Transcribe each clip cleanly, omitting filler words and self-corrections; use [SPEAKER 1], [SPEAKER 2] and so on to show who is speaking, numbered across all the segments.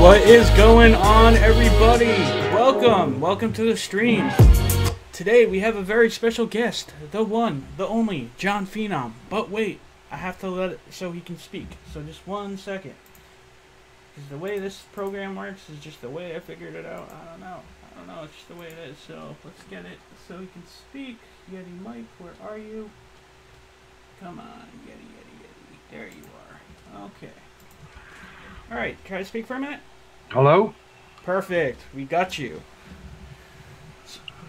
[SPEAKER 1] What is going on, everybody? Welcome to the stream. Today we have a very special guest, the one, the only, John Phenom. But wait, I have to let it so he can speak. So just 1 second. Because the way this program works is just the way I figured it out. I don't know. It's just the way it is. So let's get it so he can speak. Yeti Mike, where are you? Come on, Yeti. There you are. Okay. Alright, can I speak for a minute?
[SPEAKER 2] Hello?
[SPEAKER 1] Perfect. We got you.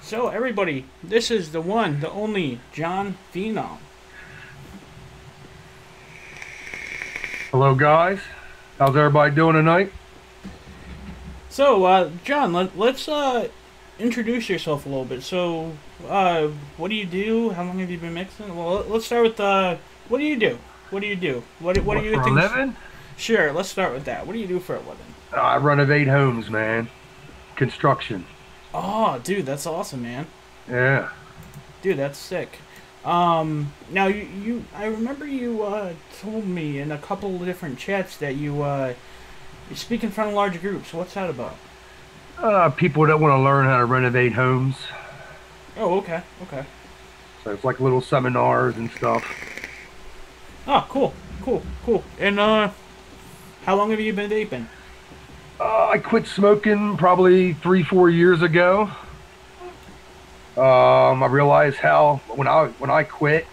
[SPEAKER 1] So, everybody, this is the one, the only, John Phenom.
[SPEAKER 2] Hello, guys. How's everybody doing tonight?
[SPEAKER 1] So, John, let's introduce yourself a little bit. So, what do you do? How long have you been mixing? Well, let's start with, what do you do? What do you do? What are you
[SPEAKER 2] for a living?
[SPEAKER 1] Sure, let's start with that. What do you do for a living?
[SPEAKER 2] I renovate homes, man. Construction.
[SPEAKER 1] Oh, dude, that's awesome, man.
[SPEAKER 2] Yeah.
[SPEAKER 1] Dude, that's sick. Now I remember you told me in a couple of different chats that you speak in front of large groups. What's that about?
[SPEAKER 2] People that want to learn how to renovate homes.
[SPEAKER 1] Oh, okay.
[SPEAKER 2] So it's like little seminars and stuff.
[SPEAKER 1] Oh, cool. And how long have you been vaping?
[SPEAKER 2] I quit smoking probably 3-4 years ago. I realized how when I quit,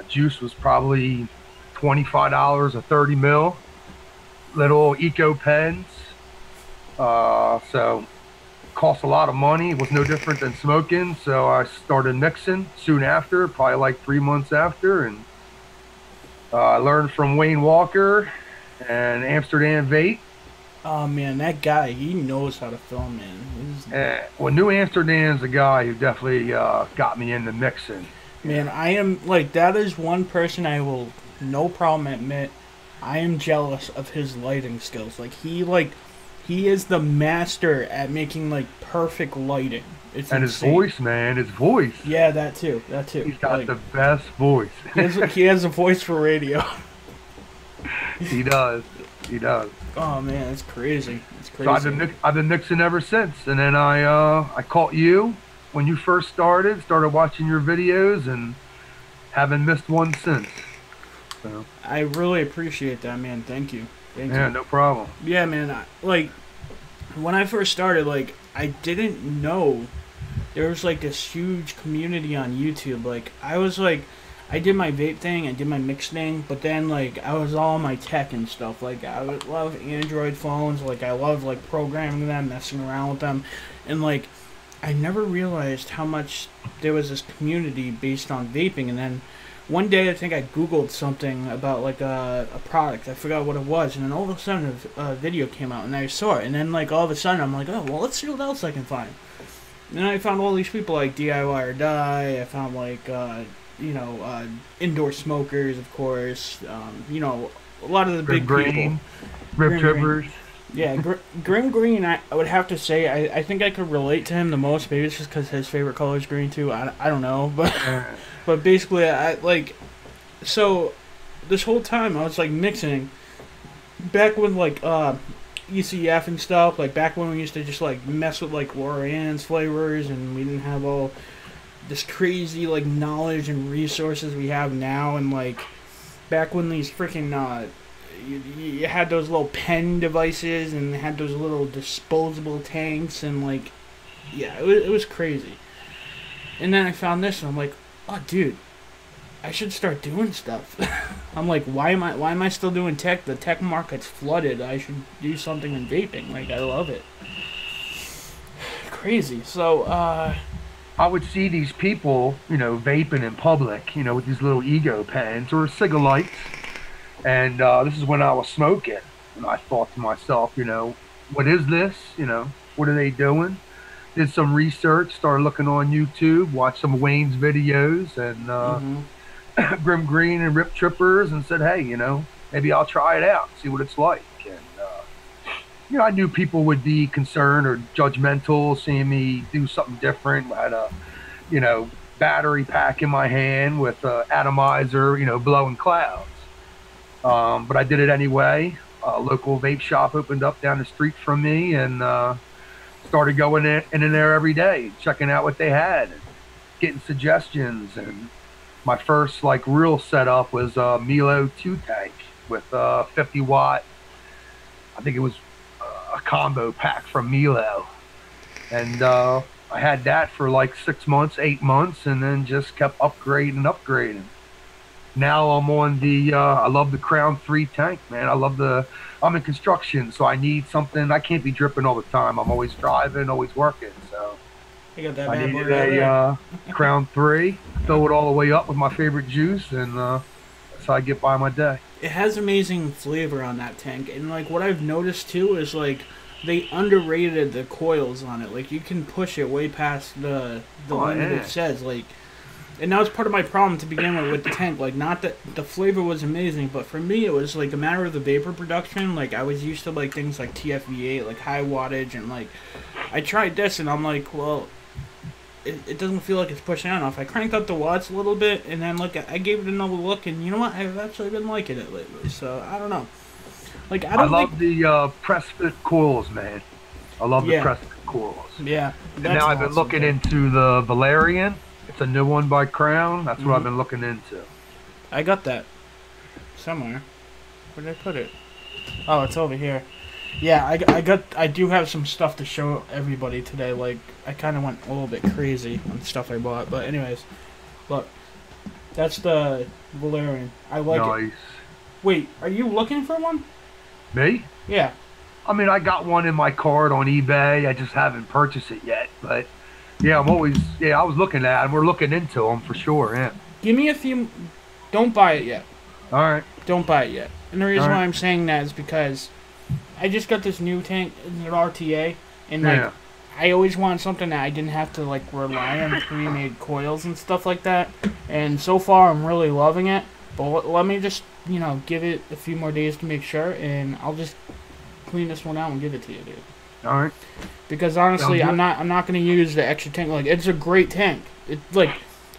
[SPEAKER 2] juice was probably $25 a 30 mil, little eco pens. So cost a lot of money. It was no different than smoking. So I started mixing soon after, probably like 3 months after, and I learned from Wayne Walker and Amsterdam Vape.
[SPEAKER 1] Oh man, that guy, he knows how to film, man.
[SPEAKER 2] Well, New Amsterdam's a guy who definitely got me into mixing.
[SPEAKER 1] Man, I am, that is one person I will, no problem admit, I am jealous of his lighting skills. He is the master at making, perfect lighting. It's
[SPEAKER 2] and
[SPEAKER 1] insane.
[SPEAKER 2] His voice, man, his voice.
[SPEAKER 1] Yeah, that too.
[SPEAKER 2] He's got the best voice.
[SPEAKER 1] He has a voice for radio.
[SPEAKER 2] He does.
[SPEAKER 1] Oh man, it's crazy.
[SPEAKER 2] So I've been mixing ever since, and then I caught you when you first started watching your videos, and haven't missed one since. So
[SPEAKER 1] I really appreciate that, man. Thank you.
[SPEAKER 2] Yeah, no problem.
[SPEAKER 1] Yeah, man. When I first started, I didn't know there was this huge community on YouTube. I did my vape thing, I did my mix thing, but then I was all on my tech and stuff. I would love Android phones. I love programming them, messing around with them, and I never realized how much there was this community based on vaping. And then one day I think I googled something about a product. I forgot what it was, and then all of a sudden a video came out and I saw it, and then all of a sudden I'm like, oh well, let's see what else I can find. And then I found all these people like DIY or Die. I found indoor smokers, of course. A lot of the big people.
[SPEAKER 2] Rip Trippers.
[SPEAKER 1] Yeah, Grim Green, I would have to say, I think I could relate to him the most. Maybe it's just because his favorite color is green too. I don't know, but basically, so this whole time I was mixing. Back when ECF and stuff, back when we used to just mess with Laura Ann's flavors, and we didn't have all this crazy knowledge and resources we have now, and back when these freaking you had those little pen devices and they had those little disposable tanks, and yeah, it was crazy. And then I found this and I'm like, oh dude, I should start doing stuff. I'm like, why am I still doing tech? The tech market's flooded. I should do something in vaping. I love it. Crazy. So
[SPEAKER 2] I would see these people, vaping in public, with these little ego pens or cigarettes. And this is when I was smoking. And I thought to myself, what is this? What are they doing? Did some research, started looking on YouTube, watched some of Wayne's videos, and Grim Green and Rip Trippers, and said, hey, maybe I'll try it out, see what it's like. And I knew people would be concerned or judgmental seeing me do something different. I had a battery pack in my hand with an atomizer, blowing clouds. But I did it anyway. a local vape shop opened up down the street from me, and started going in and there every day, checking out what they had, and getting suggestions. And my first like real setup was a Milo 2 tank with 50 watt. I think it was a combo pack from Milo, and I had that for like 6 months, 8 months, and then just kept upgrading and upgrading. Now I'm on the I love the Crown 3 tank, man. I'm in construction, so I need something. I can't be dripping all the time. I'm always driving, always working, so
[SPEAKER 1] You got that
[SPEAKER 2] I
[SPEAKER 1] bad boy
[SPEAKER 2] needed
[SPEAKER 1] right there.
[SPEAKER 2] a Crown 3, fill it all the way up with my favorite juice, and that's how I get by my day.
[SPEAKER 1] It has amazing flavor on that tank, and like what I've noticed too is like they underrated the coils on it. Like you can push it way past the limit
[SPEAKER 2] Yeah.
[SPEAKER 1] it says. Like, and that was part of my problem to begin with the tank. Like, not that the flavor was amazing, but for me it was like a matter of the vapor production. Like I was used to like things like TFV8, like high wattage, and like I tried this and I'm like, well, it doesn't feel like it's pushing out enough. I cranked up the watts a little bit, and then look, I gave it another look, and you know what? I've actually been liking it lately. So I don't know. Like I
[SPEAKER 2] I
[SPEAKER 1] don't
[SPEAKER 2] love
[SPEAKER 1] think.
[SPEAKER 2] the press fit coils, man. I love the
[SPEAKER 1] Yeah.
[SPEAKER 2] press fit coils.
[SPEAKER 1] Yeah.
[SPEAKER 2] And
[SPEAKER 1] That's
[SPEAKER 2] now I've been
[SPEAKER 1] awesome.
[SPEAKER 2] looking into the Valerian. It's a new one by Crown. That's what I've been looking into.
[SPEAKER 1] I got that somewhere. Where did I put it? Oh, it's over here. Yeah, I do have some stuff to show everybody today. Like, I kind of went a little bit crazy on stuff I bought. But anyways, look. That's the Valerian. I like it.
[SPEAKER 2] Nice.
[SPEAKER 1] Wait, are you looking for one?
[SPEAKER 2] Me?
[SPEAKER 1] Yeah.
[SPEAKER 2] I mean, I got one in my cart on eBay. I just haven't purchased it yet. But yeah, I was looking at them. We're looking into them for sure. Yeah.
[SPEAKER 1] Give me a few. Don't buy it yet.
[SPEAKER 2] All right.
[SPEAKER 1] Don't buy it yet. And the reason
[SPEAKER 2] Alright.
[SPEAKER 1] why I'm saying that is because I just got this new tank, an RTA, and like
[SPEAKER 2] Yeah.
[SPEAKER 1] I always wanted something that I didn't have to like rely on pre-made coils and stuff like that. And so far, I'm really loving it. But let me just give it a few more days to make sure, and I'll just clean this one out and give it to you, dude.
[SPEAKER 2] All right.
[SPEAKER 1] Because honestly,
[SPEAKER 2] Sounds good.
[SPEAKER 1] I'm not gonna use the extra tank. Like, it's a great tank. It like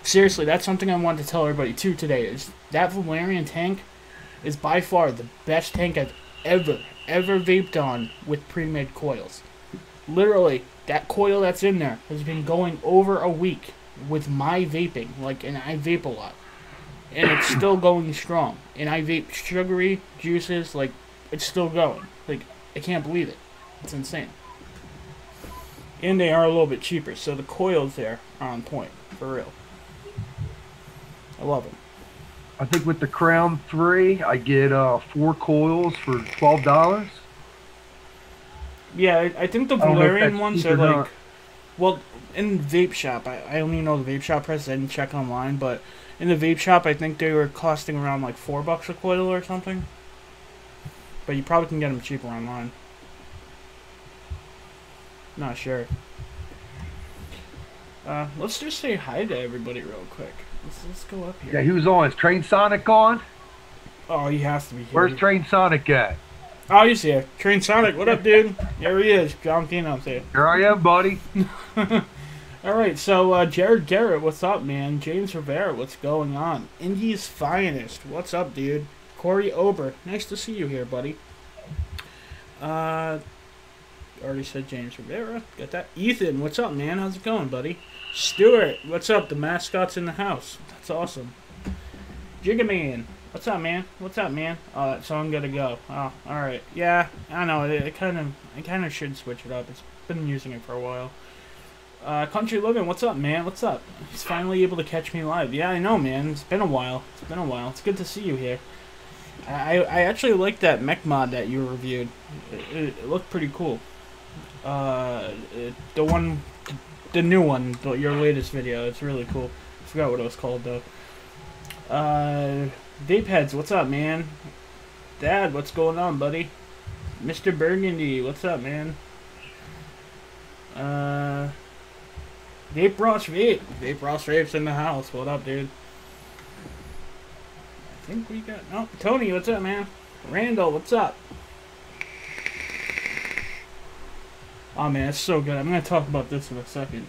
[SPEAKER 1] seriously, that's something I wanted to tell everybody too today. Is that Valerian tank is by far the best tank I've ever vaped on with pre-made coils. Literally, that coil that's in there has been going over a week with my vaping. Like, and I vape a lot, and it's still going strong. And I vape sugary juices. Like, it's still going. Like, I can't believe it. It's insane. And they are a little bit cheaper, so the coils there are on point, for real. I love them.
[SPEAKER 2] I think with the Crown 3, I get 4 coils for $12.
[SPEAKER 1] Yeah, I think the
[SPEAKER 2] I don't know if
[SPEAKER 1] Valerian
[SPEAKER 2] that's
[SPEAKER 1] ones
[SPEAKER 2] cheap
[SPEAKER 1] are
[SPEAKER 2] or
[SPEAKER 1] like,
[SPEAKER 2] not.
[SPEAKER 1] well, in vape shop, I only know the vape shop price. I didn't check online, but in the vape shop, I think they were costing around like $4 a coil or something. But you probably can get them cheaper online. Not sure. Let's just say hi to everybody real quick. Let's go up here.
[SPEAKER 2] Yeah, who's on? Is Train Sonic on?
[SPEAKER 1] Oh, he has to be here.
[SPEAKER 2] Where's Train Sonic at?
[SPEAKER 1] Oh, he's here. Train Sonic, what up, dude? There he is. John Phenom's here.
[SPEAKER 2] Here I am, buddy.
[SPEAKER 1] Alright, so Jared Garrett, what's up, man? James Rivera, what's going on? Indie's Finest, what's up, dude? Corey Ober, nice to see you here, buddy. Already said James Rivera. Got that. Ethan, what's up, man? How's it going, buddy? Stuart, what's up? The mascot's in the house. That's awesome. Jiggaman, what's up, man? What's up, man? Oh, that song gotta go. Oh, alright. Yeah, I know. I kind of should switch it up. It's been using it for a while. Country Living, what's up, man? What's up? He's finally able to catch me live. Yeah, I know, man. It's been a while. It's good to see you here. I actually like that mech mod that you reviewed. It looked pretty cool. The new one, your latest video. It's really cool. I forgot what it was called though. Vape Heads, what's up, man? Dad, what's going on, buddy? Mr. Burgundy, what's up, man? Vape Ross Vape's in the house. What up, dude? I think we got... Oh, Tony, what's up, man? Randall, what's up? Oh, man, it's so good. I'm going to talk about this in a second.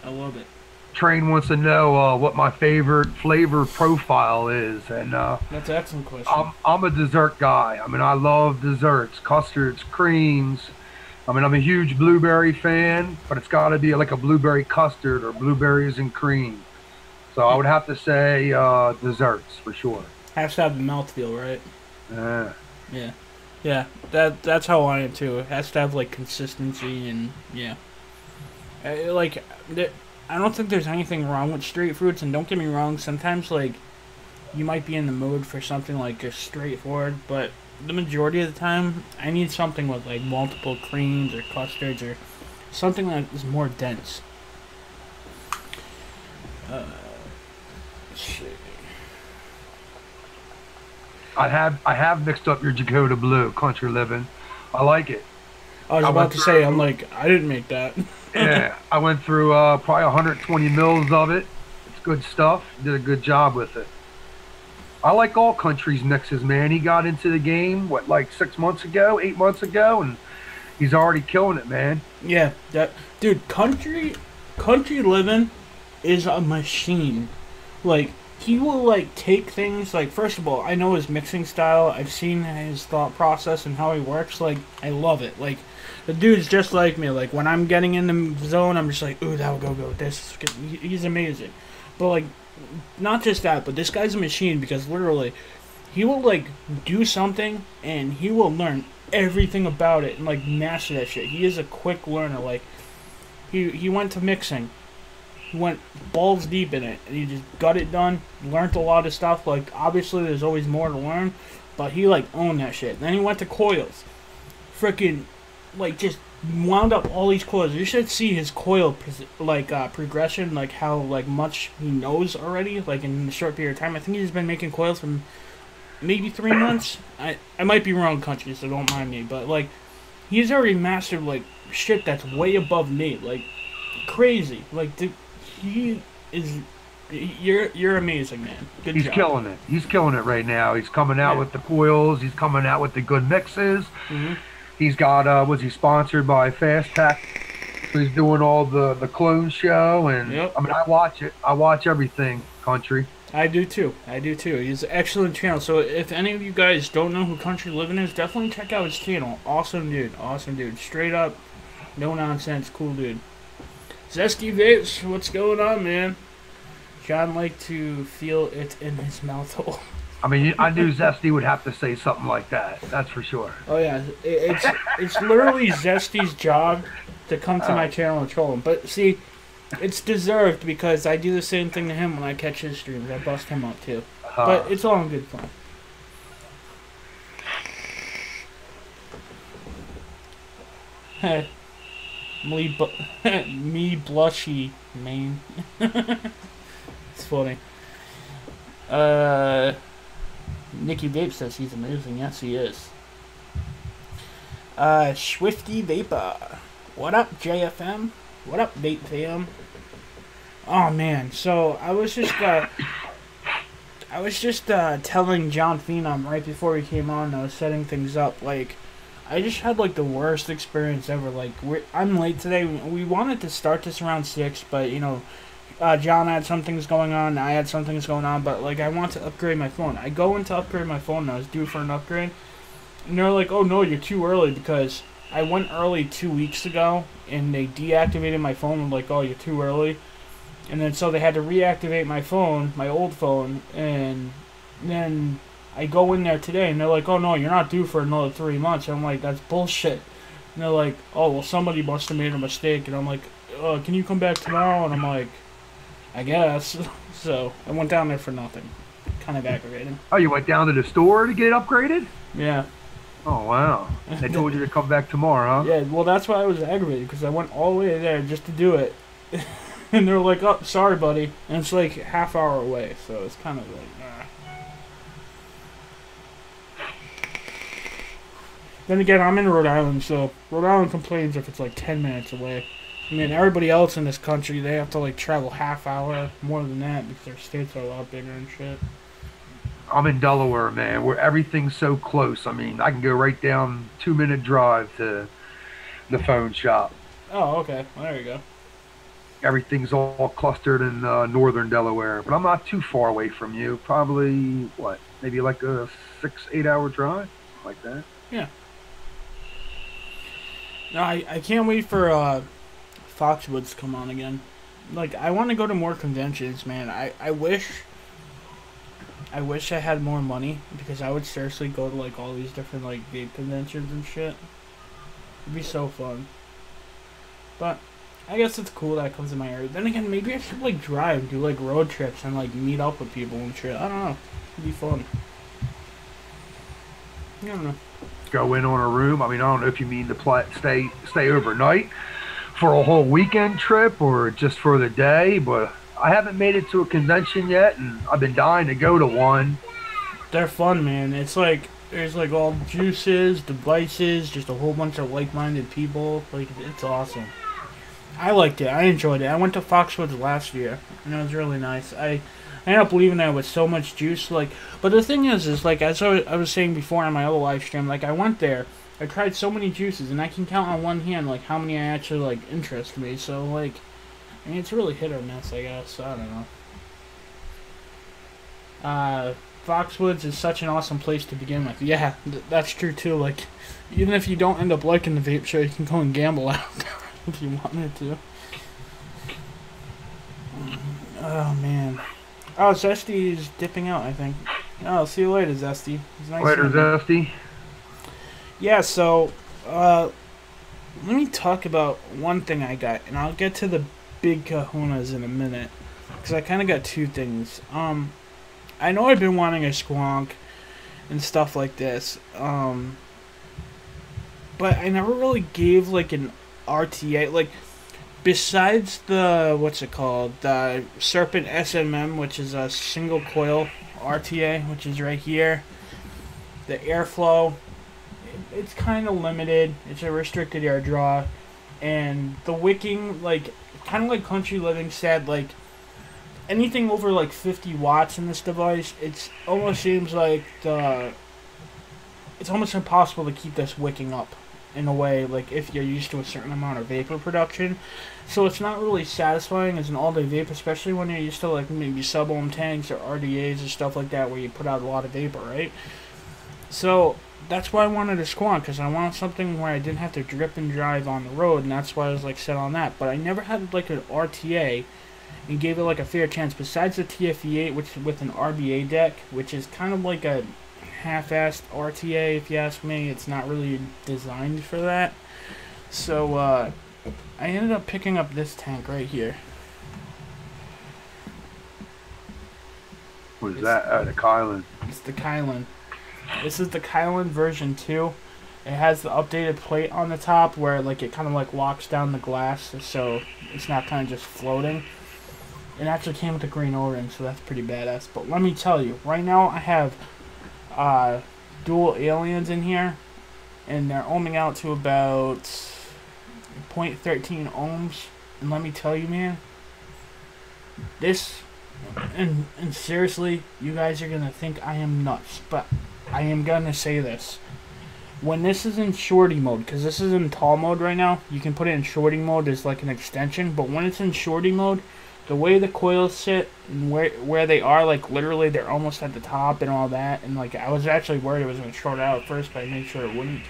[SPEAKER 1] I love it.
[SPEAKER 2] Train wants to know what my favorite flavor profile is, and
[SPEAKER 1] That's an excellent question.
[SPEAKER 2] I'm a dessert guy. I mean, I love desserts, custards, creams. I mean, I'm a huge blueberry fan, but it's got to be like a blueberry custard or blueberries and cream. So I would have to say desserts for sure.
[SPEAKER 1] Has to have the mouthfeel, right?
[SPEAKER 2] Uh,
[SPEAKER 1] Yeah. Yeah, that's how I am too. It has to have like consistency and yeah. Like I don't think there's anything wrong with street foods, and don't get me wrong. Sometimes like you might be in the mood for something like just straightforward, but the majority of the time I need something with like multiple creams or custards or something that is more dense. Uh, shit.
[SPEAKER 2] I have mixed up your Dakota Blue Country Living. I like it.
[SPEAKER 1] I was
[SPEAKER 2] I
[SPEAKER 1] about
[SPEAKER 2] went
[SPEAKER 1] to say, I'm
[SPEAKER 2] through
[SPEAKER 1] like, I didn't make that.
[SPEAKER 2] yeah, I went through probably 120 mils of it. It's good stuff. Did a good job with it. I like all countries mixes, man. He got into the game what like 6 months ago, 8 months ago, and he's already killing it, man.
[SPEAKER 1] Yeah, that dude, country living is a machine. Like he will like take things like first of all, I know his mixing style. I've seen his thought process and how he works. Like I love it. Like the dude's just like me. Like when I'm getting in the zone, I'm just like, ooh, that would go with this. He's amazing. But like, not just that, but this guy's a machine because literally, he will like do something and he will learn everything about it and like master that shit. He is a quick learner. Like he went to mixing. He went balls deep in it and he just got it done. Learned a lot of stuff. Like obviously there's always more to learn, but he like owned that shit. Then he went to coils. Freaking like just wound up all these coils. You should see his coil progression, like how like much he knows already, like in a short period of time. I think he's been making coils for maybe 3 months. I might be wrong, country, so don't mind me. But like he's already mastered like shit that's way above me, like crazy. Like he is. You're amazing, man. Good
[SPEAKER 2] He's
[SPEAKER 1] job.
[SPEAKER 2] killing it. He's killing it right now. He's coming out
[SPEAKER 1] Yeah.
[SPEAKER 2] with the coils. He's coming out with the good mixes.
[SPEAKER 1] Hmm.
[SPEAKER 2] He's got was he sponsored by Fast Tech? So he's doing all the clone show, and
[SPEAKER 1] Yep.
[SPEAKER 2] I mean I watch it. I watch everything country.
[SPEAKER 1] I do too. I do too. He's an excellent channel. So if any of you guys don't know who Country Living is, definitely check out his channel. Awesome dude. Awesome dude. Straight up, no nonsense, cool dude. Zesty Vapes, what's going on, man? John like to feel it in his mouth hole.
[SPEAKER 2] I mean, I knew Zesty would have to say something like that. That's for sure.
[SPEAKER 1] Oh yeah, it's literally Zesty's job to come to my channel and troll him. But see, it's deserved because I do the same thing to him when I catch his streams. I bust him up too. But it's all in good fun. Me blushy, man. It's funny. Nikki Vape says he's amazing. Yes, he is. Swifty Vapor. What up, JFM? What up, Vape Fam? Oh man, so I was just telling John Phenom right before he came on. I was setting things up. Like, I just had like the worst experience ever. Like, I'm late today. We wanted to start this around 6, but you know, John had some things going on. I had some things going on. But like, I want to upgrade my phone. I go in to upgrade my phone. And I was due for an upgrade, and they're like, "Oh no, you're too early," because I went early 2 weeks ago, and they deactivated my phone. And like, "Oh, you're too early." And then so they had to reactivate my phone, my old phone, and then I go in there today, and they're like, "Oh no, you're not due for another 3 months." And I'm like, "That's bullshit." And they're like, "Oh well, somebody must have made a mistake." And I'm like, "Can you come back tomorrow?" And I'm like, "I guess." So I went down there for nothing. Kind of aggravating.
[SPEAKER 2] Oh, you went down to the store to get it upgraded?
[SPEAKER 1] Yeah.
[SPEAKER 2] Oh wow! They told you to come back tomorrow, huh?
[SPEAKER 1] Yeah. Well, that's why I was aggravated because I went all the way there just to do it. And they're like, "Oh, sorry, buddy." And it's like a half hour away, so it's kind of like, Then again, I'm in Rhode Island, so Rhode Island complains if it's like 10 minutes away. I mean, everybody else in this country, they have to like travel half hour, more than that, because their states are a lot bigger and shit.
[SPEAKER 2] I'm in Delaware, man, where everything's so close. I mean, I can go right down 2-minute drive to the phone shop.
[SPEAKER 1] Oh, okay. Well, there you go.
[SPEAKER 2] everything's all clustered in northern Delaware. But I'm not too far away from you. Probably what, maybe like a 6, 8 hour drive, like that.
[SPEAKER 1] Yeah. No, I can't wait for Foxwoods to come on again. Like, I want to go to more conventions, man. I wish I had more money, because I would seriously go to like all these different like vape conventions and shit. It'd be so fun. But I guess it's cool that it comes in my area. Then again, maybe I should like drive, do like road trips, and like meet up with people and shit. I don't know. It'd be fun. I don't know.
[SPEAKER 2] Go in on a room. I mean, I don't know if you mean to stay overnight for a whole weekend trip or just for the day, but I haven't made it to a convention yet, and I've been dying to go to one.
[SPEAKER 1] They're fun, man. It's like there's like all juices, devices, just a whole bunch of like-minded people. Like, it's awesome. I liked it. I enjoyed it. I went to Foxwoods last year, and it was really nice. I ended up leaving there with so much juice. Like, but the thing is like, as I was saying before on my other live stream, like, I went there, I tried so many juices, and I can count on one hand like how many I actually like interest me. So like, I mean, it's really hit or miss, I guess. I don't know. Foxwoods is such an awesome place to begin with. Yeah, that's true too. Like, even if you don't end up liking the vape show, you can go and gamble out if you wanted to. Oh man. Oh, Zesty is dipping out, I think. Oh, see you later, Zesty. It's nice.
[SPEAKER 2] Later, Zesty.
[SPEAKER 1] Yeah. So, let me talk about one thing I got, and I'll get to the big kahunas in a minute, because I kind of got two things. I know I've been wanting a squonk and stuff like this, but I never really gave like an RTA, like, besides the, what's it called, the Serpent SMM, which is a single coil RTA, which is right here. The airflow, it's kind of limited. It's a restricted air draw, and the wicking, like, kind of like Country Living said, like, anything over like 50 watts in this device, it's almost seems like it's almost impossible to keep this wicking up in a way, like, if you're used to a certain amount of vapor production. So it's not really satisfying as an all-day vape, especially when you're used to like maybe sub-ohm tanks or RDAs or stuff like that where you put out a lot of vapor, right? So that's why I wanted a squonk, because I wanted something where I didn't have to drip and drive on the road, and that's why I was like set on that. But I never had like an RTA and gave it like a fair chance, besides the TFE8, which with an RBA deck, which is kind of like a half-assed RTA, if you ask me. It's not really designed for that. So I ended up picking up this tank right here.
[SPEAKER 2] What is that? The Kylan.
[SPEAKER 1] It's the Kylan. This is the Kylan version 2. It has the updated plate on the top where like it kind of like locks down the glass, so it's not kind of just floating. It actually came with a green O-ring, so that's pretty badass. But let me tell you, right now I have dual aliens in here, and they're ohming out to about 0.13 ohms. And let me tell you, man, this, and seriously, you guys are gonna think I am nuts, but I am gonna say this. When this is in shorty mode, because this is in tall mode right now, you can put it in shorty mode as like an extension, but when it's in shorty mode, the way the coils sit and where they are, like literally they're almost at the top and all that, and like I was actually worried it was going to short out at first, but I made sure it wouldn't.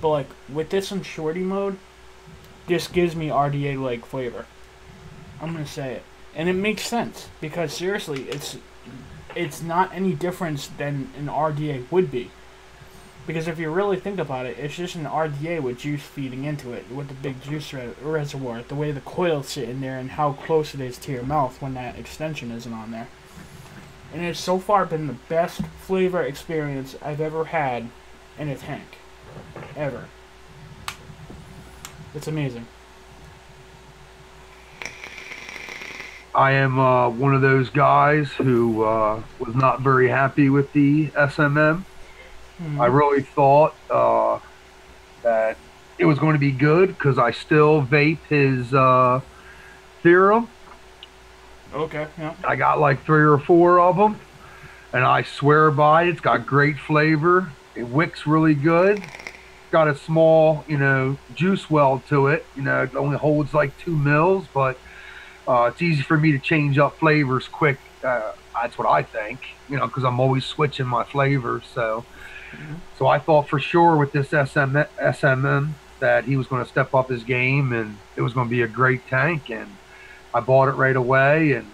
[SPEAKER 1] But like with this in shorty mode, this gives me RDA like flavor. I'm going to say it. And it makes sense, because seriously, it's not any difference than an RDA would be. Because if you really think about it, it's just an RDA with juice feeding into it, with the big juice reservoir, the way the coils sit in there and how close it is to your mouth when that extension isn't on there. And it's so far been the best flavor experience I've ever had in a tank. Ever. It's amazing.
[SPEAKER 2] I am one of those guys who was not very happy with the SMM. I really thought that it was going to be good, because I still vape his Phenom.
[SPEAKER 1] Okay, yeah.
[SPEAKER 2] I got like 3 or 4 of them, and I swear by it. It's got great flavor. It wicks really good. Got a small, juice well to it. It only holds like 2 mils, but It's easy for me to change up flavors quick. That's what I think, because I'm always switching my flavors. So I thought for sure with this SMM that he was going to step up his game and it was going to be a great tank. And I bought it right away, and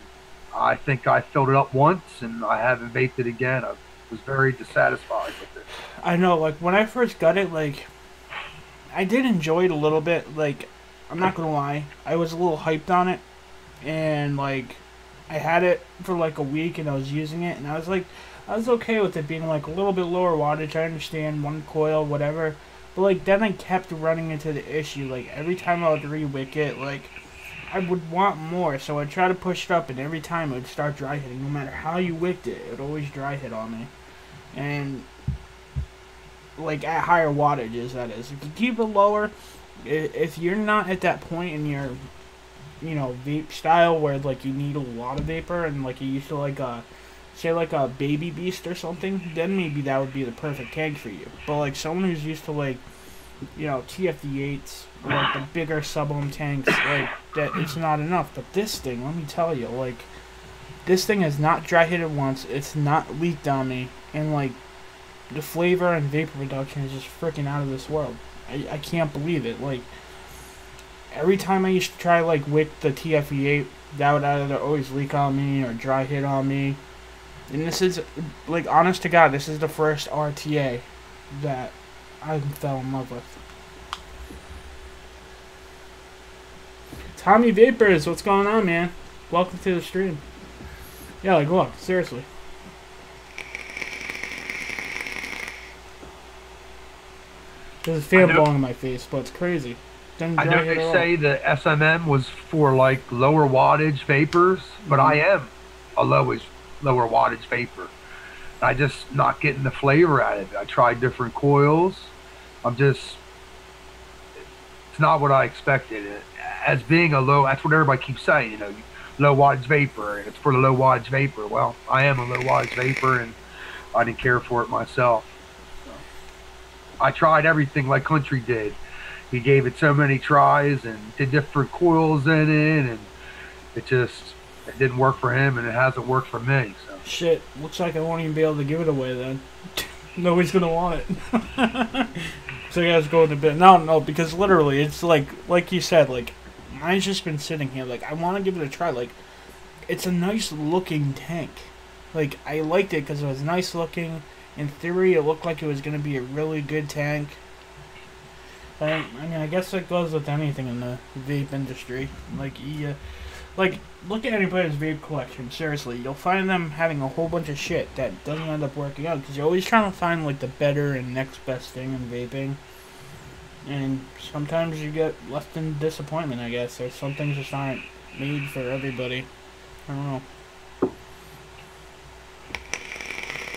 [SPEAKER 2] I think I filled it up once, and I haven't vaped it again. I was very dissatisfied with it.
[SPEAKER 1] I know, like when I first got it, like I did enjoy it a little bit. Like I'm not gonna lie, I was a little hyped on it, and like I had it for like a week, and I was using it, and I was like, I was okay with it being like a little bit lower wattage. I understand one coil, whatever, but like then I kept running into the issue. Like every time I would re-wick it, like I would want more, so I'd try to push it up, and every time it would start dry hitting. No matter how you wicked it, it would always dry hit on me, and like at higher wattages, that is. If you keep it lower, if you're not at that point in your, vape style where like you need a lot of vapor and like you used to like say like a baby beast or something, then maybe that would be the perfect tank for you. But like someone who's used to like, TFD8s or like the bigger sub-ohm tanks, like that, it's not enough. But this thing, let me tell you, like this thing has not dry hitted once. It's not leaked on me, and like the flavor and vapor reduction is just freaking out of this world. I can't believe it. Like every time I used to try like wick the TFE8, that would either always leak on me or dry hit on me. And this is like, honest to God, this is the first RTA that I fell in love with. Tommy Vapors, what's going on, man? Welcome to the stream. Yeah, like look, seriously. There's a fan blowing in my face, but it's crazy.
[SPEAKER 2] I know they say the SMM was for like lower wattage vapors, but I am a lower wattage vapor. I just not getting the flavor out of it. I tried different coils. It's not what I expected. As being a low, that's what everybody keeps saying, low wattage vapor, and it's for the low wattage vapor. Well, I am a low wattage vapor, and I didn't care for it myself. I tried everything like Country did. He gave it so many tries and did different coils in it, and it didn't work for him, and it hasn't worked for me. So.
[SPEAKER 1] Shit, looks like I won't even be able to give it away then. Nobody's gonna want it. So you guys go in a bit. No, because literally it's like you said, like mine's just been sitting here. Like I want to give it a try. Like it's a nice looking tank. Like I liked it because it was nice looking. In theory, it looked like it was going to be a really good tank. I mean, I guess that goes with anything in the vape industry. Like, look at anybody's vape collection. Seriously, you'll find them having a whole bunch of shit that doesn't end up working out because you're always trying to find like the better and next best thing in vaping. And sometimes you get left in disappointment. I guess there's some things just aren't made for everybody. I don't know.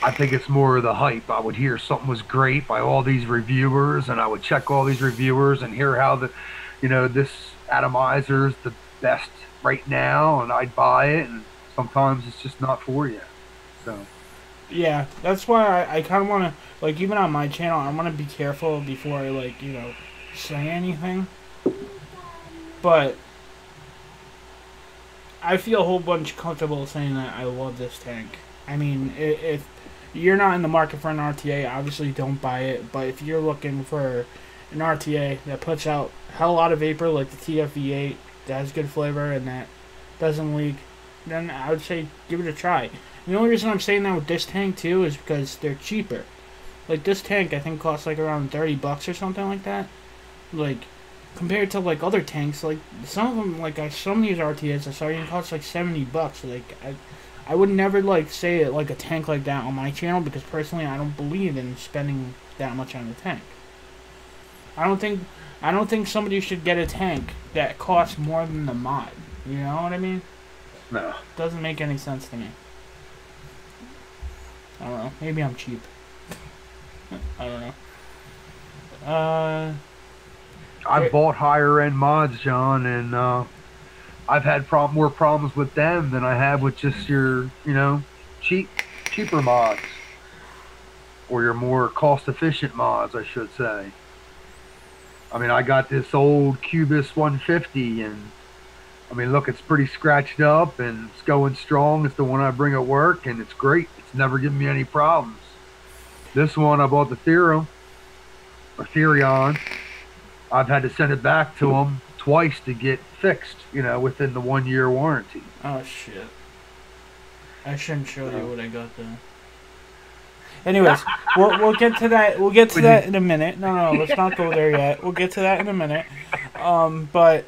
[SPEAKER 2] I think it's more of the hype. I would hear something was great by all these reviewers, and I would check all these reviewers and hear how this atomizer is the best right now, and I'd buy it, and sometimes it's just not for you. So.
[SPEAKER 1] Yeah, that's why I kind of want to, like, even on my channel, I want to be careful before I, like, say anything. But I feel a whole bunch comfortable saying that I love this tank. I mean, if you're not in the market for an RTA, obviously don't buy it. But if you're looking for an RTA that puts out a hell lot of vapor, like the TFE8, that has good flavor and that doesn't leak, then I would say give it a try. And the only reason I'm saying that with this tank too is because they're cheaper. Like this tank, I think costs like around $30 or something like that. Like compared to like other tanks, like some of them, like some of these RTAs are starting to cost like $70. Like I would never like say it like a tank like that on my channel because personally I don't believe in spending that much on a tank. I don't think somebody should get a tank that costs more than the mod. You know what I mean?
[SPEAKER 2] No.
[SPEAKER 1] Doesn't make any sense to me. I don't know. Maybe I'm cheap. I don't know.
[SPEAKER 2] I've bought higher end mods, John, and I've had more problems with them than I have with just your, cheaper mods. Or your more cost-efficient mods, I should say. I mean, I got this old Cubis 150, and I mean, look, it's pretty scratched up and it's going strong. It's the one I bring at work, and it's great. It's never given me any problems. This one, I bought the Theorem or Therion. I've had to send it back to them twice to get fixed, within the 1 year warranty.
[SPEAKER 1] Oh shit! I shouldn't show you what I got there. Anyways, we'll get to that. We'll get to that in a minute. No, let's not go there yet. We'll get to that in a minute. But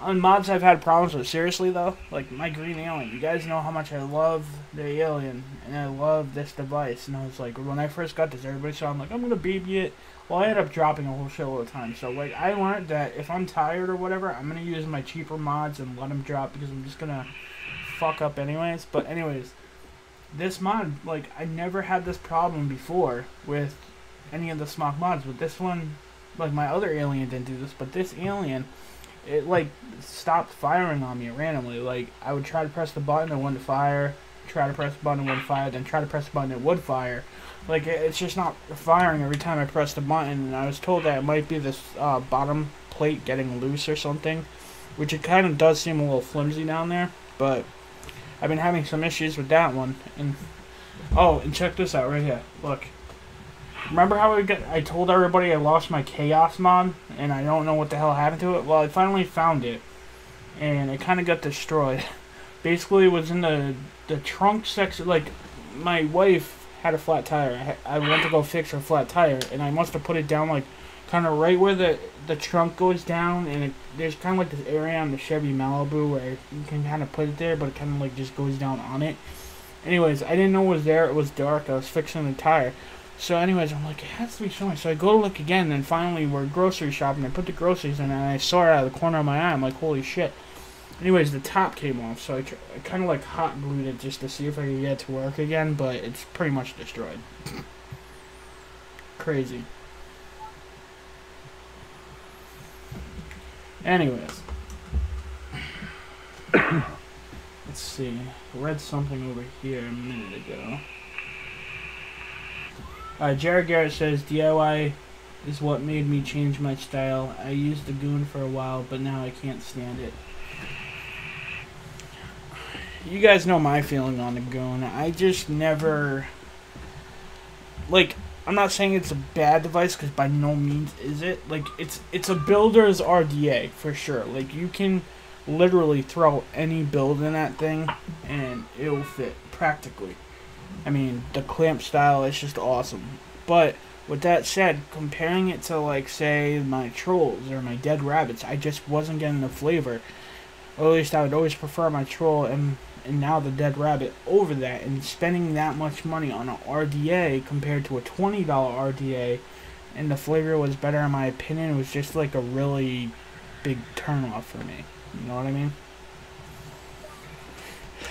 [SPEAKER 1] on mods, I've had problems with. Seriously though, like my green alien. You guys know how much I love the alien and I love this device. And I was like, when I first got this, everybody saw. I'm like, I'm gonna baby it. Well, I ended up dropping a whole shitload of time. So like, I learned that if I'm tired or whatever, I'm gonna use my cheaper mods and let them drop because I'm just gonna fuck up anyways. But anyways. This mod, like, I never had this problem before with any of the Smock mods, but this one, like, my other alien didn't do this, but this alien, it, like, stopped firing on me randomly. Like, I would try to press the button, it wouldn't fire, try to press the button, it wouldn't fire, then try to press the button, it would fire. Like, it's just not firing every time I press the button, and I was told that it might be this bottom plate getting loose or something, which it kind of does seem a little flimsy down there, but I've been having some issues with that one. And oh, and check this out right here. Look. Remember how I told everybody I lost my Chaos mod and I don't know what the hell happened to it? Well, I finally found it and it kind of got destroyed. Basically, it was in the trunk section. Like, my wife had a flat tire. I went to go fix her flat tire and I must have put it down like kind of right where the trunk goes down, and there's kind of like this area on the Chevy Malibu where you can kind of put it there, but it kind of like just goes down on it. Anyways, I didn't know it was there. It was dark. I was fixing the tire. So anyways, I'm like, it has to be somewhere. So I go to look again, and finally we're grocery shopping. I put the groceries in, and I saw it out of the corner of my eye. I'm like, holy shit. Anyways, the top came off, so I kind of like hot glued it just to see if I could get it to work again, but it's pretty much destroyed. Crazy. Anyways, let's see. I read something over here a minute ago. Jared Garrett says, DIY is what made me change my style. I used the Goon for a while, but now I can't stand it. You guys know my feeling on the Goon. I just never... Like, I'm not saying it's a bad device, because by no means is it. Like, it's a builder's RDA, for sure. Like, you can literally throw any build in that thing, and it'll fit, practically. I mean, the clamp style is just awesome. But, with that said, comparing it to, like, say, my Trolls or my Dead Rabbits, I just wasn't getting the flavor. Or at least I would always prefer my Troll and now the Dead Rabbit over that, and spending that much money on an RDA compared to a $20 RDA, and the flavor was better in my opinion. It was just like a really big turn off for me. You know what I mean?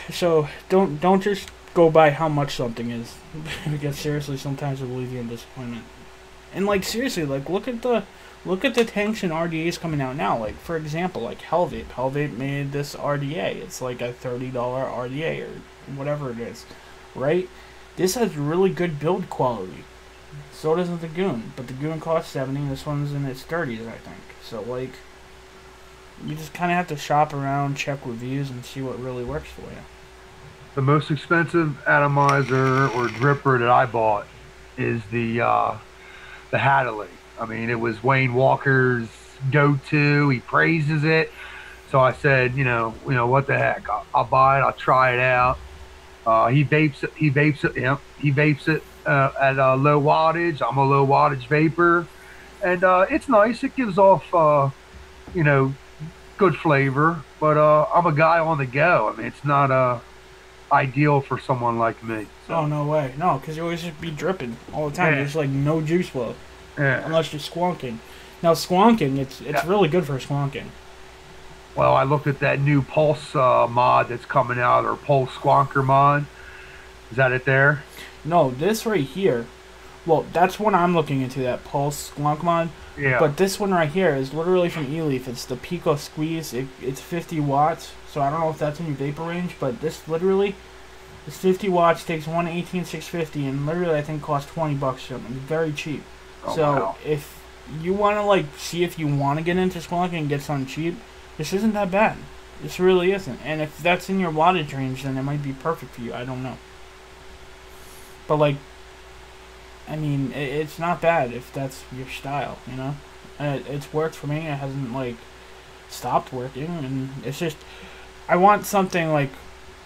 [SPEAKER 1] So don't just go by how much something is, because seriously, sometimes it will leave you in disappointment. And like seriously, like look at the tanks and RDAs coming out now. Like, for example, like Hellvape. Hellvape made this RDA. It's like a $30 RDA or whatever it is, right? This has really good build quality. So does the Goon. But the Goon costs $70. This one's in its 30s, I think. So, like, you just kind of have to shop around, check reviews, and see what really works for you.
[SPEAKER 2] The most expensive atomizer or dripper that I bought is the Hadley. I mean, it was Wayne Walker's go-to. He praises it. So I said, you know, what the heck? I'll buy it. I'll try it out. He vapes it. He vapes it at low wattage. I'm a low wattage vapor, and it's nice. It gives off, good flavor. But I'm a guy on the go. I mean, it's not ideal for someone like me. So.
[SPEAKER 1] Oh, no way. No, because you always just be dripping all the time. Yeah. There's like no juice flow. Yeah. Unless you're squonking. Now, squonking, it's really good for squonking.
[SPEAKER 2] Well, I looked at that new Pulse mod that's coming out, or Pulse Squonker mod. Is that it there?
[SPEAKER 1] No, this right here. Well, that's what I'm looking into, that Pulse Squonk mod. Yeah. But this one right here is literally from eLeaf. It's the Pico Squeeze. It's 50 watts. So I don't know if that's in your vapor range, but this literally is 50 watts, takes one 18650, and literally I think costs $20 something. It's very cheap. Oh, so wow. If you want to like see if you want to get into squonking and get something cheap, This isn't that bad. This really isn't. And if that's in your wattage range, then it might be perfect for you. I don't know. But, like, I mean, it's not bad if that's your style, you know? It's worked for me. It hasn't, like, stopped working. And it's just, I want something, like,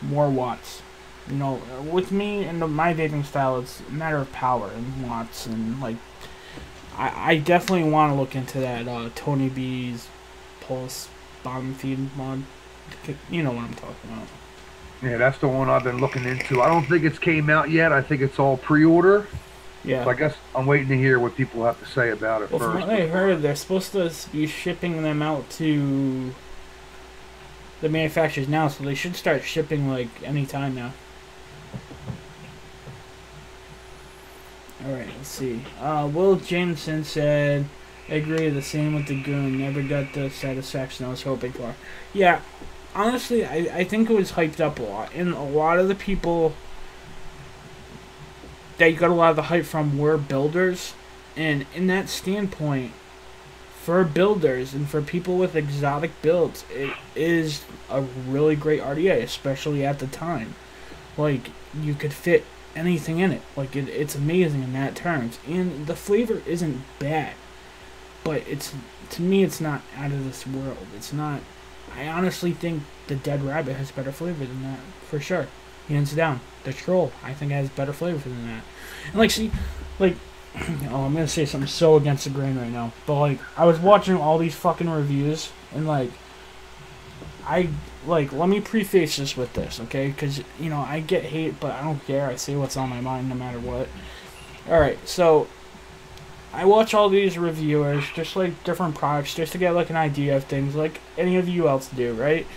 [SPEAKER 1] more watts. You know, with me and my vaping style, it's a matter of power and watts. And, like, I definitely want to look into that Tony B's Pulse bottom feed mod. You know what I'm talking about.
[SPEAKER 2] Yeah, that's the one I've been looking into. I don't think it's came out yet. I think it's all pre-order.
[SPEAKER 1] Yeah.
[SPEAKER 2] So I guess I'm waiting to hear what people have to say about it
[SPEAKER 1] first. From what I heard, they're supposed to be shipping them out to the manufacturers now, so they should start shipping, like, any time now. Alright, let's see. Will Jameson said, I agree, the same with the Goon. Never got the satisfaction I was hoping for. Yeah, honestly, I think it was hyped up a lot. And a lot of the people that you got a lot of the hype from were builders. And in that standpoint, for builders and for people with exotic builds, it is a really great RDA, especially at the time. Like, you could fit anything in it. Like, it's amazing in that terms. And the flavor isn't bad. But it's, to me, it's not out of this world. It's not, I honestly think the Dead Rabbit has better flavor than that, for sure. Hands down. The Troll, I think, has better flavor than that. And, like, see, like, oh, I'm gonna say something so against the grain right now. But, like, I was watching all these fucking reviews, and, like, let me preface this with this, okay? Because, you know, I get hate, but I don't care. I say what's on my mind no matter what. Alright, so I watch all these reviewers, just like different products, just to get like an idea of things, like any of you else do, right?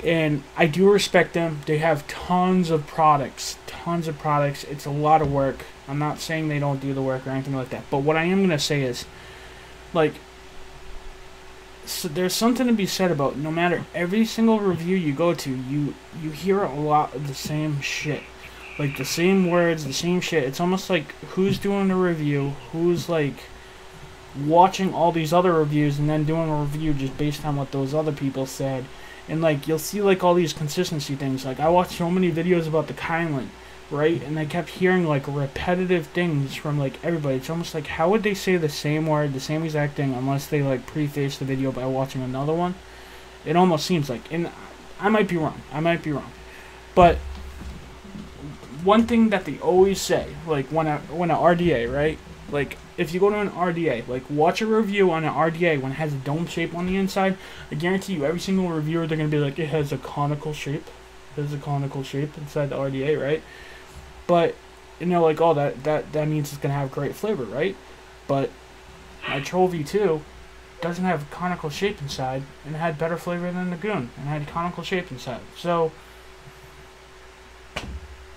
[SPEAKER 1] And I do respect them. They have tons of products. It's a lot of work. I'm not saying they don't do the work or anything like that. But what I am going to say is, like, so there's something to be said about no matter every single review you go to, you hear a lot of the same shit. Like, the same words, the same shit. It's almost like who's doing the review, who's, like, watching all these other reviews and then doing a review just based on what those other people said. And, like, you'll see, like, all these consistency things. Like, I watched so many videos about the Kylan, right? And I kept hearing, like, repetitive things from, like, everybody. It's almost like, how would they say the same word, the same exact thing, unless they, like, preface the video by watching another one? It almost seems like. And I might be wrong. But one thing that they always say, like, when a RDA, right? Like, if you go to an RDA, like, watch a review on an RDA when it has a dome shape on the inside. I guarantee you, every single reviewer, they're going to be like, it has a conical shape. There's a conical shape inside the RDA, right? But, you know, like, oh, that means it's going to have great flavor, right? But my Troll V2 doesn't have a conical shape inside, and it had better flavor than the Goon, and it had a conical shape inside. So,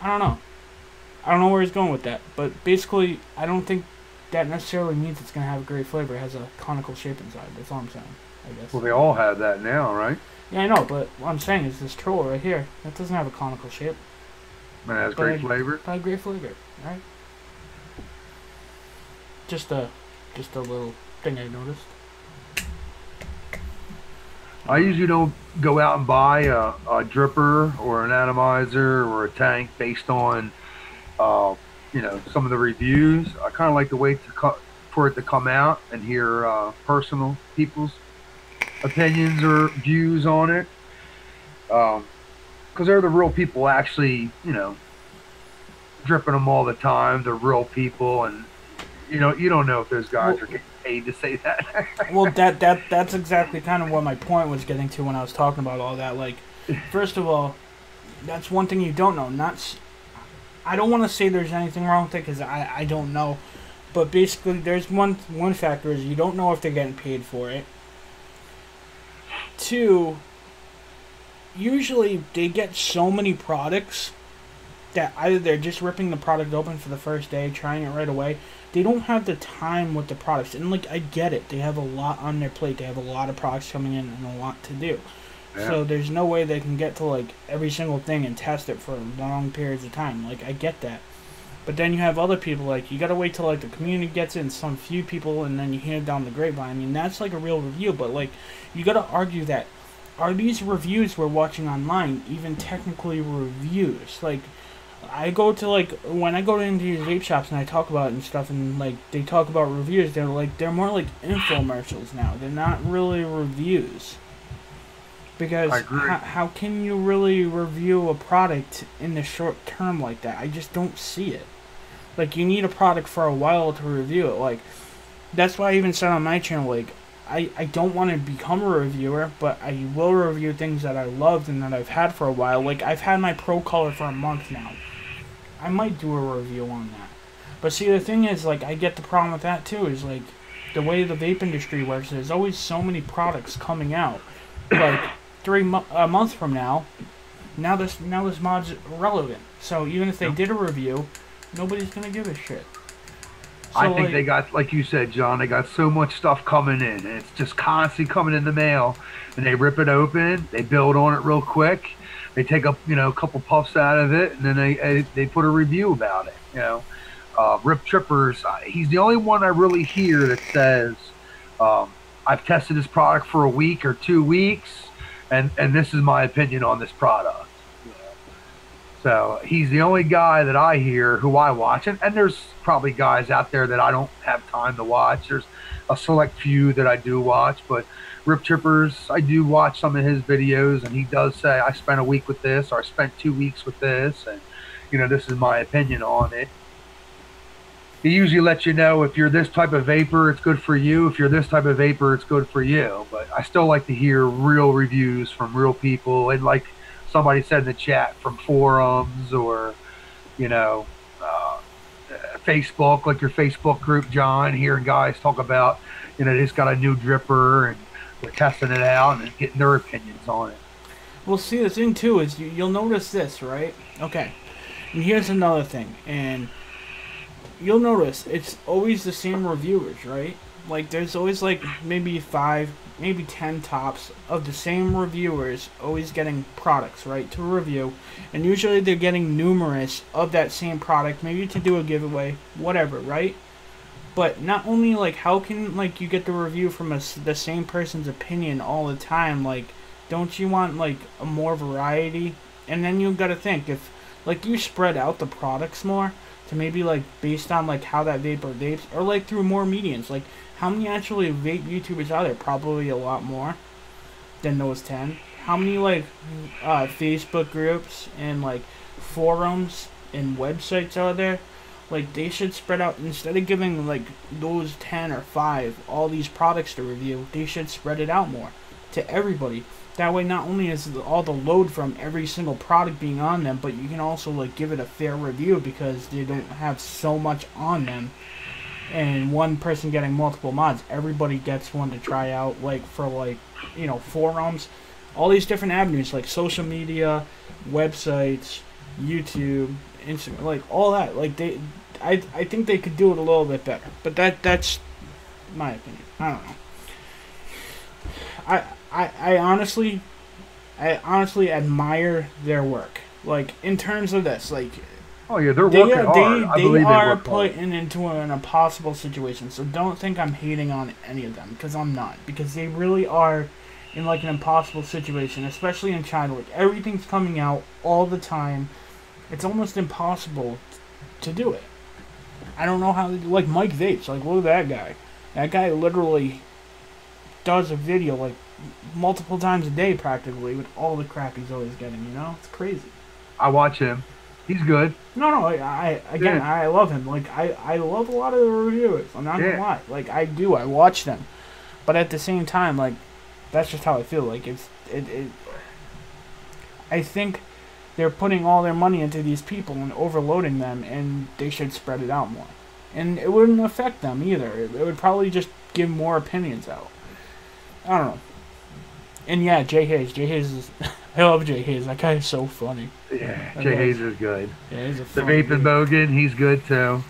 [SPEAKER 1] I don't know where he's going with that. But basically, I don't think that necessarily means it's going to have a great flavor. It has a conical shape inside. That's all I'm saying, I guess.
[SPEAKER 2] Well, they all have that now, right?
[SPEAKER 1] Yeah, I know, but what I'm saying is this Troll right here, that doesn't have a conical shape.
[SPEAKER 2] But it has great flavor?
[SPEAKER 1] But great flavor, right? Just a little thing I noticed.
[SPEAKER 2] I usually don't go out and buy a dripper or an atomizer or a tank based on, you know, some of the reviews. I kind of like to wait for it to come out and hear personal people's opinions or views on it. Because they're the real people actually, you know, dripping them all the time. They're real people, and, you know, you don't know if those guys are getting paid to say that.
[SPEAKER 1] Well, that's exactly kind of what my point was getting to when I was talking about all that. Like, first of all, that's one thing you don't know. I don't want to say there's anything wrong with it because I don't know. But basically, there's one factor is you don't know if they're getting paid for it. Two, usually they get so many products that either they're just ripping the product open for the first day, trying it right away. They don't have the time with the products. And, like, I get it. They have a lot on their plate. They have a lot of products coming in and a lot to do. Yeah. So there's no way they can get to, like, every single thing and test it for long periods of time. Like, I get that. But then you have other people, like, you gotta wait till, like, the community gets in, some few people, and then you hear it down the grapevine. I mean, that's, like, a real review, but, like, you gotta argue that, are these reviews we're watching online even technically reviews? Like, I go to, like, when I go into these vape shops and I talk about it and stuff, and, like, they talk about reviews, they're more like infomercials now. They're not really reviews. Because how can you really review a product in the short term like that? I just don't see it. Like, you need a product for a while to review it. Like, that's why I even said on my channel, like, I don't want to become a reviewer, but I will review things that I loved and that I've had for a while. Like, I've had my Pro Color for a month now. I might do a review on that. But see, the thing is, like, I get the problem with that too, is, like, the way the vape industry works, there's always so many products coming out. Like, a month from now this mod's irrelevant. So even if they did a review, nobody's gonna give a shit. So,
[SPEAKER 2] I think, like, they got, like you said, John, they got so much stuff coming in, and it's just constantly coming in the mail, and they rip it open, they build on it real quick, they take a couple puffs out of it, and then they put a review about it. Rip Trippers, he's the only one I really hear that says, I've tested this product for a week or 2 weeks, and this is my opinion on this product. So he's the only guy that I hear who I watch, and there's probably guys out there that I don't have time to watch. There's a select few that I do watch, but Rip Trippers, I do watch some of his videos, and he does say, I spent a week with this, or I spent 2 weeks with this, and this is my opinion on it. He usually lets you know, if you're this type of vapor, it's good for you. If you're this type of vapor, it's good for you. But I still like to hear real reviews from real people. And like somebody said in the chat, from forums or, Facebook, like your Facebook group, John, hearing guys talk about, they just got a new dripper and we're testing it out and getting their opinions on it.
[SPEAKER 1] Well, see, the thing too is you'll notice this, right? Okay. And here's another thing. And you'll notice it's always the same reviewers, right? Like, there's always, like, maybe 5, maybe 10 tops of the same reviewers always getting products, right, to review. And usually they're getting numerous of that same product, maybe to do a giveaway, whatever, right? But not only, like, how can, like, you get the review from the same person's opinion all the time? Like, don't you want, like, a more variety? And then you've got to think, if, like, you spread out the products more, to maybe, like, based on, like, how that vapor vapes, or, like, through more mediums. Like, how many actually vape YouTubers are there? Probably a lot more than those 10. How many, like, Facebook groups and, like, forums and websites are there? Like, they should spread out, instead of giving, like, those 10 or 5 all these products to review, they should spread it out more to everybody. That way, not only is all the load from every single product being on them, but you can also, like, give it a fair review because they don't have so much on them. And one person getting multiple mods, everybody gets one to try out, like, for, like, forums, all these different avenues, like social media, websites, YouTube, Instagram, like, all that. Like, I think they could do it a little bit better. But that's my opinion. I don't know. I honestly admire their work. Like, in terms of this, like,
[SPEAKER 2] oh yeah, they're working hard.
[SPEAKER 1] They are put into an impossible situation. So don't think I'm hating on any of them, because I'm not. Because they really are in, like, an impossible situation, especially in China. Like, everything's coming out all the time. It's almost impossible to do it. I don't know how they do. Like, Mike Vapes, like, look at that guy. That guy literally does a video, like, multiple times a day practically with all the crap he's always getting, It's crazy.
[SPEAKER 2] I watch him. He's good.
[SPEAKER 1] No, I love him. Like, I love a lot of the reviewers. I'm not gonna lie. Like, I do. I watch them. But at the same time, like, that's just how I feel. Like, I think they're putting all their money into these people and overloading them, and they should spread it out more. And it wouldn't affect them either. It would probably just give more opinions out. I don't know. And yeah, Jay Hayes. Jay Hayes is... I love Jay Hayes. That guy is so funny.
[SPEAKER 2] Yeah, Jay Hayes is good.
[SPEAKER 1] Yeah, he's a
[SPEAKER 2] The Vaping Bogan, he's good too.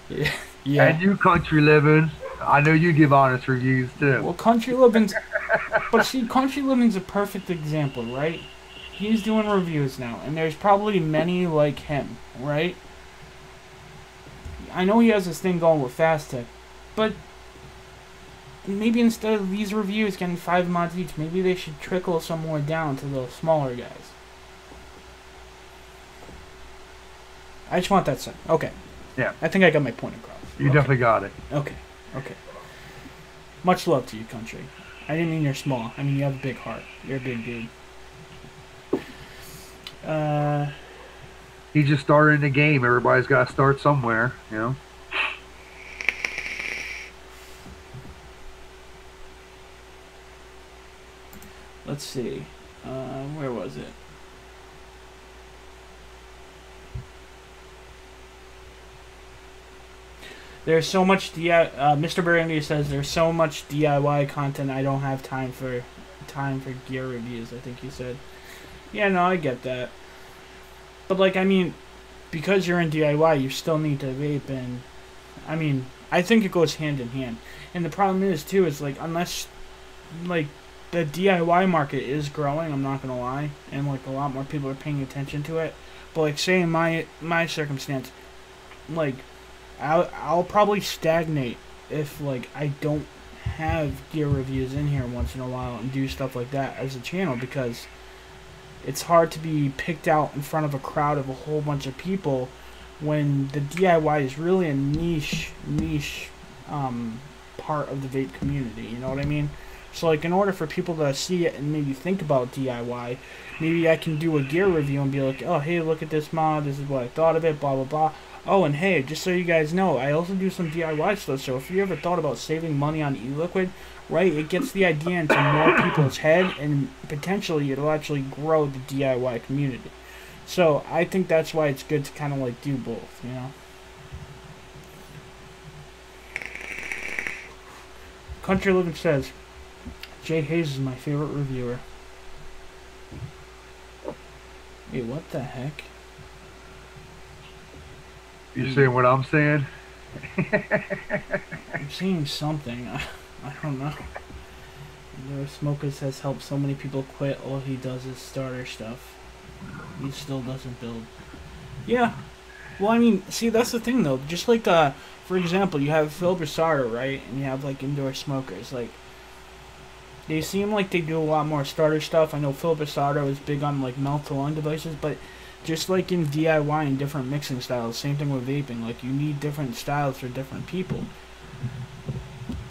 [SPEAKER 1] Yeah.
[SPEAKER 2] And you, Country Living. I know you give honest reviews too.
[SPEAKER 1] Well, Country Living's... But see, Country Living's a perfect example, right? He's doing reviews now, and there's probably many like him, right? I know he has this thing going with Fast Tech, but maybe instead of these reviews getting 5 mods each, maybe they should trickle some more down to the smaller guys. I just want that said. Okay.
[SPEAKER 2] Yeah.
[SPEAKER 1] I think I got my point across.
[SPEAKER 2] You definitely got it.
[SPEAKER 1] Okay. Okay. Much love to you, country. I didn't mean you're small. I mean you have a big heart. You're a big dude.
[SPEAKER 2] He just started in the game. Everybody's got to start somewhere, you know.
[SPEAKER 1] Let's see. Where was it? There's so much Mr. Burgundy says there's so much DIY content I don't have time for gear reviews, I think he said. Yeah, no, I get that. But like, I mean, because you're in DIY, you still need to vape, and I mean, I think it goes hand in hand. And the problem is too is like, unless like the DIY market is growing, I'm not gonna lie, and like a lot more people are paying attention to it. But like, say in my circumstance, like I'll probably stagnate if like I don't have gear reviews in here once in a while and do stuff like that as a channel, because it's hard to be picked out in front of a crowd of a whole bunch of people when the DIY is really a niche part of the vape community, you know what I mean? So like, in order for people to see it and maybe think about DIY, maybe I can do a gear review and be like, oh hey, look at this mod, this is what I thought of it, blah blah blah. Oh, and hey, just so you guys know, I also do some DIY stuff, so if you ever thought about saving money on e-liquid, right, it gets the idea into more people's head, and potentially it'll actually grow the DIY community. So I think that's why it's good to kind of like do both, you know? Country Living says, Jay Hayes is my favorite reviewer. Wait, what the heck?
[SPEAKER 2] You saying what I'm saying?
[SPEAKER 1] I'm seeing something. I don't know. The Smokers has helped so many people quit. All he does is starter stuff. He still doesn't build. Yeah. Well, I mean, see, that's the thing, though. Just like, for example, you have Phil Brisardo, right? And you have, like, Indoor Smokers. Like, they seem like they do a lot more starter stuff. I know Phil Brisardo is big on, like, mouth-to-lung devices, but just like in DIY and different mixing styles, same thing with vaping. Like, you need different styles for different people.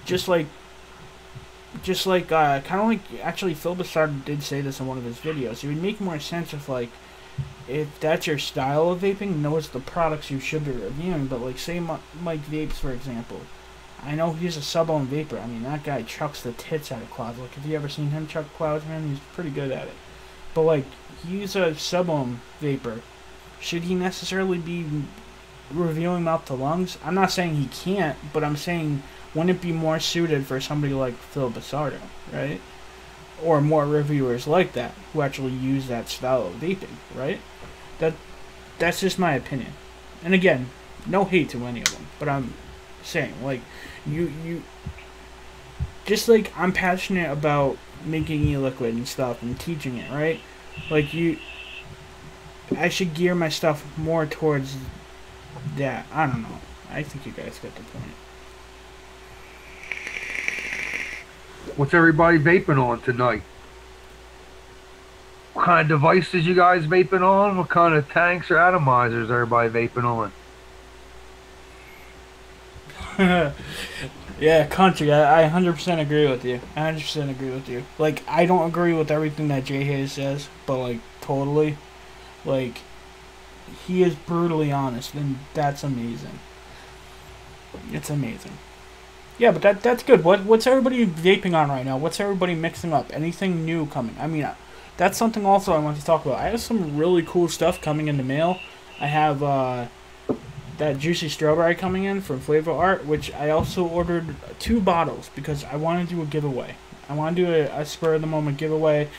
[SPEAKER 1] Just like kind of like, actually, Phil Brisardo did say this in one of his videos. It would make more sense if, like, if that's your style of vaping, knows the products you should be reviewing. But, like, say Mike Vapes, for example. I know he's a sub-ohm vapor. I mean, that guy chucks the tits out of clouds. Like, have you ever seen him chuck clouds, man? He's pretty good at it. But, like, he's a sub-ohm vapor. Should he necessarily be reviewing mouth to lungs? I'm not saying he can't, but I'm saying, wouldn't it be more suited for somebody like Phil Brisardo, right? Or more reviewers like that who actually use that style of vaping, right? That's just my opinion. And again, no hate to any of them, but I'm saying, like, you just like I'm passionate about making e-liquid and stuff and teaching it, right? Like, I should gear my stuff more towards that. I don't know. I think you guys get the point.
[SPEAKER 2] What's everybody vaping on tonight? What kind of devices you guys vaping on? What kind of tanks or atomizers everybody vaping on?
[SPEAKER 1] Yeah, country, I 100% agree with you. I 100% agree with you. Like, I don't agree with everything that Jay Hayes says, but, like, totally. Like, he is brutally honest, and that's amazing. It's amazing. Yeah, but that's good. What's everybody vaping on right now? What's everybody mixing up? Anything new coming? I mean, that's something also I want to talk about. I have some really cool stuff coming in the mail. I have that Juicy Strawberry coming in from Flavor Art, which I also ordered 2 bottles because I want to do a giveaway. I want to do a spur-of-the-moment giveaway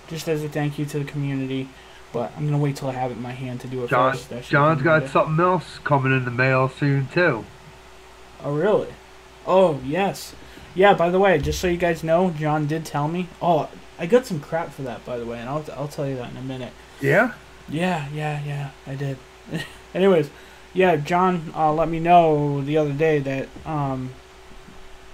[SPEAKER 1] just as a thank you to the community. But I'm going to wait till I have it in my hand to do it first.
[SPEAKER 2] John's got something else coming in the mail soon, too.
[SPEAKER 1] Oh, really? Oh, yes. Yeah, by the way, just so you guys know, John did tell me. Oh, I got some crap for that, by the way, and I'll tell you that in a minute.
[SPEAKER 2] Yeah?
[SPEAKER 1] Yeah, I did. Anyways, Yeah, John let me know the other day that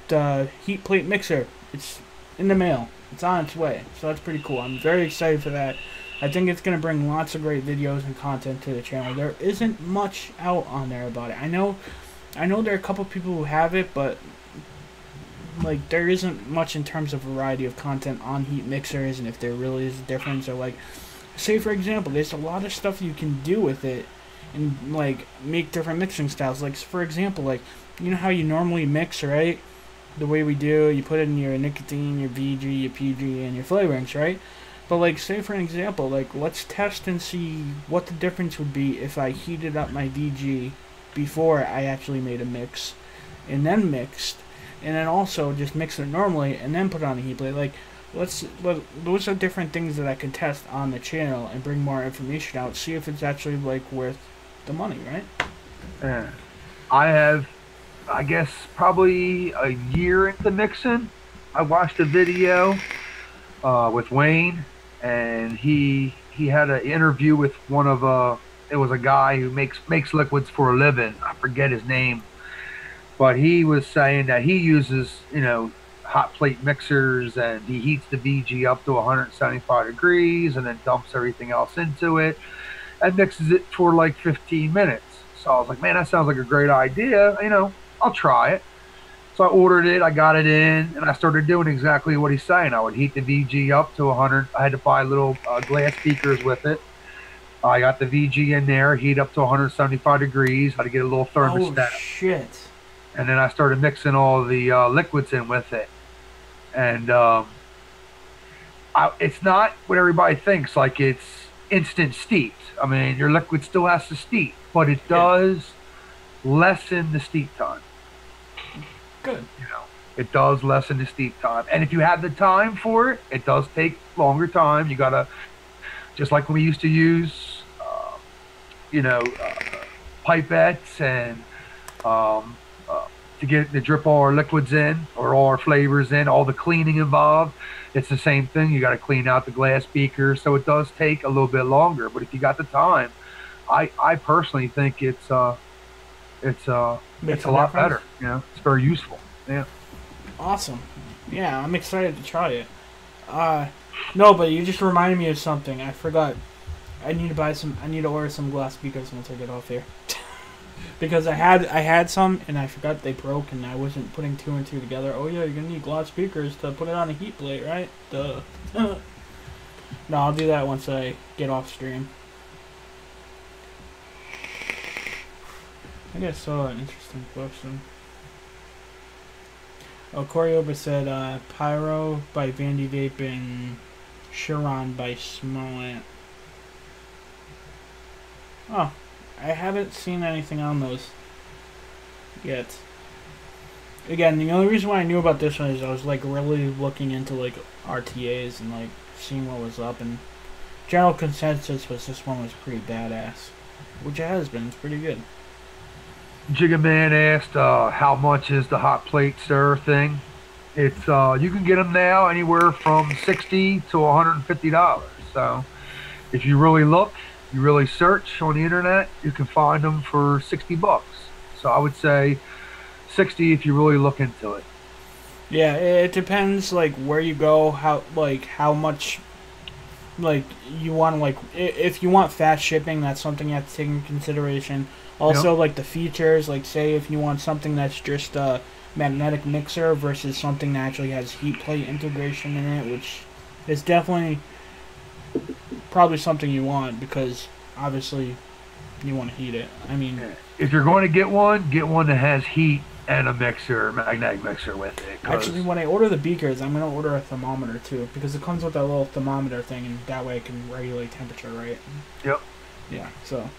[SPEAKER 1] the heat plate mixer, it's in the mail. It's on its way. So that's pretty cool. I'm very excited for that. I think it's going to bring lots of great videos and content to the channel. There isn't much out on there about it. I know there are a couple people who have it, but like there isn't much in terms of variety of content on heat mixers, and if there really is a difference, or like, say for example, there's a lot of stuff you can do with it and like make different mixing styles. Like for example, like you know how you normally mix, right? The way we do, you put in your nicotine, your VG, your PG, and your flavorings, right? But like, say for an example, like let's test and see what the difference would be if I heated up my VG before I actually made a mix, and then mixed, and then also just mix it normally and then put it on a heat plate. Like, those are different things that I can test on the channel and bring more information out. See if it's actually like worth the money, right?
[SPEAKER 2] Yeah. I have, I guess, probably a year into mixing. I watched a video with Wayne, and he had an interview with one of it was a guy who makes liquids for a living. I forget his name, but he was saying that he uses, you know, hot plate mixers, and he heats the VG up to 175 degrees and then dumps everything else into it and mixes it for like 15 minutes. So I was like, man, that sounds like a great idea. You know, I'll try it. So I ordered it, I got it in, and I started doing exactly what he's saying. I would heat the VG up to 100. I had to buy little glass beakers with it. I got the VG in there, heat up to 175 degrees. Had to get a little thermostat.
[SPEAKER 1] Oh shit!
[SPEAKER 2] And then I started mixing all the liquids in with it. And it's not what everybody thinks. Like it's instant steeped. I mean, your liquid still has to steep, but it does lessen the steep time.
[SPEAKER 1] Good.
[SPEAKER 2] You know, it does lessen the steep time, and if you have the time for it, it does take longer time. You gotta, just like when we used to use, you know, pipettes and to drip all our liquids in or all our flavors in, all the cleaning involved. It's the same thing. You got to clean out the glass beaker, so it does take a little bit longer. But if you got the time, I personally think it's a lot better. You know, it's very useful. Yeah.
[SPEAKER 1] Awesome. Yeah, I'm excited to try it. No, but you just reminded me of something. I forgot. I need to order some glass speakers once I get off here. Because I had some and I forgot they broke and I wasn't putting two and two together. Oh yeah, you're gonna need glass speakers to put it on a heat plate, right? Duh. No, I'll do that once I get off stream. I think I saw an interesting question. Oh, Corioba said, Pyro by Vandy Vape and Chiron by Smollett. Oh, I haven't seen anything on those yet. Again, the only reason why I knew about this one is I was like really looking into like RTAs and like seeing what was up, and general consensus was this one was pretty badass, which it has been. It's pretty good.
[SPEAKER 2] Jigga Man asked, how much is the hot plate stir thing? It's you can get them now anywhere from $60 to $150. So if you really look, you really search on the internet, you can find them for $60. So I would say 60 if you really look into it.
[SPEAKER 1] Yeah, it depends like where you go, how much like you want to, like if you want fast shipping, that's something you have to take into consideration. Also, like the features, like say if you want something that's just a magnetic mixer versus something that actually has heat plate integration in it, which is definitely probably something you want because obviously you want to heat it. I mean,
[SPEAKER 2] if you're going to get one that has heat and a mixer, magnetic mixer with it.
[SPEAKER 1] Actually, when I order the beakers, I'm going to order a thermometer too because it comes with that little thermometer thing, and that way I can regulate temperature, right?
[SPEAKER 2] Yep.
[SPEAKER 1] Yeah, so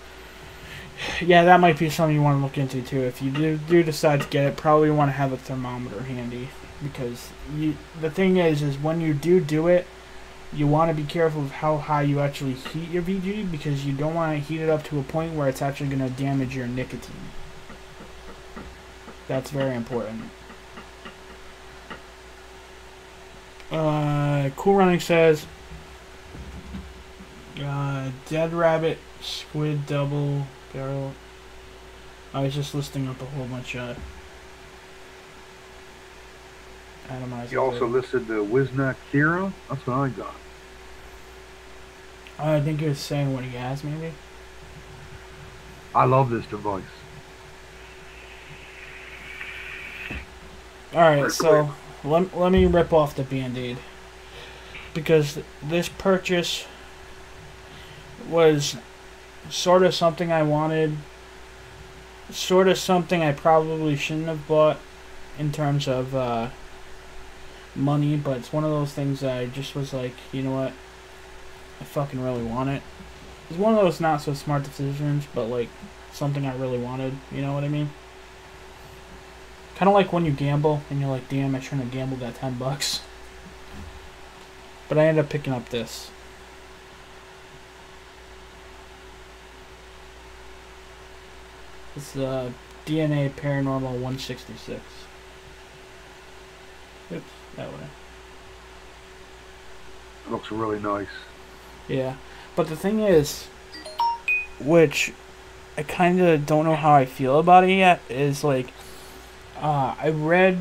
[SPEAKER 1] yeah, that might be something you want to look into too. If you do decide to get it, probably want to have a thermometer handy because the thing is when you do it, you want to be careful of how high you actually heat your VG because you don't want to heat it up to a point where it's actually going to damage your nicotine. That's very important. Cool Running says, Dead Rabbit Squid Double Barrel. I was just listing up a whole bunch of atomizers.
[SPEAKER 2] You also listed the Wisnac Theorem. That's what I got.
[SPEAKER 1] I think he was saying what he has, maybe.
[SPEAKER 2] I love this device.
[SPEAKER 1] Alright, so let me rip off the Band-Aid. Because this purchase was sort of something I wanted, sort of something I probably shouldn't have bought in terms of money, but it's one of those things that I just was like, you know what, I fucking really want it. It's one of those not so smart decisions, but like something I really wanted, you know what I mean? Kind of like when you gamble and you're like, damn, I shouldn't have gambled that $10. But I ended up picking up this. It's the DNA Paranormal 166. Oops, that way.
[SPEAKER 2] It looks really nice.
[SPEAKER 1] Yeah, but the thing is, which I kind of don't know how I feel about it yet, is like, I read,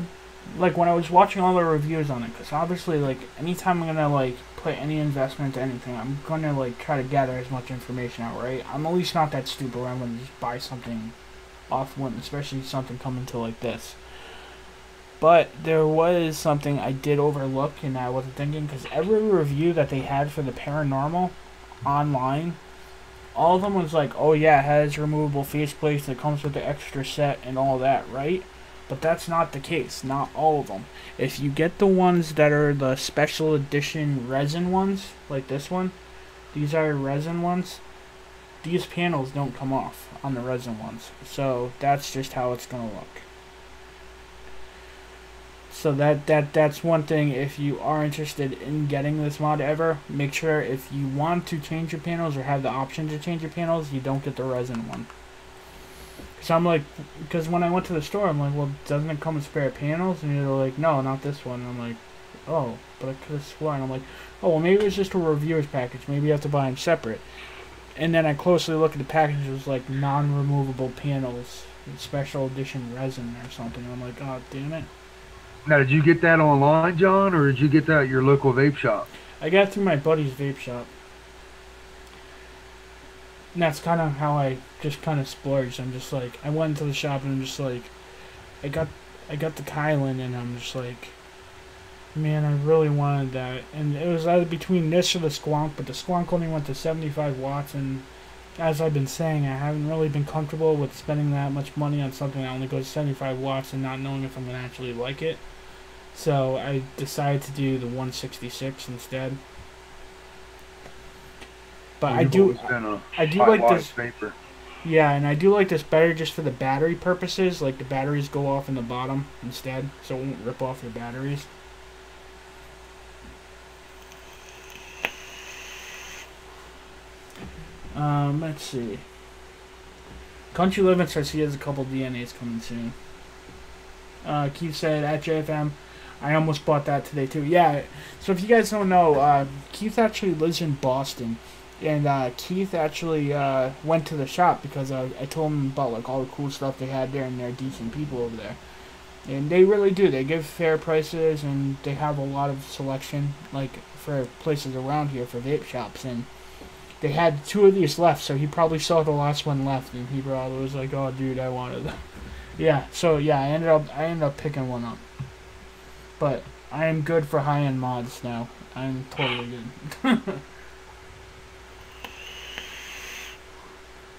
[SPEAKER 1] like when I was watching all the reviews on it, because obviously like anytime I'm gonna like put any investment into anything, I'm gonna like try to gather as much information out, right? I'm at least not that stupid where I'm gonna just buy something off whim, especially something coming to like this. But there was something I did overlook and I wasn't thinking, because every review that they had for the Paranormal online, all of them was like, oh yeah, it has removable faceplates, it comes with the extra set and all that, right? But that's not the case, not all of them. If you get the ones that are the special edition resin ones, like this one, these are resin ones, these panels don't come off on the resin ones. So that's just how it's going to look. So that's one thing. If you are interested in getting this mod ever, make sure if you want to change your panels or have the option to change your panels, you don't get the resin one. So I'm like, because when I went to the store, I'm like, well, doesn't it come with spare panels? And they're like, no, not this one. And I'm like, oh, but I could have sworn. I'm like, oh, well, maybe it's just a reviewer's package. Maybe you have to buy them separate. And then I closely look at the package. It was like non-removable panels, special edition resin or something. And I'm like, oh, damn it.
[SPEAKER 2] Now, did you get that online, John, or did you get that at your local vape shop?
[SPEAKER 1] I got it through my buddy's vape shop. And that's kind of how I just kind of splurged. I'm just like, I went into the shop and I'm just like, I got the Kylan and I'm just like, man, I really wanted that. And it was either between this or the Squonk, but the Squonk only went to 75 watts. And as I've been saying, I haven't really been comfortable with spending that much money on something that only goes 75 watts and not knowing if I'm going to actually like it. So I decided to do the 166 instead. But I do like this
[SPEAKER 2] vapor.
[SPEAKER 1] Yeah, and I do like this better just for the battery purposes. Like the batteries go off in the bottom instead, so it won't rip off your batteries. Let's see. Country Living says he has a couple DNAs coming soon. Keith said at JFM, I almost bought that today too. Yeah, so if you guys don't know, Keith actually lives in Boston. And Keith actually went to the shop because I told him about like all the cool stuff they had there, and they're decent people over there. And they really do. They give fair prices, and they have a lot of selection like for places around here for vape shops. And they had 2 of these left, so he probably saw the last one left, and he probably was like, "Oh, dude, I wanted them." Yeah. So yeah, I ended up picking one up. But I am good for high-end mods now. I'm totally good.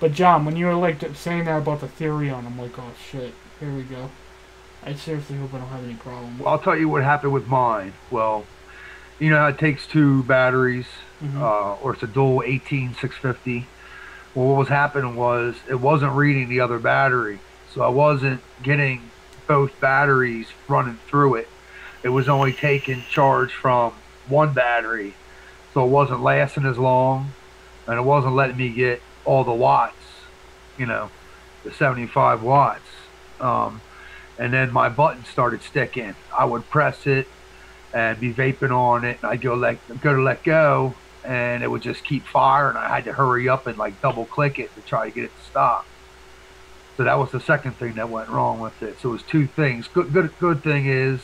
[SPEAKER 1] But John, when you were like saying that about the Therion, I'm like, oh shit, here we go. I seriously hope I don't have any problem.
[SPEAKER 2] Well, I'll tell you what happened with mine. Well, you know how it takes 2 batteries, or it's a dual 18650. Well, what was happening was it wasn't reading the other battery, so I wasn't getting both batteries running through it. It was only taking charge from one battery, so it wasn't lasting as long, and it wasn't letting me get all the watts, you know, the 75 watts. And then my button started sticking. I would press it and be vaping on it, and I'd go to let go, and it would just keep firing. I had to hurry up and like double click it to try to get it to stop. So that was the second thing that went wrong with it. So it was two things. Good thing is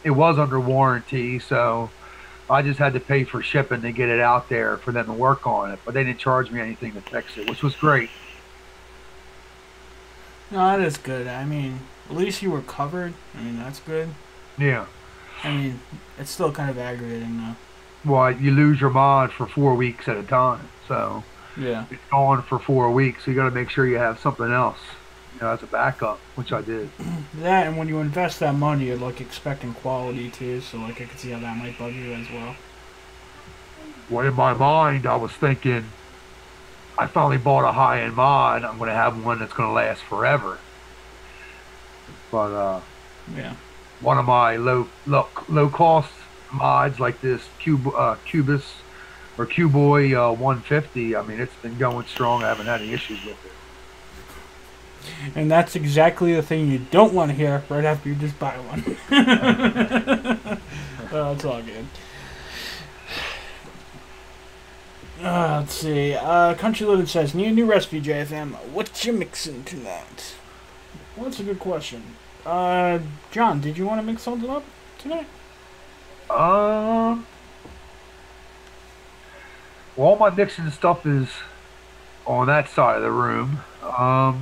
[SPEAKER 2] it was under warranty, so I just had to pay for shipping to get it out there for them to work on it. But they didn't charge me anything to fix it, which was great.
[SPEAKER 1] No, that is good. I mean, at least you were covered. I mean, that's good.
[SPEAKER 2] Yeah.
[SPEAKER 1] I mean, it's still kind of aggravating though.
[SPEAKER 2] Well, you lose your mod for 4 weeks at a time, so
[SPEAKER 1] Yeah.
[SPEAKER 2] it's gone for 4 weeks. So you got to make sure you have something else, as a backup, which I did.
[SPEAKER 1] That, and when you invest that money, you're like expecting quality too. So like I could see how that might bug you as well.
[SPEAKER 2] Well, in my mind, I was thinking, I finally bought a high-end mod. I'm going to have one that's going to last forever. But
[SPEAKER 1] Yeah.
[SPEAKER 2] one of my low cost mods like this Cubus or Cuboy 150. I mean, it's been going strong. I haven't had any issues with it.
[SPEAKER 1] And that's exactly the thing you don't want to hear right after you just buy one. Well, it's all good. Let's see. Country Living says, need a new recipe, JFM. What you mixing tonight? Well, that's a good question. John, did you want to mix something up tonight?
[SPEAKER 2] Well, all my mixing stuff is on that side of the room. I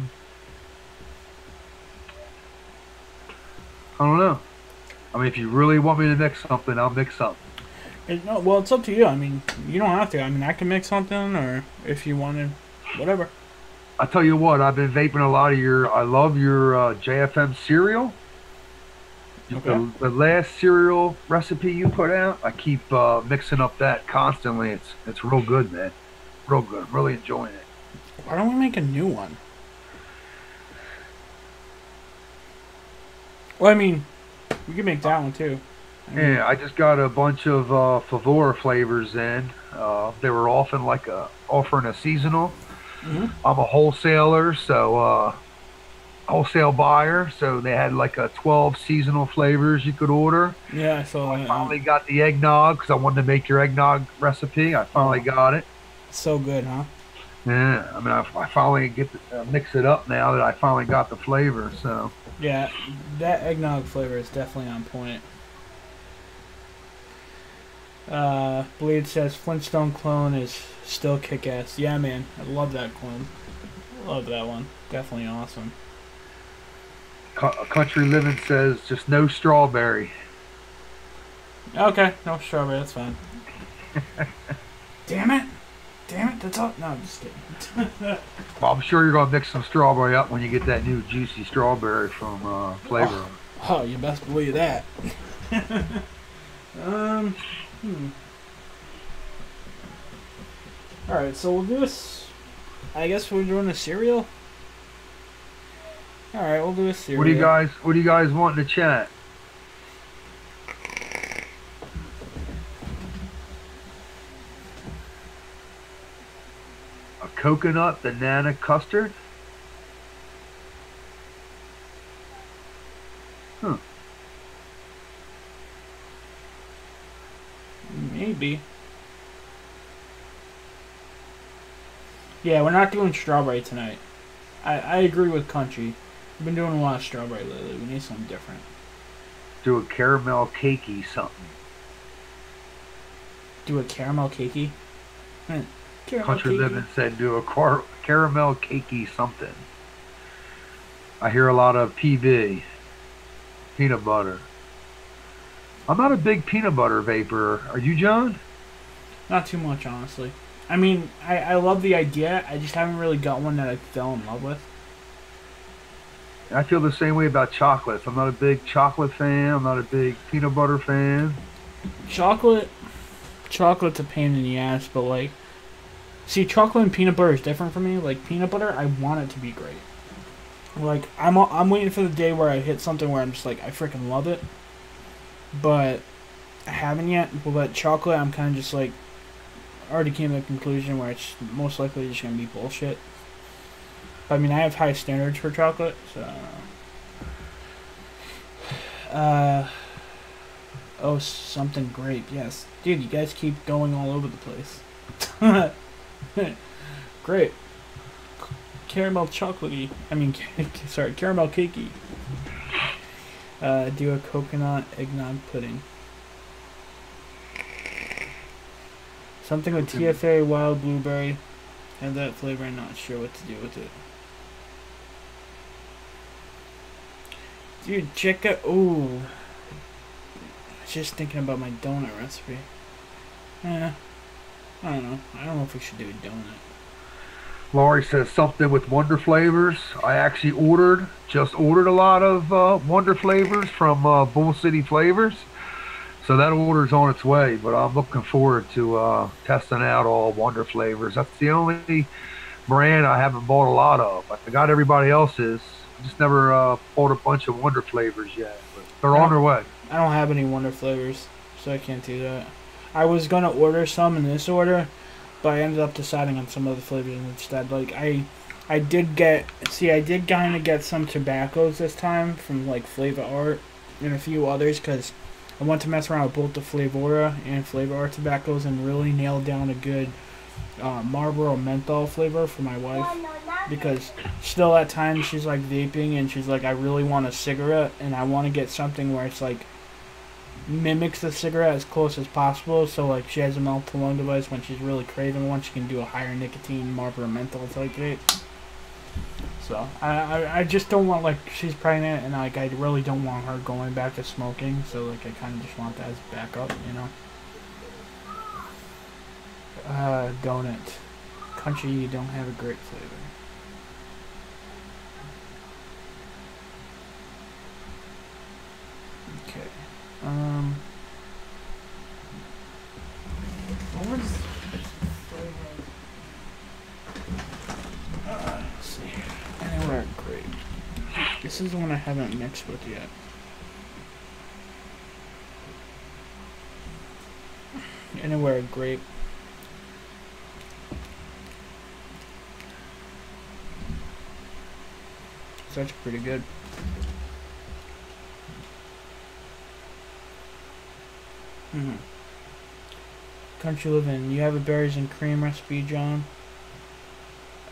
[SPEAKER 2] don't know. I mean, if you really want me to mix something, I'll mix something.
[SPEAKER 1] No, well, it's up to you. I mean, you don't have to. I mean, I can mix something, or if you wanted, whatever.
[SPEAKER 2] I tell you what, I've been vaping a lot of I love your JFM cereal.
[SPEAKER 1] Okay.
[SPEAKER 2] The last cereal recipe you put out, I keep mixing up that constantly. It's real good, man. Real good. I'm really enjoying it.
[SPEAKER 1] Why don't we make a new one? Well, I mean, we can make that one too.
[SPEAKER 2] Yeah, I just got a bunch of Favora flavors in. They were offering a seasonal.
[SPEAKER 1] Mm-hmm.
[SPEAKER 2] I'm a wholesaler, so wholesale buyer. So they had like a 12 seasonal flavors you could order.
[SPEAKER 1] Yeah, so
[SPEAKER 2] I finally got the eggnog because I wanted to make your eggnog recipe. I finally got it.
[SPEAKER 1] So good, huh?
[SPEAKER 2] Yeah, I mean, I finally get to mix it up now that I finally got the flavor. So
[SPEAKER 1] Yeah, that eggnog flavor is definitely on point. Blade says Flintstone clone is still kick-ass. Yeah, man, I love that clone. Love that one. Definitely awesome.
[SPEAKER 2] Country Living says just no strawberry.
[SPEAKER 1] Okay, no strawberry, that's fine. Damn it! Damn it, that's all. No, I'm just kidding.
[SPEAKER 2] Well, I'm sure you're gonna mix some strawberry up when you get that new juicy strawberry from Flavor.
[SPEAKER 1] Oh, you best believe that. Alright, so we'll do this. I guess we're doing a cereal. Alright, we'll do a cereal.
[SPEAKER 2] What do you guys want in the chat? A coconut banana custard? Huh.
[SPEAKER 1] Maybe. Yeah, we're not doing strawberry tonight. I agree with Country. We've been doing a lot of strawberry lately. We need something different.
[SPEAKER 2] Do a caramel cakey something.
[SPEAKER 1] Do a caramel cakey? Caramel
[SPEAKER 2] Country
[SPEAKER 1] cakey.
[SPEAKER 2] Living said do a caramel cakey something. I hear a lot of PB. Peanut butter. I'm not a big peanut butter vapor. Are you, John?
[SPEAKER 1] Not too much, honestly. I mean, I love the idea. I just haven't really got one that I fell in love with.
[SPEAKER 2] I feel the same way about chocolates. I'm not a big chocolate fan. I'm not a big peanut butter fan.
[SPEAKER 1] Chocolate's a pain in the ass, but like, see, chocolate and peanut butter is different for me. Like peanut butter, I want it to be great. Like I'm waiting for the day where I hit something where I'm just like I freaking love it, but I haven't yet. But chocolate, I'm kind of just like already came to the conclusion where it's most likely just gonna be bullshit. I mean, I have high standards for chocolate, so. Oh, something grape, yes. Dude, you guys keep going all over the place. Great. caramel chocolatey. I mean, sorry, caramel cakey. Do a coconut eggnog pudding. Something with TFA, wild blueberry, and that flavor. I'm not sure what to do with it. Dude, check out. Ooh. I was just thinking about my donut recipe. I don't know. I don't know if we should do a donut.
[SPEAKER 2] Laurie says something with Wonder Flavors. I actually just ordered a lot of Wonder Flavors from Bull City Flavors. So that order's on its way, but I'm looking forward to testing out all Wonder Flavors. That's the only brand I haven't bought a lot of. I got everybody else's. I just never bought a bunch of Wonder Flavors yet, but they're on their way.
[SPEAKER 1] I don't have any Wonder Flavors, so I can't do that. I was going to order some in this order, but I ended up deciding on some other flavors instead. Like, I did kind of get some tobaccos this time from, like, Flavor Art and a few others, because I want to mess around with both the Flavora and Flavor Art tobaccos and really nail down a good Marlboro menthol flavor for my wife, because still at times she's like vaping and she's like, I really want a cigarette, and I want to get something where it's like mimics the cigarette as close as possible, so like she has a mouth-to-lung device. When she's really craving one, she can do a higher nicotine Marlboro menthol type vape. So I just don't want, like, she's pregnant and like I really don't want her going back to smoking, so like I kind of just want that as backup, you know. Donut. Country, you don't have a great flavor. Okay. What was let's see. Anywhere grape. This is the one I haven't mixed with yet. Anywhere grape. So that's pretty good. Country living. You have a berries and cream recipe, John?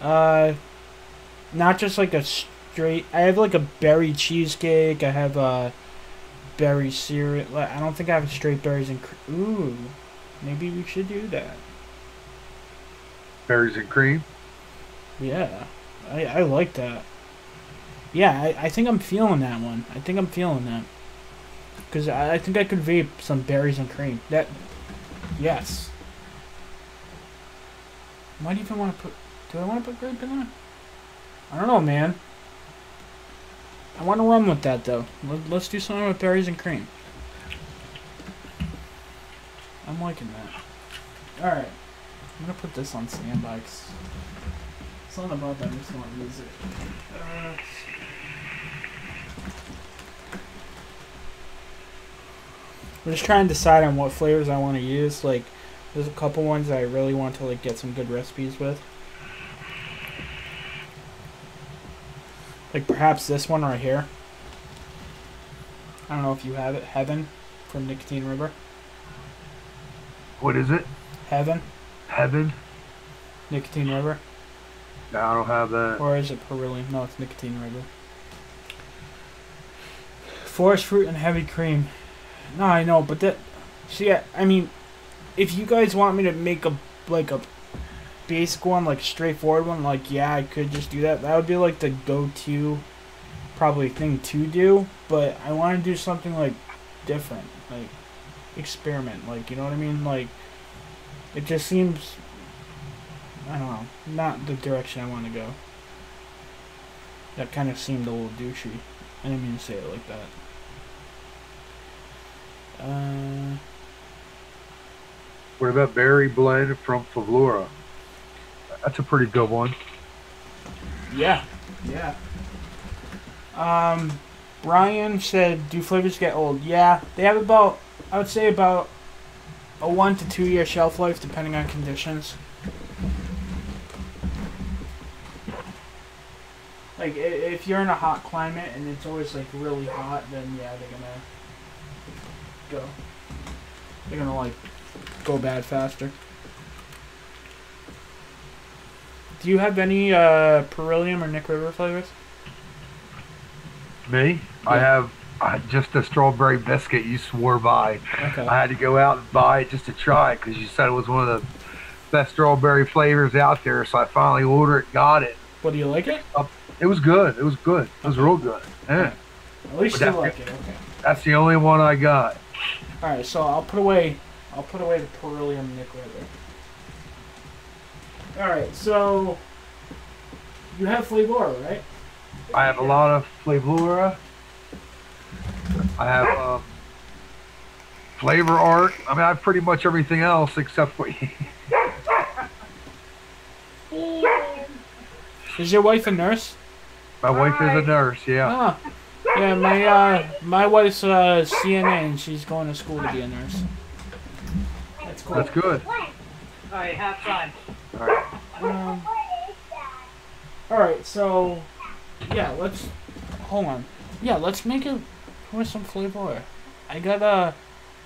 [SPEAKER 1] Not just like a straight. I have like a berry cheesecake. I have a berry cereal. I don't think I have straight berries and cream. Ooh, maybe we should do that.
[SPEAKER 2] Berries and cream?
[SPEAKER 1] Yeah, I like that. Yeah, I think I'm feeling that one. I think I'm feeling that. Because I think I could vape some berries and cream. That, yes. Might even want to put, do I want to put grape in that? I don't know, man. I want to run with that, though. Let's do something with berries and cream. I'm liking that. Alright. I'm going to put this on standby. Something about that makes me want to use it. I'm just trying to decide on what flavors I want to use. Like, there's a couple ones that I really want to like get some good recipes with. Like perhaps this one right here. I don't know if you have it. Heaven from Nicotine River.
[SPEAKER 2] What is it?
[SPEAKER 1] Heaven.
[SPEAKER 2] Heaven?
[SPEAKER 1] Nicotine River.
[SPEAKER 2] No, I don't have that.
[SPEAKER 1] Or is it Perillian? No, it's Nicotine River. Forest fruit and heavy cream. No, I know, but that... See, I mean, if you guys want me to make a basic one, like straightforward one, like, yeah, I could just do that. That would be like the go-to probably thing to do, but I want to do something like different, like experiment, like, you know what I mean? Like, it just seems, I don't know, not the direction I want to go. That kind of seemed a little douchey. I didn't mean to say it like that.
[SPEAKER 2] What about berry blend from Favlora? That's a pretty good one.
[SPEAKER 1] Yeah, yeah. Brian said, do flavors get old? Yeah, they have about, I would say about a 1 to 2 year shelf life depending on conditions. Like, if you're in a hot climate and it's always like really hot, then yeah, they're gonna like go bad faster. Do you have any Beryllium or Nick River flavors?
[SPEAKER 2] Me? Yeah. I have just a strawberry biscuit you swore by.
[SPEAKER 1] Okay.
[SPEAKER 2] I had to go out and buy it just to try it because you said it was one of the best strawberry flavors out there. So I finally ordered it, got it.
[SPEAKER 1] What, do you like it?
[SPEAKER 2] It was good. It was good. It was real good. Yeah.
[SPEAKER 1] At least you like it. Okay.
[SPEAKER 2] That's the only one I got.
[SPEAKER 1] All right, so I'll put away the Beryllium Nick River. All right, so you have Flavor, right?
[SPEAKER 2] I have a lot of Flavora. I have Flavor Art. I mean, I have pretty much everything else except for.
[SPEAKER 1] Is your wife a nurse?
[SPEAKER 2] My wife is a nurse. Yeah.
[SPEAKER 1] Ah, yeah. My wife's CNA, she's going to school to be a nurse. That's cool.
[SPEAKER 2] That's good.
[SPEAKER 3] All right, have fun.
[SPEAKER 2] All right.
[SPEAKER 1] All right. So, yeah. Hold on. Yeah, let's make it with some flavor. I got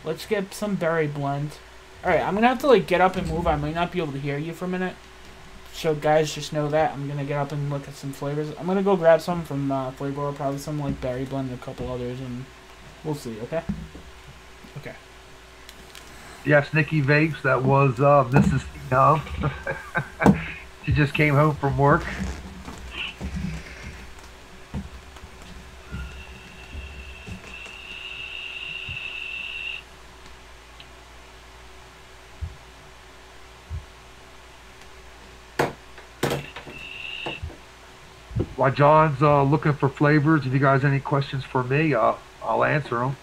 [SPEAKER 1] let's get some berry blend. All right. I'm gonna have to like get up and move. I might not be able to hear you for a minute. So guys, just know that I'm gonna get up and look at some flavors. I'm gonna go grab some from Flavor, probably some like berry blend and a couple others, and we'll see. Okay. Okay.
[SPEAKER 2] Yes, Nikki Vapes. That was Mrs. Phenom. She just came home from work. While John's looking for flavors, if you guys have any questions for me, I'll answer them.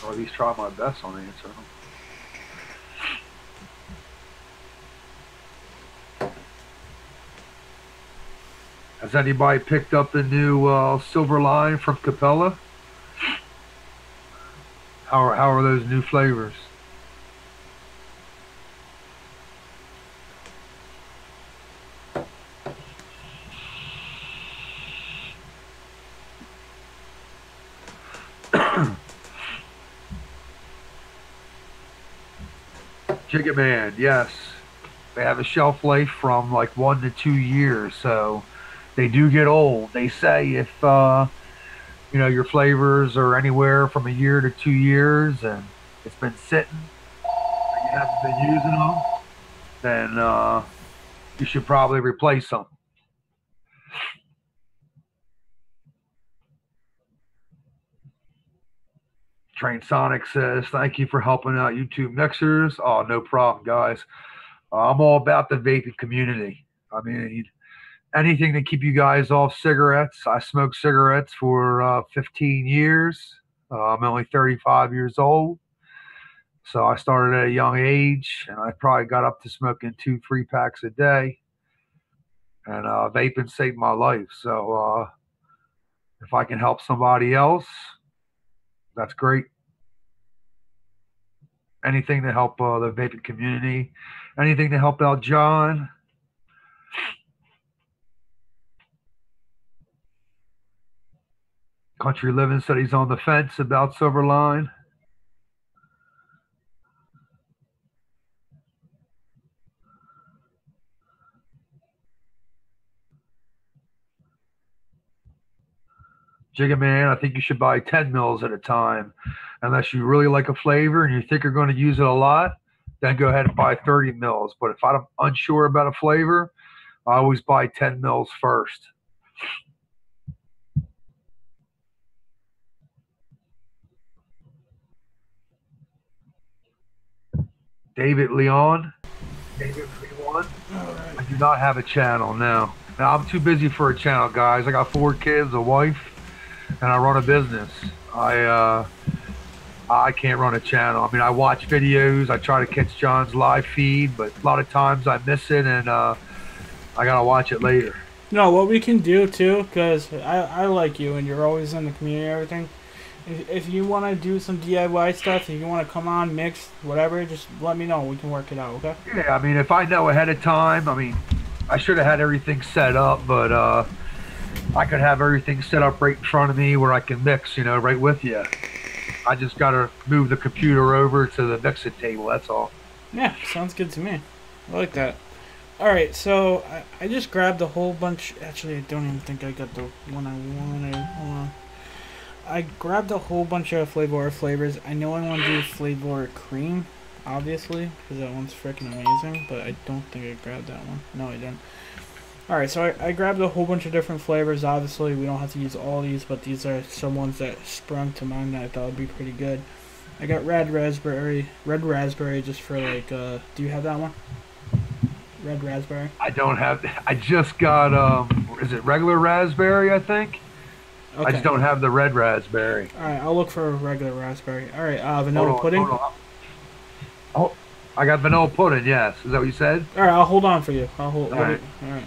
[SPEAKER 2] Or at least try my best on answering them. Has anybody picked up the new Silver Line from Capella? How are those new flavors? Jigga Man, yes. They have a shelf life from like 1 to 2 years, so they do get old. They say if you know, your flavors are anywhere from 1 year to 2 years and it's been sitting, or you haven't been using them, then you should probably replace them. Train Sonic says, thank you for helping out YouTube mixers. Oh, no problem, guys. I'm all about the vaping community. I mean, anything to keep you guys off cigarettes. I smoked cigarettes for 15 years. I'm only 35 years old. So I started at a young age, and I probably got up to smoking 2-3 packs a day. And vaping saved my life. So if I can help somebody else, that's great. Anything to help the vaping community, anything to help out John. Country Living said he's on the fence about Silver Line. Jigga Man, I think you should buy 10 mils at a time. Unless you really like a flavor and you think you're going to use it a lot, then go ahead and buy 30 mils. But if I'm unsure about a flavor, I always buy 10 mils first. David Leon. David Leon. Right. I do not have a channel now. Now I'm too busy for a channel, guys. I got 4 kids, a wife, and I run a business. I can't run a channel. I mean, I watch videos. I try to catch John's live feed, but a lot of times I miss it, and I gotta watch it later.
[SPEAKER 1] No, what we can do too, because I like you, and you're always in the community and everything. If you want to do some DIY stuff, if you want to come on, mix, whatever, just let me know. We can work it out, okay?
[SPEAKER 2] Yeah, I mean, if I know ahead of time, I mean, I should have had everything set up, but I could have everything set up right in front of me where I can mix, you know, right with you. I just gotta move the computer over to the mixing table. That's all.
[SPEAKER 1] Yeah, sounds good to me. I like that. Alright, so I just grabbed a whole bunch. Actually, I don't even think I got the one I wanted. Hold on. I grabbed a whole bunch of flavor flavors. I know I want to do flavor cream, obviously, because that one's freaking amazing, but I don't think I grabbed that one. No, I didn't. Alright, so I grabbed a whole bunch of different flavors. Obviously, we don't have to use all these, but these are some ones that sprung to mind that I thought would be pretty good. I got red raspberry just for like, do you have that one? Red raspberry?
[SPEAKER 2] I don't have. I just got. Is it regular raspberry? I think.
[SPEAKER 1] Okay.
[SPEAKER 2] I just don't have the red raspberry.
[SPEAKER 1] Alright, I'll look for a regular raspberry. Alright, vanilla pudding?
[SPEAKER 2] Hold on. Oh, I got vanilla pudding, yes. Is that what you said?
[SPEAKER 1] Alright, I'll hold on for you. I'll hold
[SPEAKER 2] All right.
[SPEAKER 1] it. Alright.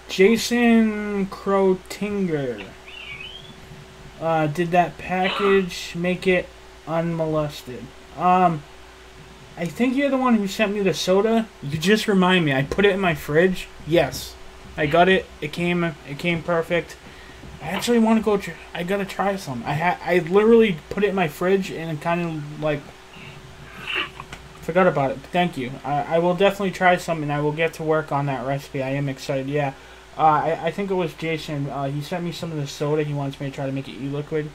[SPEAKER 1] Jason Crotinger. Did that package make it unmolested? I think you're the one who sent me the soda. You just remind me. I put it in my fridge. Yes, I got it. It came perfect. I actually want to go. I gotta try some. I literally put it in my fridge and kind of like forgot about it. Thank you. I will definitely try some and I will get to work on that recipe. I am excited. Yeah. I think it was Jason. He sent me some of the soda. He wants me to try to make it e-liquid,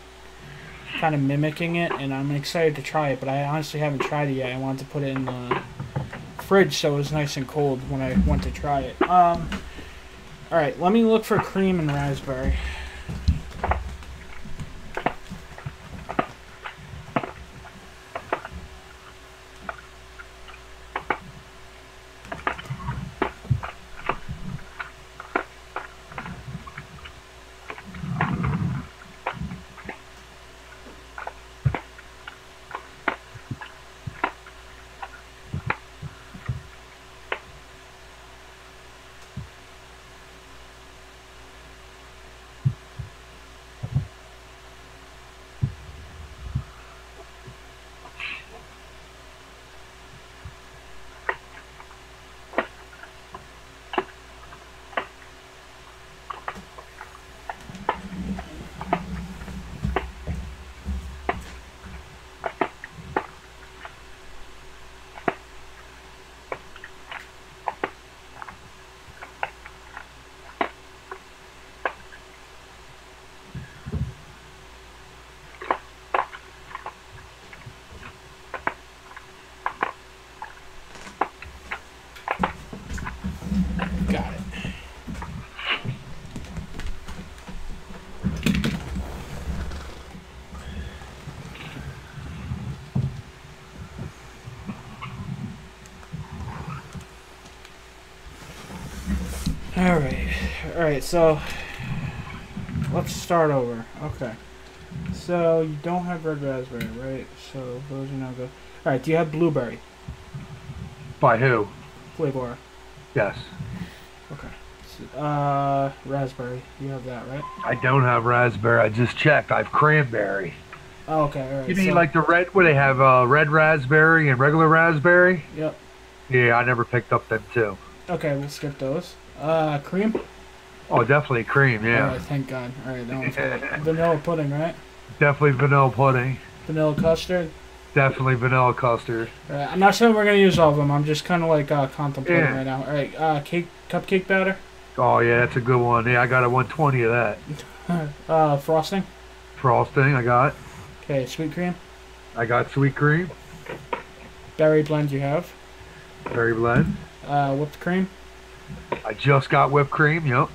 [SPEAKER 1] kind of mimicking it, and I'm excited to try it. But I honestly haven't tried it yet. I wanted to put it in the fridge so it was nice and cold when I went to try it. All right, let me look for cream and raspberry. Got it. Alright, so let's start over. Okay. So you don't have red raspberry, right? So those are not good. Alright, do you have blueberry
[SPEAKER 2] By who?
[SPEAKER 1] flavor?
[SPEAKER 2] Yes.
[SPEAKER 1] Okay. So, raspberry. You have that, right?
[SPEAKER 2] I don't have raspberry. I just checked. I have cranberry.
[SPEAKER 1] Oh, okay, alright.
[SPEAKER 2] You mean like the red? Where they have red raspberry and regular raspberry?
[SPEAKER 1] Yep.
[SPEAKER 2] Yeah, I never picked up them too.
[SPEAKER 1] Okay, we'll skip those. Cream?
[SPEAKER 2] Oh, definitely cream. Yeah.
[SPEAKER 1] Alright, thank God. Alright, that one's good. Vanilla pudding, right?
[SPEAKER 2] Definitely vanilla pudding.
[SPEAKER 1] Vanilla custard?
[SPEAKER 2] Definitely vanilla custard.
[SPEAKER 1] Alright, I'm not saying we're gonna use all of them. I'm just kind of like contemplating
[SPEAKER 2] Yeah.
[SPEAKER 1] right now. Alright, cupcake batter?
[SPEAKER 2] Oh yeah, that's a good one. Yeah, I got a 120 of that.
[SPEAKER 1] Frosting?
[SPEAKER 2] Frosting, I got.
[SPEAKER 1] Okay, sweet cream?
[SPEAKER 2] I got sweet cream.
[SPEAKER 1] Berry blend you have?
[SPEAKER 2] Berry blend.
[SPEAKER 1] Whipped cream?
[SPEAKER 2] I just got whipped cream. Yep.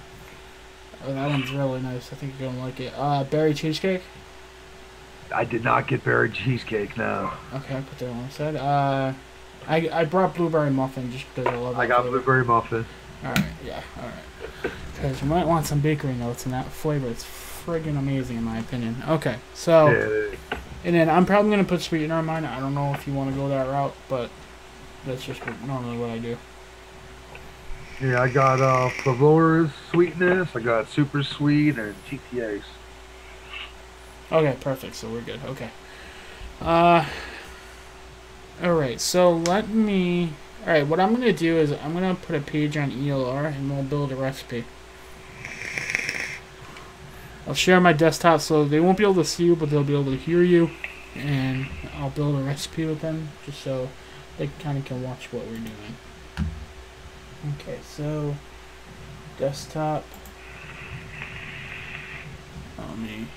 [SPEAKER 1] Oh, that one's really nice. I think you're gonna like it. Berry cheesecake?
[SPEAKER 2] I did not get berry cheesecake. No.
[SPEAKER 1] Okay, I put that on the side. I brought blueberry muffin just because I love it.
[SPEAKER 2] I got blueberry muffin.
[SPEAKER 1] Alright, yeah, alright. Because you might want some bakery notes in that flavor. It's friggin' amazing in my opinion. Okay, so,
[SPEAKER 2] Yeah.
[SPEAKER 1] and then I'm probably going to put sweetener in mine. I don't know if you want to go that route, but that's just normally what I do.
[SPEAKER 2] Yeah, I got Flavor's sweetness. I got super sweet and TTAs.
[SPEAKER 1] Okay, perfect. So we're good. Okay. Alright, so let me... Alright, what I'm going to do is I'm going to put a page on ELR and we'll build a recipe. I'll share my desktop so they won't be able to see you, but they'll be able to hear you. And I'll build a recipe with them just so they kind of can watch what we're doing. Okay, so desktop. Let me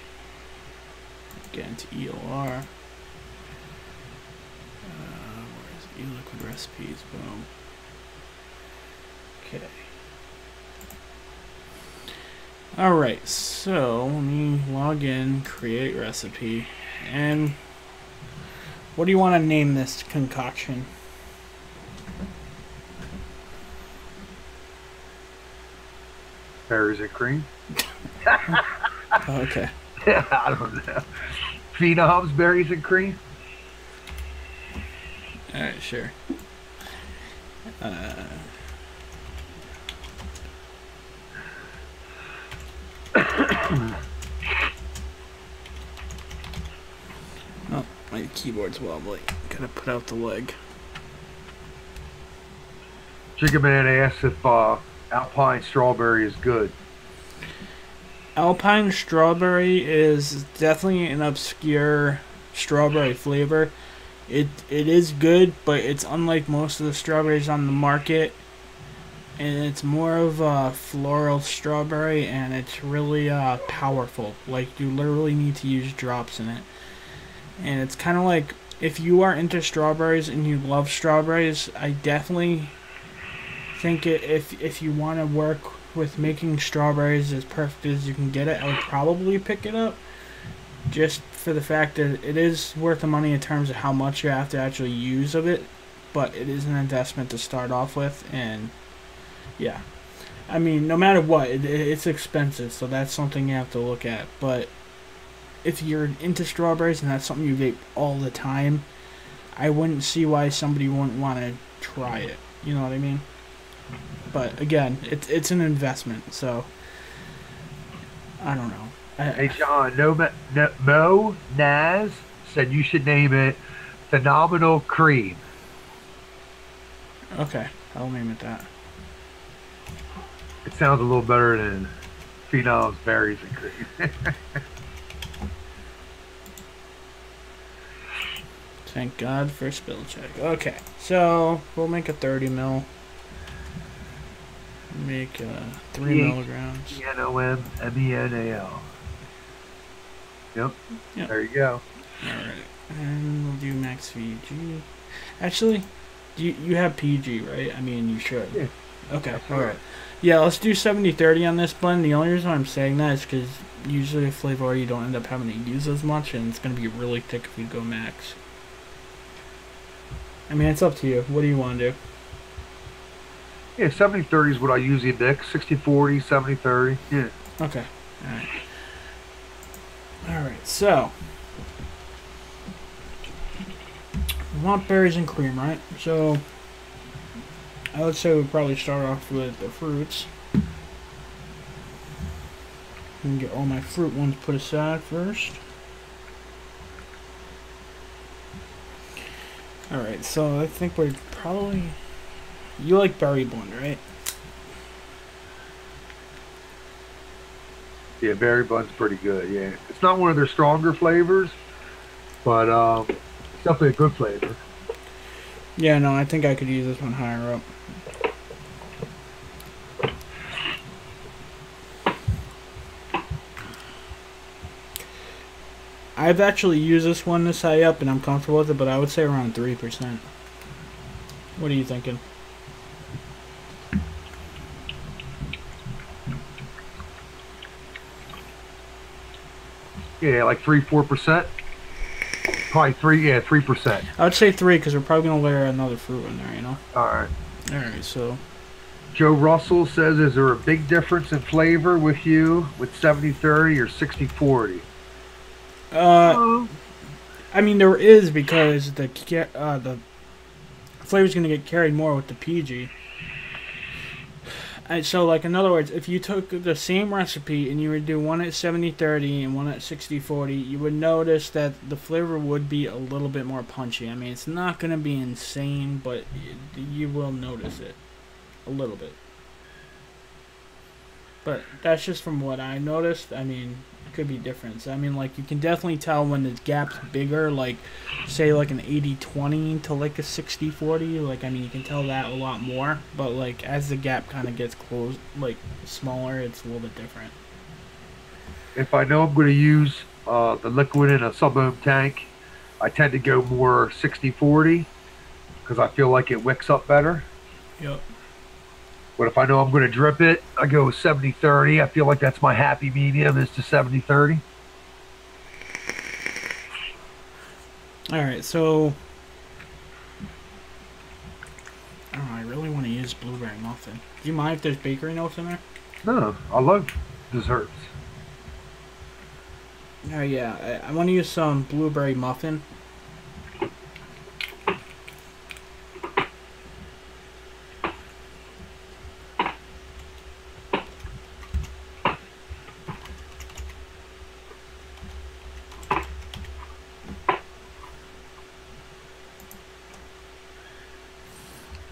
[SPEAKER 1] get into ELR. Where's e-liquid recipes? Boom. Okay. Alright, so let me log in, create recipe, and what do you want to name this concoction?
[SPEAKER 2] Berries and cream.
[SPEAKER 1] Okay.
[SPEAKER 2] I don't know. Phenom's berries and cream.
[SPEAKER 1] Alright, sure. Oh, my keyboard's wobbly. Gotta put out the leg.
[SPEAKER 2] Chicken Man asks if Alpine strawberry is good.
[SPEAKER 1] Alpine strawberry is definitely an obscure strawberry flavor. It is good, but it's unlike most of the strawberries on the market. And it's more of a floral strawberry, and it's really powerful. Like, you literally need to use drops in it. And it's kind of like, if you are into strawberries and you love strawberries, I definitely think if you want to work with making strawberries as perfect as you can get it, I would probably pick it up. Just for the fact that it is worth the money in terms of how much you have to actually use of it. But it is an investment to start off with, and yeah. I mean, no matter what, it's expensive, so that's something you have to look at. But if you're into strawberries and that's something you vape all the time, I wouldn't see why somebody wouldn't want to try it. You know what I mean? But again, it's an investment, so I don't know.
[SPEAKER 2] Hey John, Mo Naz said you should name it Phenomenal Cream.
[SPEAKER 1] Okay, I'll name it that.
[SPEAKER 2] It sounds a little better than Phenom's berries and cream.
[SPEAKER 1] Thank God for spell check. Okay, so we'll make a 30 mil. Make 3 milligrams.
[SPEAKER 2] Phenom-menal. Yep. There you go.
[SPEAKER 1] Alright. And we'll do max VG. Actually, you have PG, right? I mean, you should.
[SPEAKER 2] Yeah.
[SPEAKER 1] Okay, alright. Yeah, let's do 70-30 on this blend. The only reason I'm saying that is because usually a flavor you don't end up having to use as much, and it's going to be really thick if you go max. I mean, it's up to you. What do you want to do?
[SPEAKER 2] Yeah, 70-30 is what I usually mix. 60-40, 70-30. Yeah.
[SPEAKER 1] Okay. Alright. Alright, so we want berries and cream, right? So I would say we'd probably start off with the fruits. And get all my fruit ones put aside first. Alright, so I think we're probably... You like berry blend, right?
[SPEAKER 2] Yeah, berry blend's pretty good, yeah. It's not one of their stronger flavors, but it's definitely a good flavor.
[SPEAKER 1] Yeah, no, I think I could use this one higher up. I've actually used this one this high up and I'm comfortable with it, but I would say around 3%. What are you thinking?
[SPEAKER 2] Yeah, like 3-4%. Probably 3%.
[SPEAKER 1] I would say 3 because we're probably going to layer another fruit in there, you know?
[SPEAKER 2] Alright.
[SPEAKER 1] Alright, so...
[SPEAKER 2] Joe Russell says, is there a big difference in flavor with you with 70-30 or 60-40?
[SPEAKER 1] I mean, there is because the flavor's going to get carried more with the PG. So, like, in other words, if you took the same recipe and you would do one at 70-30 and one at 60-40, you would notice that the flavor would be a little bit more punchy. I mean, it's not going to be insane, but you will notice it a little bit. But that's just from what I noticed. I mean, it could be different. I mean, like, you can definitely tell when the gap's bigger, like, say, like an 80-20 to, like, a 60-40. Like, I mean, you can tell that a lot more. But, like, as the gap kind of gets closed, like, smaller, it's a little bit different.
[SPEAKER 2] If I know I'm going to use the liquid in a sub-ohm tank, I tend to go more 60-40 because I feel like it wicks up better.
[SPEAKER 1] Yep.
[SPEAKER 2] But if I know I'm going to drip it, I go 70-30. I feel like that's my happy medium is to 70-30.
[SPEAKER 1] Alright, so... I don't know, I really want to use blueberry muffin. Do you mind if there's bakery notes in there?
[SPEAKER 2] No, I love desserts.
[SPEAKER 1] Oh yeah, I want to use some blueberry muffin.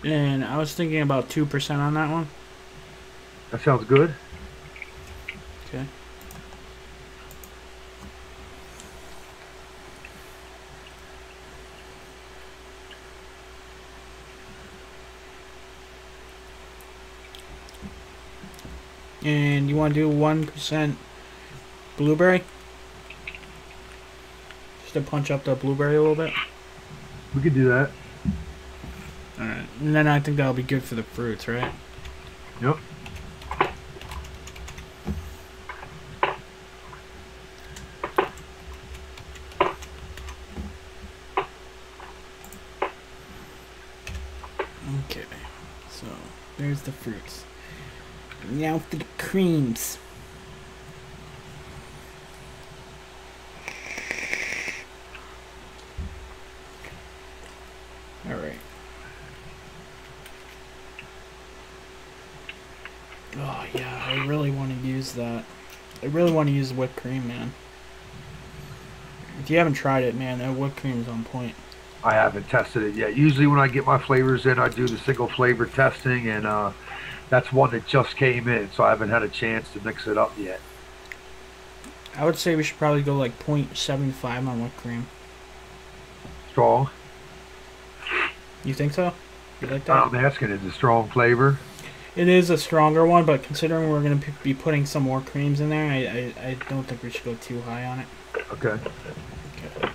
[SPEAKER 1] And I was thinking about 2% on that one.
[SPEAKER 2] That sounds good.
[SPEAKER 1] Okay. And you want to do 1% blueberry? Just to punch up the blueberry a little bit?
[SPEAKER 2] We could do that.
[SPEAKER 1] Alright, and then I think that'll be good for the fruits, right?
[SPEAKER 2] Yep.
[SPEAKER 1] Okay, so there's the fruits. Now for the creams. Alright. Oh yeah, I really want to use that. I really want to use whipped cream, man. If you haven't tried it, man, that whipped cream is on point.
[SPEAKER 2] I haven't tested it yet. Usually when I get my flavors in, I do the single flavor testing, and that's one that just came in, so I haven't had a chance to mix it up yet.
[SPEAKER 1] I would say we should probably go like 0.75 on whipped cream.
[SPEAKER 2] Strong?
[SPEAKER 1] You think so? You like that?
[SPEAKER 2] I'm asking, is it strong flavor?
[SPEAKER 1] It is a stronger one, but considering we're going to be putting some more creams in there, I don't think we should go too high on it.
[SPEAKER 2] Okay.
[SPEAKER 1] Okay.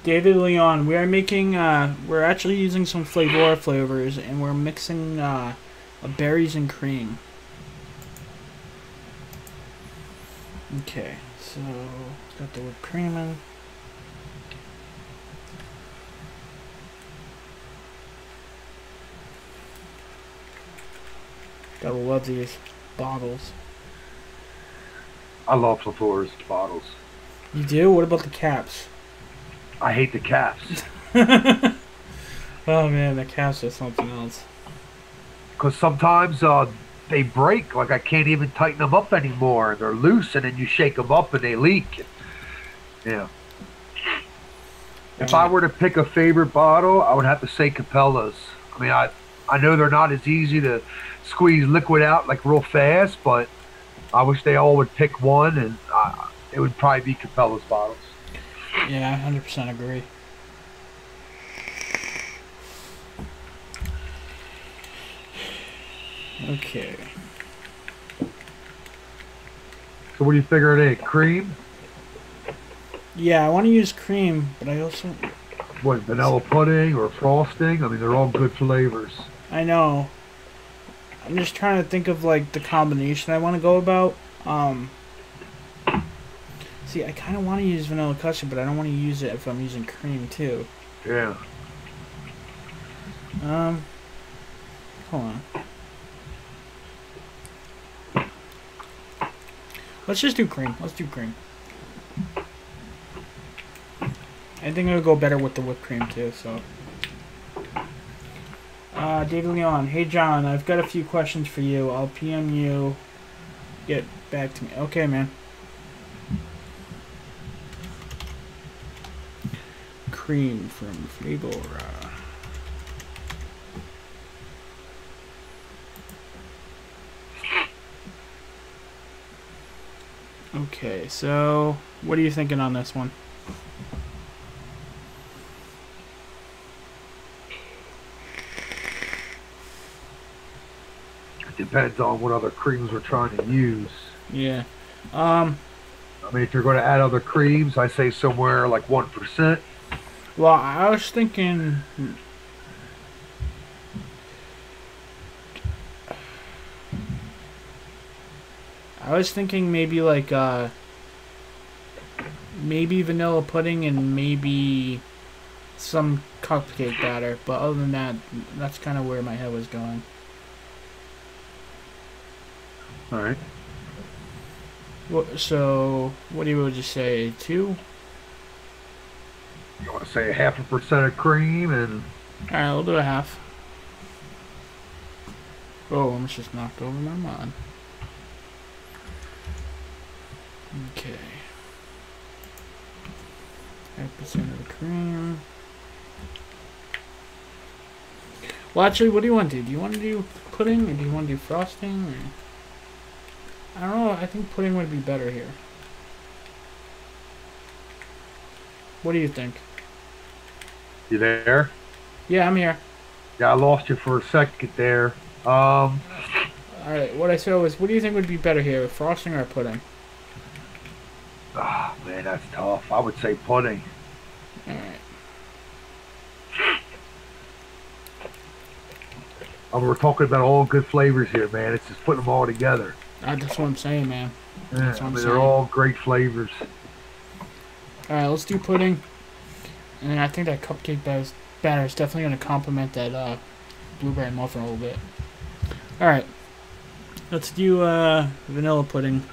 [SPEAKER 1] David Leon, we are making, we're actually using some flavor flavors, and we're mixing berries and cream. Okay, so got the whipped cream in. Gotta love these bottles.
[SPEAKER 2] I love Flavor's bottles.
[SPEAKER 1] You do? What about the caps?
[SPEAKER 2] I hate the caps.
[SPEAKER 1] Oh man, the caps are something else.
[SPEAKER 2] Because sometimes they break, like I can't even tighten them up anymore. They're loose, and then you shake them up and they leak. Yeah. If I were to pick a favorite bottle, I would have to say Capella's. I mean, I know they're not as easy to squeeze liquid out like real fast, but I wish they all would pick one, and it would probably be Capella's bottles.
[SPEAKER 1] Yeah, 100% agree. Okay.
[SPEAKER 2] So what are you figuring in? Cream?
[SPEAKER 1] Yeah, I want to use cream, but I also...
[SPEAKER 2] What, vanilla pudding or frosting? I mean, they're all good flavors.
[SPEAKER 1] I know. I'm just trying to think of, like, the combination I want to go about. See, I kind of want to use vanilla custard, but I don't want to use it if I'm using cream too.
[SPEAKER 2] Yeah.
[SPEAKER 1] Hold on. Let's just do cream. Let's do cream. I think it'll go better with the whipped cream too, so. David Leon. Hey John, I've got a few questions for you. I'll PM you. Get back to me. Okay, man. Cream from Flavora. Okay, so what are you thinking on this one?
[SPEAKER 2] It depends on what other creams we're trying to use.
[SPEAKER 1] Yeah.
[SPEAKER 2] I mean, if you're going to add other creams, I say somewhere like 1%.
[SPEAKER 1] Well, I was thinking. Maybe like maybe vanilla pudding and maybe some cupcake batter. But other than that, that's kind of where my head was going.
[SPEAKER 2] All right.
[SPEAKER 1] So, what do you would you say? 2?
[SPEAKER 2] You want to say 0.5% of cream and...
[SPEAKER 1] Alright, we'll do a half. Oh, almost just knocked over my mod. Okay. 5% of the cream. Well, actually, what do you want to do? Do you want to do pudding or do you want to do frosting? Or... I don't know. I think pudding would be better here. What do you think?
[SPEAKER 2] You there?
[SPEAKER 1] Yeah, I'm here.
[SPEAKER 2] Yeah, I lost you for a second there.
[SPEAKER 1] Alright, what I said was, what do you think would be better here, frosting or pudding?
[SPEAKER 2] Ah, man, that's tough. I would say pudding.
[SPEAKER 1] Alright.
[SPEAKER 2] We're talking about all good flavors here, man. It's just putting them all together.
[SPEAKER 1] That's what I'm saying, man.
[SPEAKER 2] Yeah,
[SPEAKER 1] That's what
[SPEAKER 2] I
[SPEAKER 1] I'm
[SPEAKER 2] mean,
[SPEAKER 1] saying.
[SPEAKER 2] they're all great flavors.
[SPEAKER 1] Alright, let's do pudding. And I think that cupcake batter is definitely going to complement that blueberry muffin a little bit. Alright. Let's do vanilla pudding.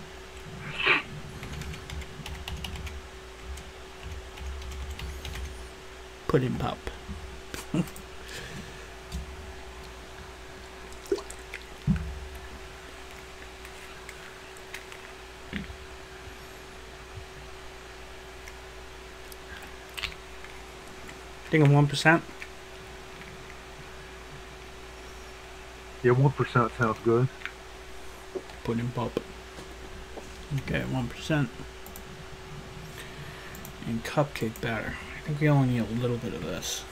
[SPEAKER 1] Pudding pop. Think of 1%.
[SPEAKER 2] Yeah, 1% sounds good.
[SPEAKER 1] Pudding pop. Okay, 1%. And cupcake batter. I think we only need a little bit of this.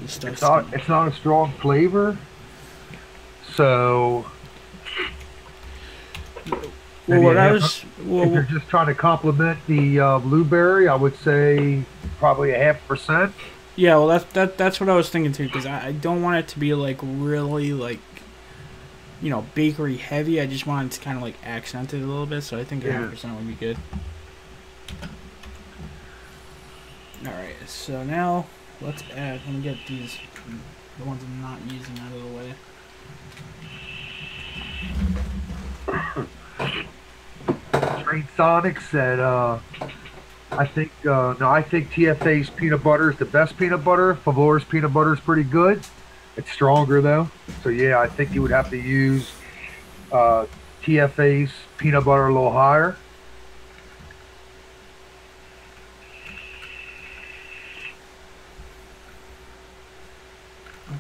[SPEAKER 2] It's not a strong flavor, so if you're just trying to complement the blueberry, I would say probably 0.5%.
[SPEAKER 1] Yeah, well that's what I was thinking too, because I don't want it to be like really like, you know, bakery heavy. I just want it to kind of like accent it a little bit, so I think 0.5% would be good. Alright, so now let's add, let me get these, the ones I'm not using, out of the way.
[SPEAKER 2] Train Sonic said, I think TFA's peanut butter is the best peanut butter. Favore's peanut butter is pretty good. It's stronger though. So yeah, I think you would have to use TFA's peanut butter a little higher.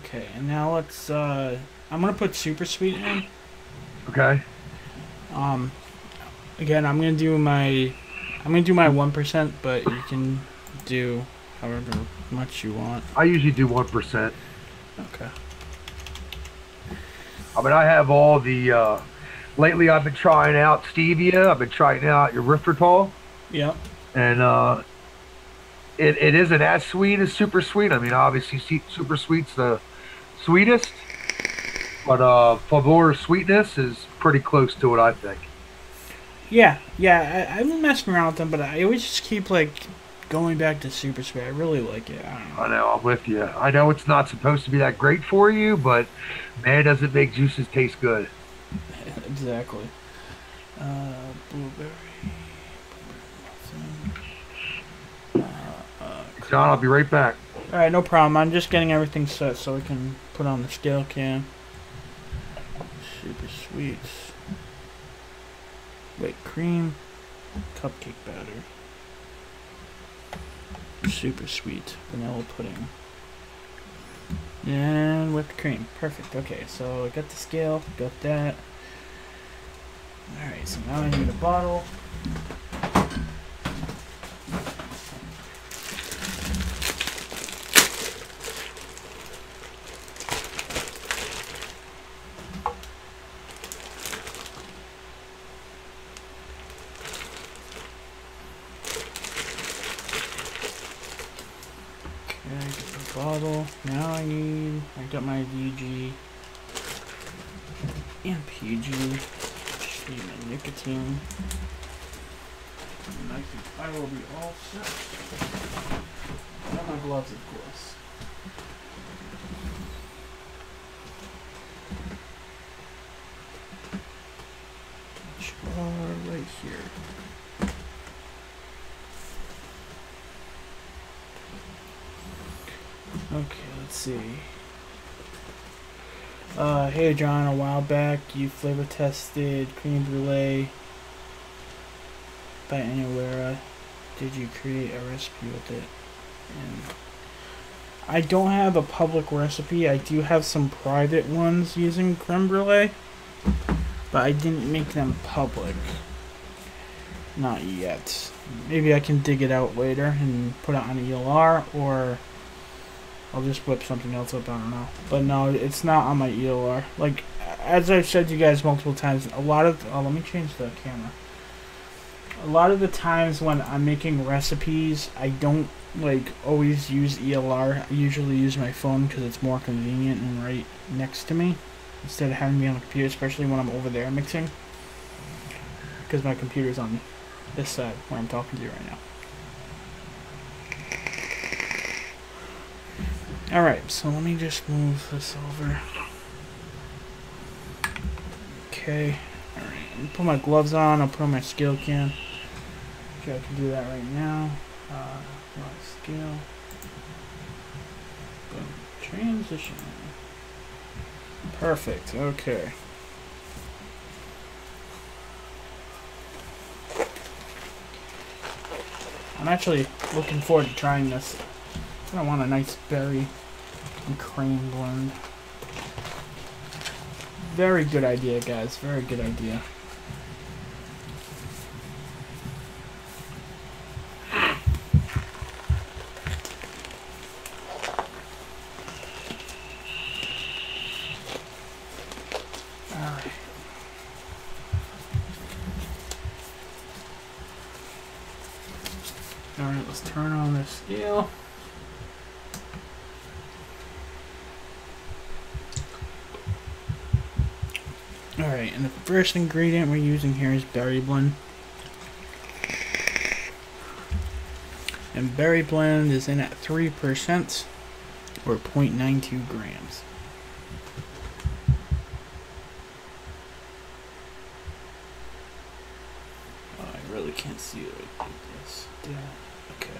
[SPEAKER 1] Okay, and now let's, I'm gonna put super sweet in.
[SPEAKER 2] Okay.
[SPEAKER 1] Again, I'm gonna do my 1%, but you can do however much you want.
[SPEAKER 2] I usually do 1%.
[SPEAKER 1] Okay.
[SPEAKER 2] I mean, I have all the, lately I've been trying out stevia. I've been trying out erythritol.
[SPEAKER 1] Yep.
[SPEAKER 2] And, it isn't as sweet as super sweet. I mean, obviously super sweet's the sweetest, but Favore's sweetness is pretty close to it, I think.
[SPEAKER 1] Yeah. I've been messing around with them, but I always just keep like going back to super sweet. I really like it. I don't know.
[SPEAKER 2] I know, I'm with you. I know it's not supposed to be that great for you, but man, does it make juices taste good.
[SPEAKER 1] Exactly. Blueberry.
[SPEAKER 2] John, I'll be right back.
[SPEAKER 1] All right, no problem. I'm just getting everything set so we can put on the scale can. Super sweets. Whipped cream. Cupcake batter. Super sweet. Vanilla pudding. And whipped cream. Perfect. Okay, so I got the scale. Got that. Alright, so now I need a bottle. Bottle. Now I got my VG and PG. Just need my nicotine. And I will be all set. And my gloves, of course. Which are right here. Okay, let's see. Hey John, a while back you flavor tested cream brulee by Anywhere. Did you create a recipe with it? And I don't have a public recipe. I do have some private ones using creme brulee, but I didn't make them public. Not yet. Maybe I can dig it out later and put it on ELR, or I'll just whip something else up, I don't know. But no, it's not on my ELR. Like, as I've said to you guys multiple times, a lot of... Oh, let me change the camera. A lot of the times when I'm making recipes, I don't, like, always use ELR. I usually use my phone because it's more convenient and right next to me, instead of having to be on the computer, especially when I'm over there mixing. Because my computer's on this side where I'm talking to you right now. Alright, so let me just move this over. Okay. Alright, put my gloves on, I'll put on my scale can. Okay, I can do that right now. Scale. Boom. Transition. Perfect, okay. I'm actually looking forward to trying this. I want a nice berry and cream blend. Very good idea, guys. Very good idea. Alright. Alright, let's turn on this scale. Alright, and the first ingredient we're using here is berry blend. And berry blend is in at 3% or 0.92 grams. Oh, I really can't see it like this. Yeah, okay.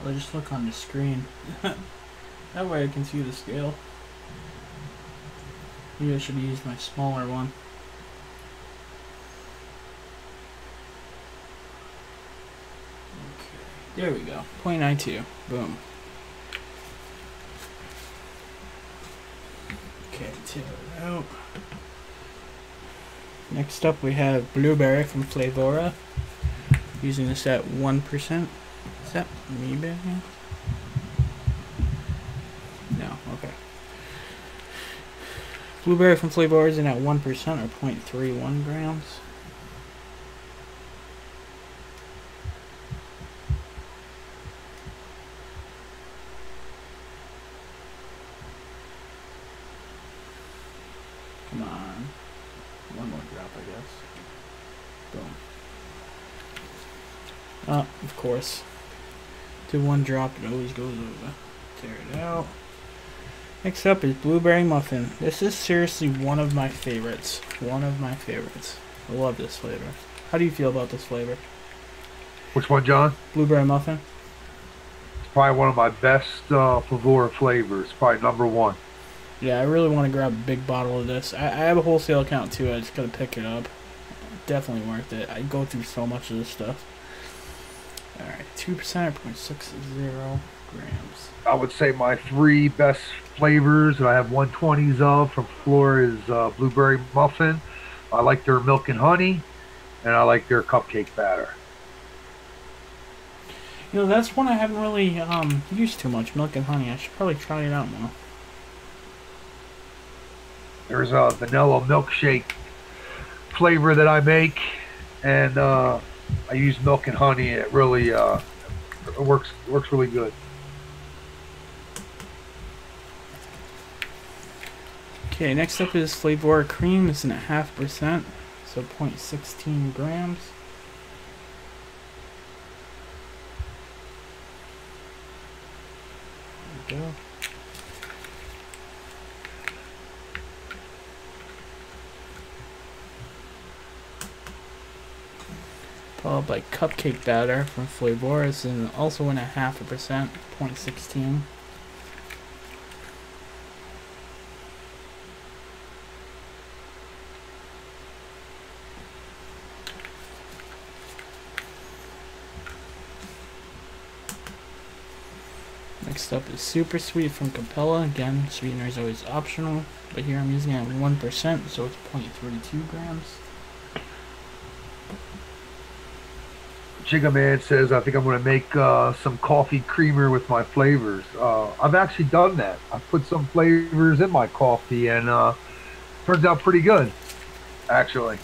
[SPEAKER 1] I'll just look on the screen. That way I can see the scale. Maybe I should use my smaller one. Okay, there we go. 0.92. Boom. Okay, take it out. Next up we have blueberry from Flavora. Using this at 1%. Is that me back here? No, okay. Blueberry from Flavor is in at 1% or 0.31 grams. Of course. Do one drop, it always goes over. Tear it out. Next up is blueberry muffin. This is seriously one of my favorites. One of my favorites. I love this flavor. How do you feel about this flavor?
[SPEAKER 2] Which one, John?
[SPEAKER 1] Blueberry muffin.
[SPEAKER 2] It's probably one of my best Flavora flavors. Probably number one.
[SPEAKER 1] Yeah, I really want to grab a big bottle of this. I have a wholesale account too. I just gotta pick it up. Definitely worth it. I go through so much of this stuff. Alright, 2% or 0.60 grams.
[SPEAKER 2] I would say my three best flavors that I have 120s of from Flavora is blueberry muffin. I like their milk and honey, and I like their cupcake batter.
[SPEAKER 1] You know, that's one I haven't really used too much, milk and honey. I should probably try it out more.
[SPEAKER 2] There's a vanilla milkshake flavor that I make, and I use milk and honey. It really it works really good.
[SPEAKER 1] Okay, next up is Flavora cream. It's in at 0.5%, so 0.16 grams. There we go. Followed by cupcake batter from Flavora. It's also in at 0.5%, 0.16. Next up is Super Sweet from Capella. Again, sweetener is always optional, but here I'm using it at 1%, so it's 0.32 grams.
[SPEAKER 2] Jigga Man says, I think I'm going to make some coffee creamer with my flavors. I've actually done that. I put some flavors in my coffee, and turns out pretty good, actually.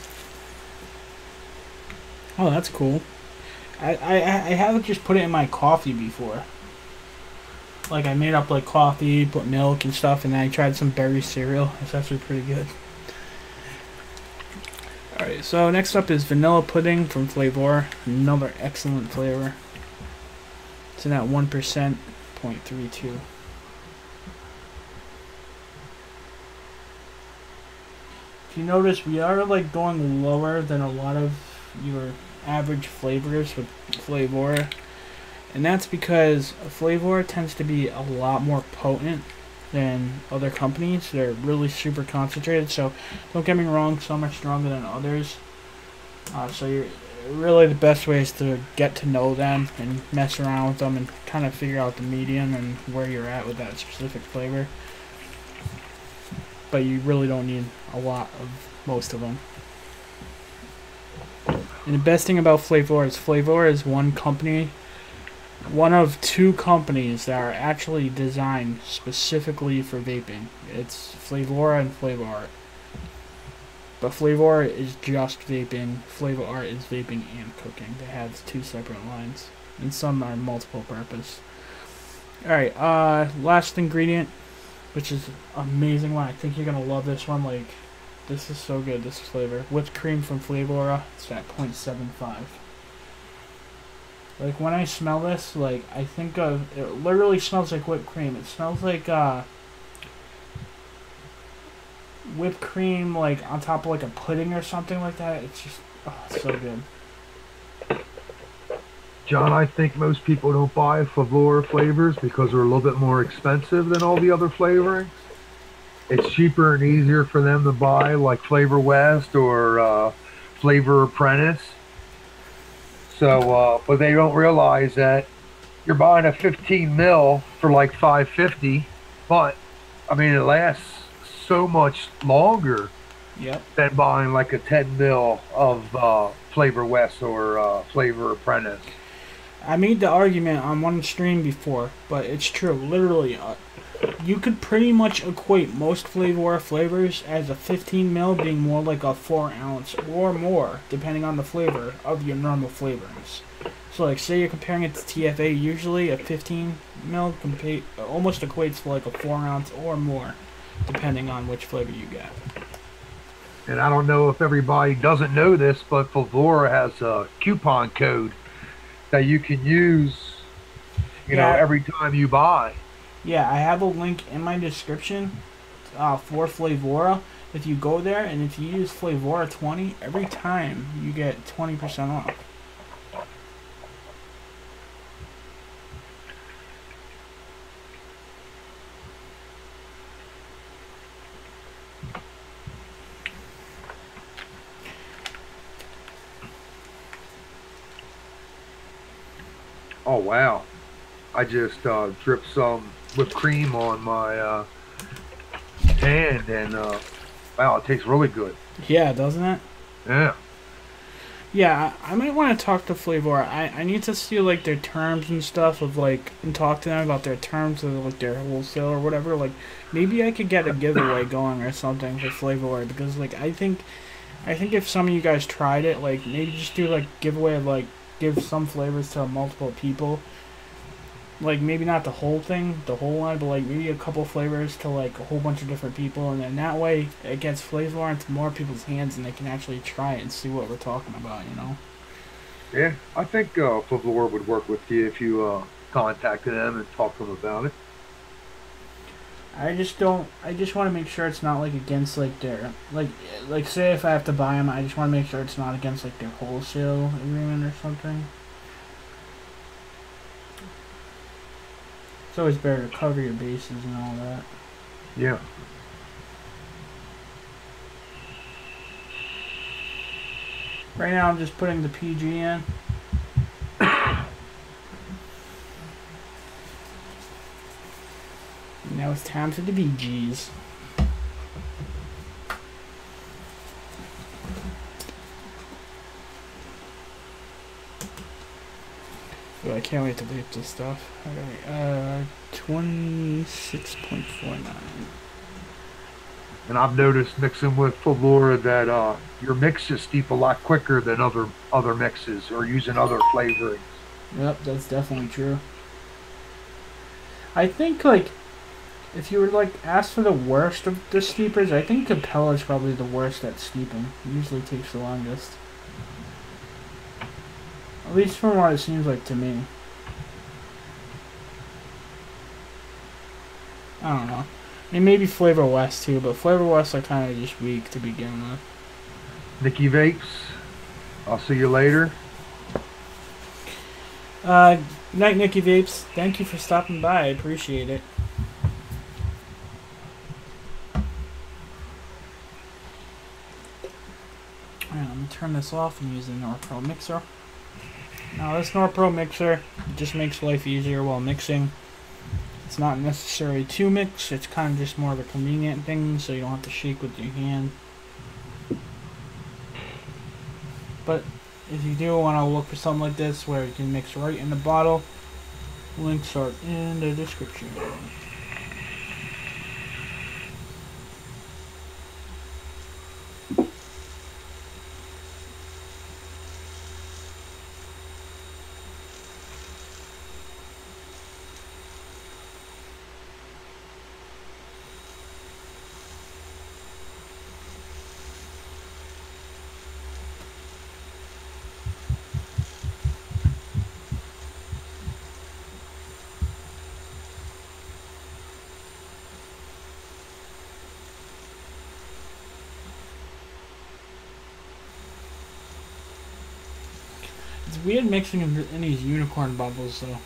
[SPEAKER 1] Oh, that's cool. I haven't just put it in my coffee before. Like, I made up, like, coffee, put milk and stuff, and then I tried some berry cereal. It's actually pretty good. Alright, so next up is vanilla pudding from Flavora. Another excellent flavor. It's in at 1%, 0.32. If you notice, we are, like, going lower than a lot of your average flavors with Flavora. And that's because Flavora tends to be a lot more potent than other companies. They're really super concentrated, so don't get me wrong, some are stronger than others. So you're really, the best way is to get to know them and mess around with them and kind of figure out the medium and where you're at with that specific flavor. But you really don't need a lot of most of them. And the best thing about Flavora is one company, one of two companies that are actually designed specifically for vaping. It's Flavora and Flavor. But Flavora is just vaping. Flavor is vaping and cooking. They have two separate lines, and some are multiple purpose. Alright, last ingredient, which is amazing one. I think you're gonna love this one. Like, this is so good, this flavor. Whipped cream from Flavora. It's at 0.75. Like, when I smell this, like, I think of, it literally smells like whipped cream. It smells like, whipped cream, like, on top of, like, a pudding or something like that. It's just, oh, it's so good.
[SPEAKER 2] John, I think most people don't buy Flavora flavors because they're a little bit more expensive than all the other flavorings. It's cheaper and easier for them to buy, like Flavor West or Flavor Apprentice. So, but they don't realize that you're buying a 15 mil for like $5.50, but I mean, it lasts so much longer than buying like a 10 mil of Flavor West or Flavor Apprentice.
[SPEAKER 1] I made the argument on one stream before, but it's true. Literally, you could pretty much equate most Flavora flavors as a 15 mil being more like a 4 ounce or more, depending on the flavor of your normal flavorings. So, like, say you're comparing it to TFA, usually a 15 mil almost equates to like a 4 ounce or more, depending on which flavor you get.
[SPEAKER 2] And I don't know if everybody doesn't know this, but Flavora has a coupon code that you can use,
[SPEAKER 1] Yeah,
[SPEAKER 2] every time you buy.
[SPEAKER 1] yeah. I have a link in my description for Flavora. If you go there and if you use Flavora 20, every time you get 20% off.
[SPEAKER 2] Oh wow! I just dripped some whipped cream on my hand, and wow, it tastes really good.
[SPEAKER 1] Yeah, doesn't it?
[SPEAKER 2] Yeah.
[SPEAKER 1] Yeah, I might want to talk to Flavor. I need to see like their terms and stuff of like and talk to them about their terms of like their wholesale or whatever. Like maybe I could get a giveaway going or something for Flavor because like I think if some of you guys tried it, like maybe just do like giveaway of like give some flavors to multiple people. Like maybe not the whole thing, the whole line, but like maybe a couple flavors to like a whole bunch of different people, and then that way it gets flavor into more people's hands, and they can actually try it and see what we're talking about. You know.
[SPEAKER 2] Yeah, I think Flavor would work with you if you contacted them and talked to them about it.
[SPEAKER 1] I just don't. I just want to make sure it's not like against like their like say if I have to buy them, I just want to make sure it's not against like their wholesale agreement or something. It's always better to cover your bases and all that.
[SPEAKER 2] Yeah.
[SPEAKER 1] Right now, I'm just putting the PG in. Now it's time for the VGs. Oh, I can't wait to vape this stuff. Alright, 26.49.
[SPEAKER 2] And I've noticed mixing with Flavor that your mixes steep a lot quicker than other mixes or using other flavorings.
[SPEAKER 1] Yep, that's definitely true. I think, like, if you were, like, asked for the worst of the steepers, I think Capella is probably the worst at steeping. It usually takes the longest. At least from what it seems like to me. I don't know. I mean, maybe Flavor West too, but Flavor West are kind of just weak to begin with.
[SPEAKER 2] Nikki Vapes, I'll see you later.
[SPEAKER 1] Night, Nicky Vapes. Thank you for stopping by. I appreciate it. Alright, let me turn this off and use the NorPro mixer. Now, this NorPro mixer just makes life easier while mixing. It's not necessary to mix, it's kind of just more of a convenient thing so you don't have to shake with your hand. But if you do want to look for something like this where you can mix right in the bottle, links are in the description. It's weird mixing in these unicorn bubbles though,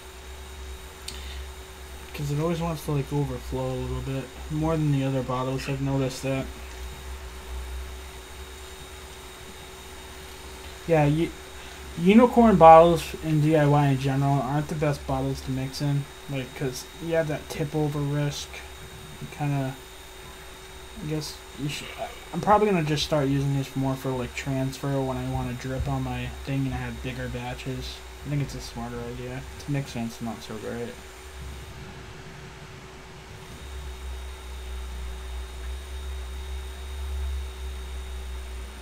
[SPEAKER 1] because it always wants to like overflow a little bit more than the other bottles. I've noticed that. Yeah, unicorn bottles in DIY in general aren't the best bottles to mix in, like because you have that tip over risk. You kind of, I guess you should. I'm probably gonna just start using this more for like transfer when I want to drip on my thing and I have bigger batches. I think it's a smarter idea. To mix in, it's not so great.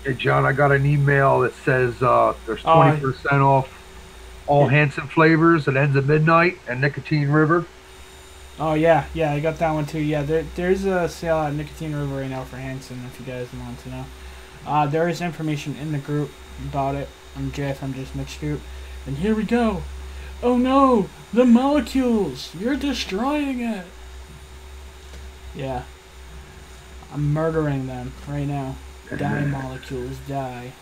[SPEAKER 2] Hey John, I got an email that says there's 20% off all Hanson flavors. It ends at midnight and Nicotine River.
[SPEAKER 1] Oh yeah, I got that one too. Yeah, there's a sale at Nicotine River right now for Hanson if you guys want to know. There is information in the group about it on JFM Just Mixed group. And here we go. Oh no! The molecules! You're destroying it! Yeah. I'm murdering them right now. Die, molecules, die.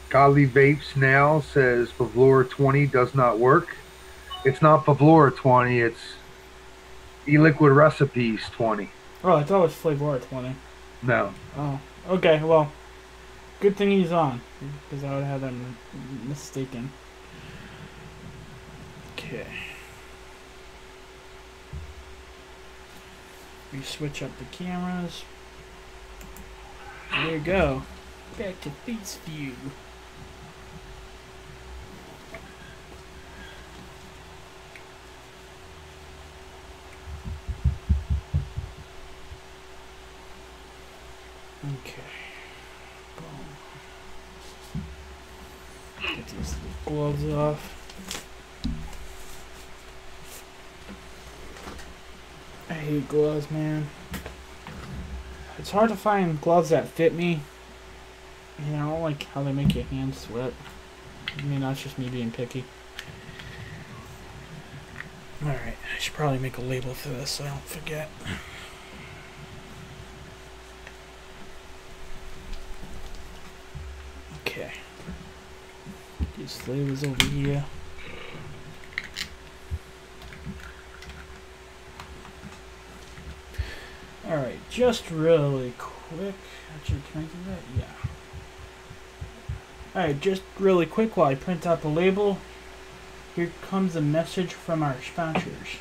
[SPEAKER 2] Godly Vapes now says Pavlora 20 does not work. It's not Pavlora 20, it's E-Liquid Recipes 20.
[SPEAKER 1] Oh, I thought it was Flavor 20.
[SPEAKER 2] No.
[SPEAKER 1] Oh, okay, well, good thing he's on, because I would have that mistaken. Okay. We switch up the cameras. There you go. Back to face view. Okay. Boom. Get these gloves off. I hate gloves, man. It's hard to find gloves that fit me. You know, I don't like how they make your hands sweat. I mean, that's just me being picky. Alright, I should probably make a label for this so I don't forget. Okay. These flavors over here. Alright, just really quick. Actually, can I do that? Yeah. Alright, just really quick while I print out the label. Here comes a message from our sponsors.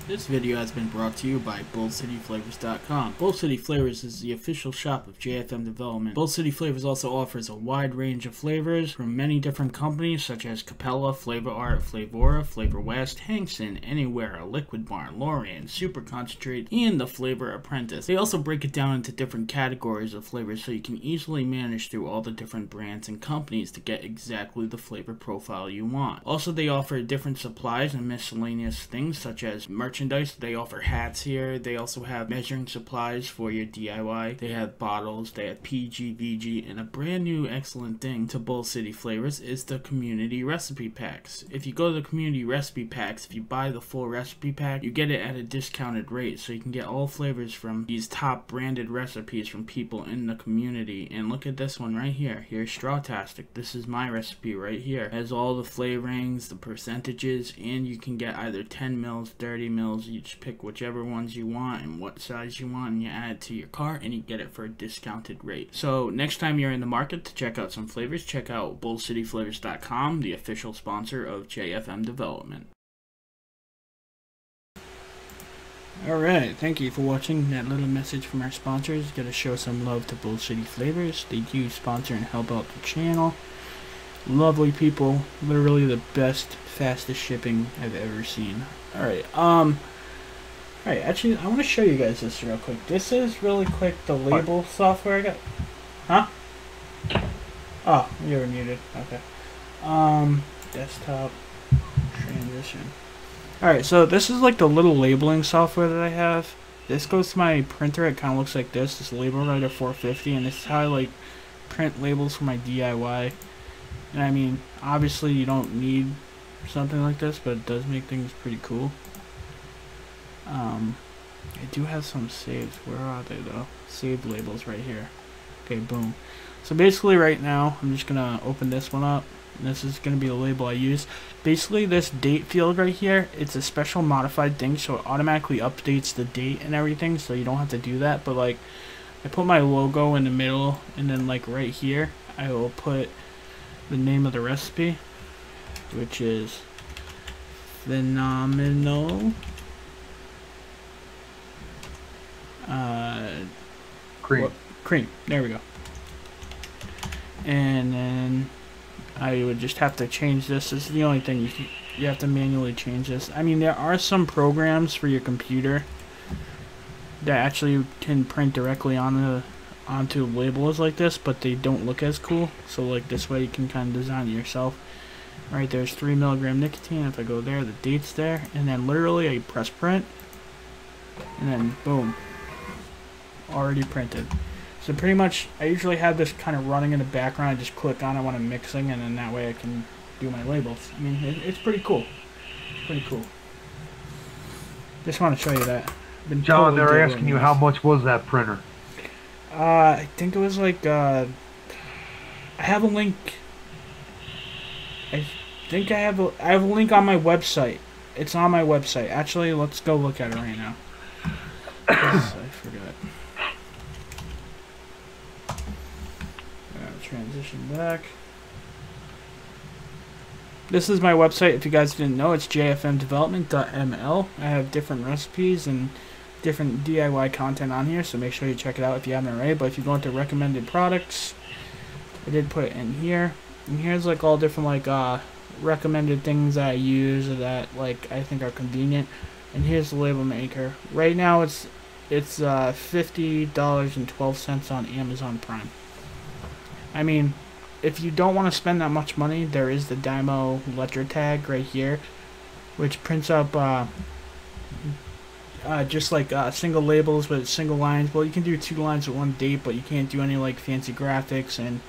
[SPEAKER 1] This video has been brought to you by BullCityFlavors.com. Bull City Flavors is the official shop of JFM Development. Bull City Flavors also offers a wide range of flavors from many different companies such as Capella, Flavor Art, Flavora, Flavor West, Hankson, Anywhere, Liquid Barn, Lorian, Super Concentrate, and the Flavor Apprentice. They also break it down into different categories of flavors so you can easily manage through all the different brands and companies to get exactly the flavor profile you want. Also, they offer different supplies and miscellaneous things such as merchandise. They offer hats here. They also have measuring supplies for your DIY. They have bottles. They have PG, VG, and a brand new excellent thing to Bull City Flavors is the community recipe packs. If you go to the community recipe packs, if you buy the full recipe pack, you get it at a discounted rate. So you can get all flavors from these top branded recipes from people in the community. And look at this one right here. Here's Strawtastic. This is my recipe right here. It has all the flavorings, the percentages, and you can get either 10 mils, 30 mils. You just pick whichever ones you want and what size you want, and you add it to your cart and you get it for a discounted rate. So next time you're in the market to check out some flavors, check out BullCityFlavors.com, the official sponsor of JFM Development. Alright, thank you for watching that little message from our sponsors. Gotta show some love to Bull City Flavors. They do sponsor and help out the channel. Lovely people, literally the best, fastest shipping I've ever seen. Alright, actually, I want to show you guys this real quick. This is really quick, the label software I got. Huh? Oh, you were muted. Okay. Desktop, transition. Alright, so this is like the little labeling software that I have. This goes to my printer. It kind of looks like this Label Writer 450, and this is how I like print labels for my DIY. And I mean, obviously you don't need something like this, but it does make things pretty cool. I do have some saved. Where are they though? Saved labels right here. Okay, boom. So basically right now I'm just gonna open this one up. And this is gonna be the label I use. Basically this date field right here, it's a special modified thing, so it automatically updates the date and everything, so you don't have to do that. But like, I put my logo in the middle, and then like right here I will put the name of the recipe, which is Phenomenal cream. There we go. And then I would just have to change this. This is the only thing you have to manually change this. I mean, there are some programs for your computer that actually can print directly onto labels like this, but they don't look as cool. So like this way you can kind of design it yourself. Alright, there's 3 milligram nicotine. If I go there, the date's there, and then literally I press print, and then boom, already printed. So pretty much, I usually have this kind of running in the background. I just click on it when I'm mixing, and then that way I can do my labels. I mean, it's pretty cool. It's pretty cool. Just want to show you that.
[SPEAKER 2] John, they're asking you how much was that printer?
[SPEAKER 1] I think it was like, I have a link. I think I have a link on my website. It's on my website. Actually, let's go look at it right now. I forgot. Transition back. This is my website. If you guys didn't know, it's jfmdevelopment.ml. I have different recipes and different DIY content on here, so make sure you check it out if you haven't already. But if you go into recommended products, I did put it in here. And here's like all different like recommended things that I use or that like I think are convenient. And here's the label maker. Right now it's $50.12 on Amazon Prime. I mean, if you don't want to spend that much money, there is the Dymo letter tag right here, which prints up just like single labels with single lines. Well, you can do 2 lines with 1 date, but you can't do any like fancy graphics. And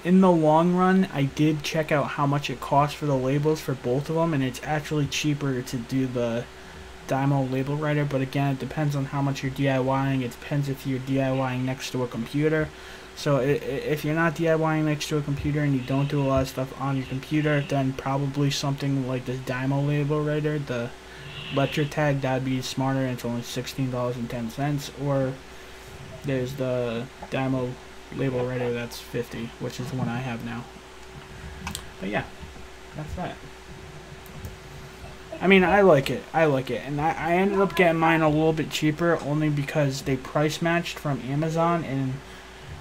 [SPEAKER 1] in the long run, I did check out how much it costs for the labels for both of them, and it's actually cheaper to do the Dymo label writer. But again, it depends on how much you're DIYing. It depends if you're DIYing next to a computer. So if you're not DIYing next to a computer and you don't do a lot of stuff on your computer, then probably something like this Dymo label writer, the letter tag, that'd be smarter, and it's only $16.10. Or there's the Dymo label writer that's $50, which is the one I have now. But yeah, that's that. I mean, I like it, and I ended up getting mine a little bit cheaper only because they price matched from Amazon and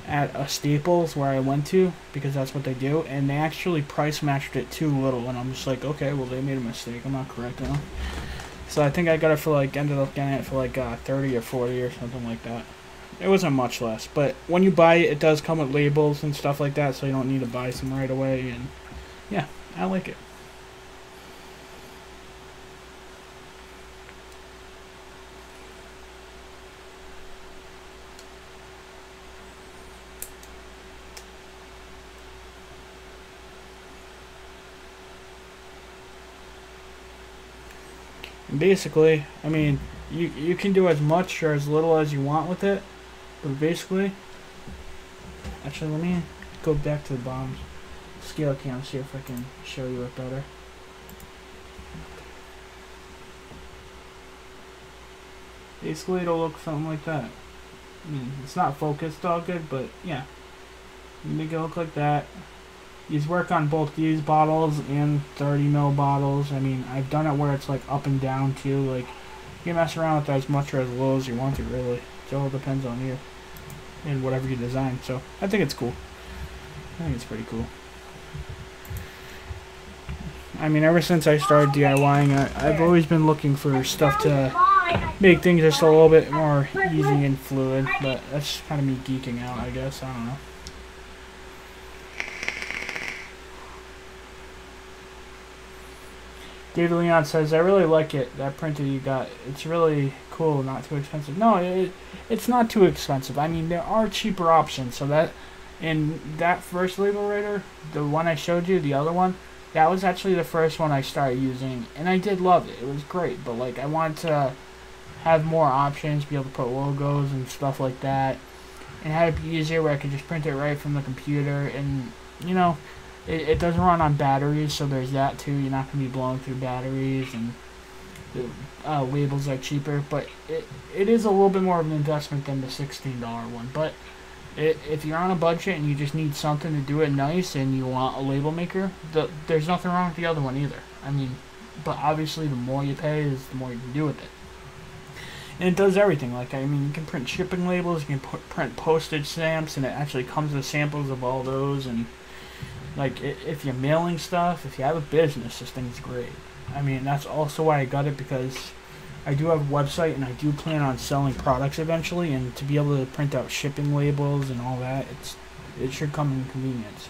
[SPEAKER 1] at a Staples where I went to, because that's what they do, and they actually price matched it too little, and I'm just like, okay, well, they made a mistake, I'm not correct now. So I think I got it for like, ended up getting it for like 30 or 40 or something like that. It wasn't much less, but when you buy it, it does come with labels and stuff like that, so you don't need to buy some right away, and yeah, I like it. Basically, I mean, you can do as much or as little as you want with it, but basically, actually, let me go back to the bottom scale cam, see if I can show you it better. Basically, it'll look something like that. I mean, it's not focused all good, but yeah, you make it look like that. These work on both these bottles and 30 ml bottles. I mean, I've done it where it's like up and down too. Like, you can mess around with that as much or as low as you want to, really. It all depends on you and whatever you design. So, I think it's cool. I think it's pretty cool. I mean, ever since I started DIYing, I've always been looking for stuff to make things just a little bit more easy and fluid. But that's kind of me geeking out, I guess. I don't know. David Leon says, I really like it, that printer you got. It's really cool, not too expensive. No, it's not too expensive. I mean, there are cheaper options. So that, in that first label writer, the one I showed you, the other one, that was actually the first one I started using. And I did love it. It was great. But, like, I wanted to have more options, be able to put logos and stuff like that. And have it be easier where I could just print it right from the computer. And, you know, it doesn't run on batteries, so there's that too. You're not going to be blowing through batteries, and the labels are cheaper. But it is a little bit more of an investment than the $16 one. But if you're on a budget and you just need something to do it nice and you want a label maker, there's nothing wrong with the other one either. I mean, but obviously the more you pay is the more you can do with it. And it does everything. Like, I mean, you can print shipping labels, you can print postage stamps, and it actually comes with samples of all those. And like, if you're mailing stuff, if you have a business, this thing's great. I mean, that's also why I got it, because I do have a website and I do plan on selling products eventually, and to be able to print out shipping labels and all that, it should come in convenience.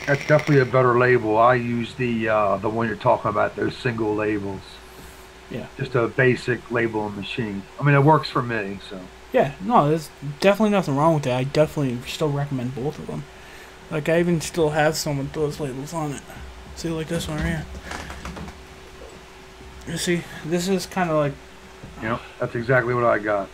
[SPEAKER 2] That's definitely a better label. I use the one you're talking about, those single labels.
[SPEAKER 1] Yeah.
[SPEAKER 2] Just a basic labeling machine. I mean, it works for me, so.
[SPEAKER 1] Yeah, no, there's definitely nothing wrong with that. I definitely still recommend both of them. Like, I even still have some with those labels on it. See, like this one right here. You see, this is kind of like...
[SPEAKER 2] Yep, that's exactly what I got.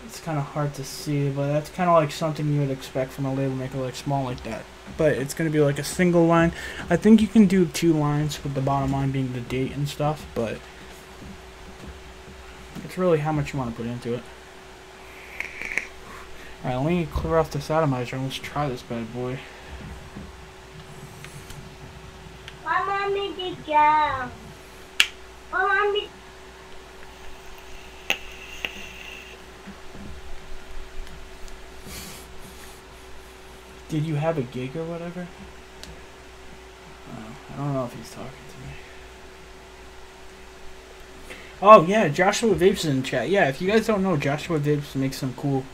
[SPEAKER 1] It's kind of hard to see, but that's kind of like something you would expect from a label maker like small like that. But it's going to be like a single line. I think you can do 2 lines with the bottom line being the date and stuff, but it's really how much you want to put into it. Alright, let me clear off this atomizer and let's try this bad boy.
[SPEAKER 4] Mommy, to go. Mommy.
[SPEAKER 1] Did you have a gig or whatever? I don't know if he's talking to me. Oh yeah, Joshua Vapes in chat. Yeah, if you guys don't know, Joshua Vapes makes some cool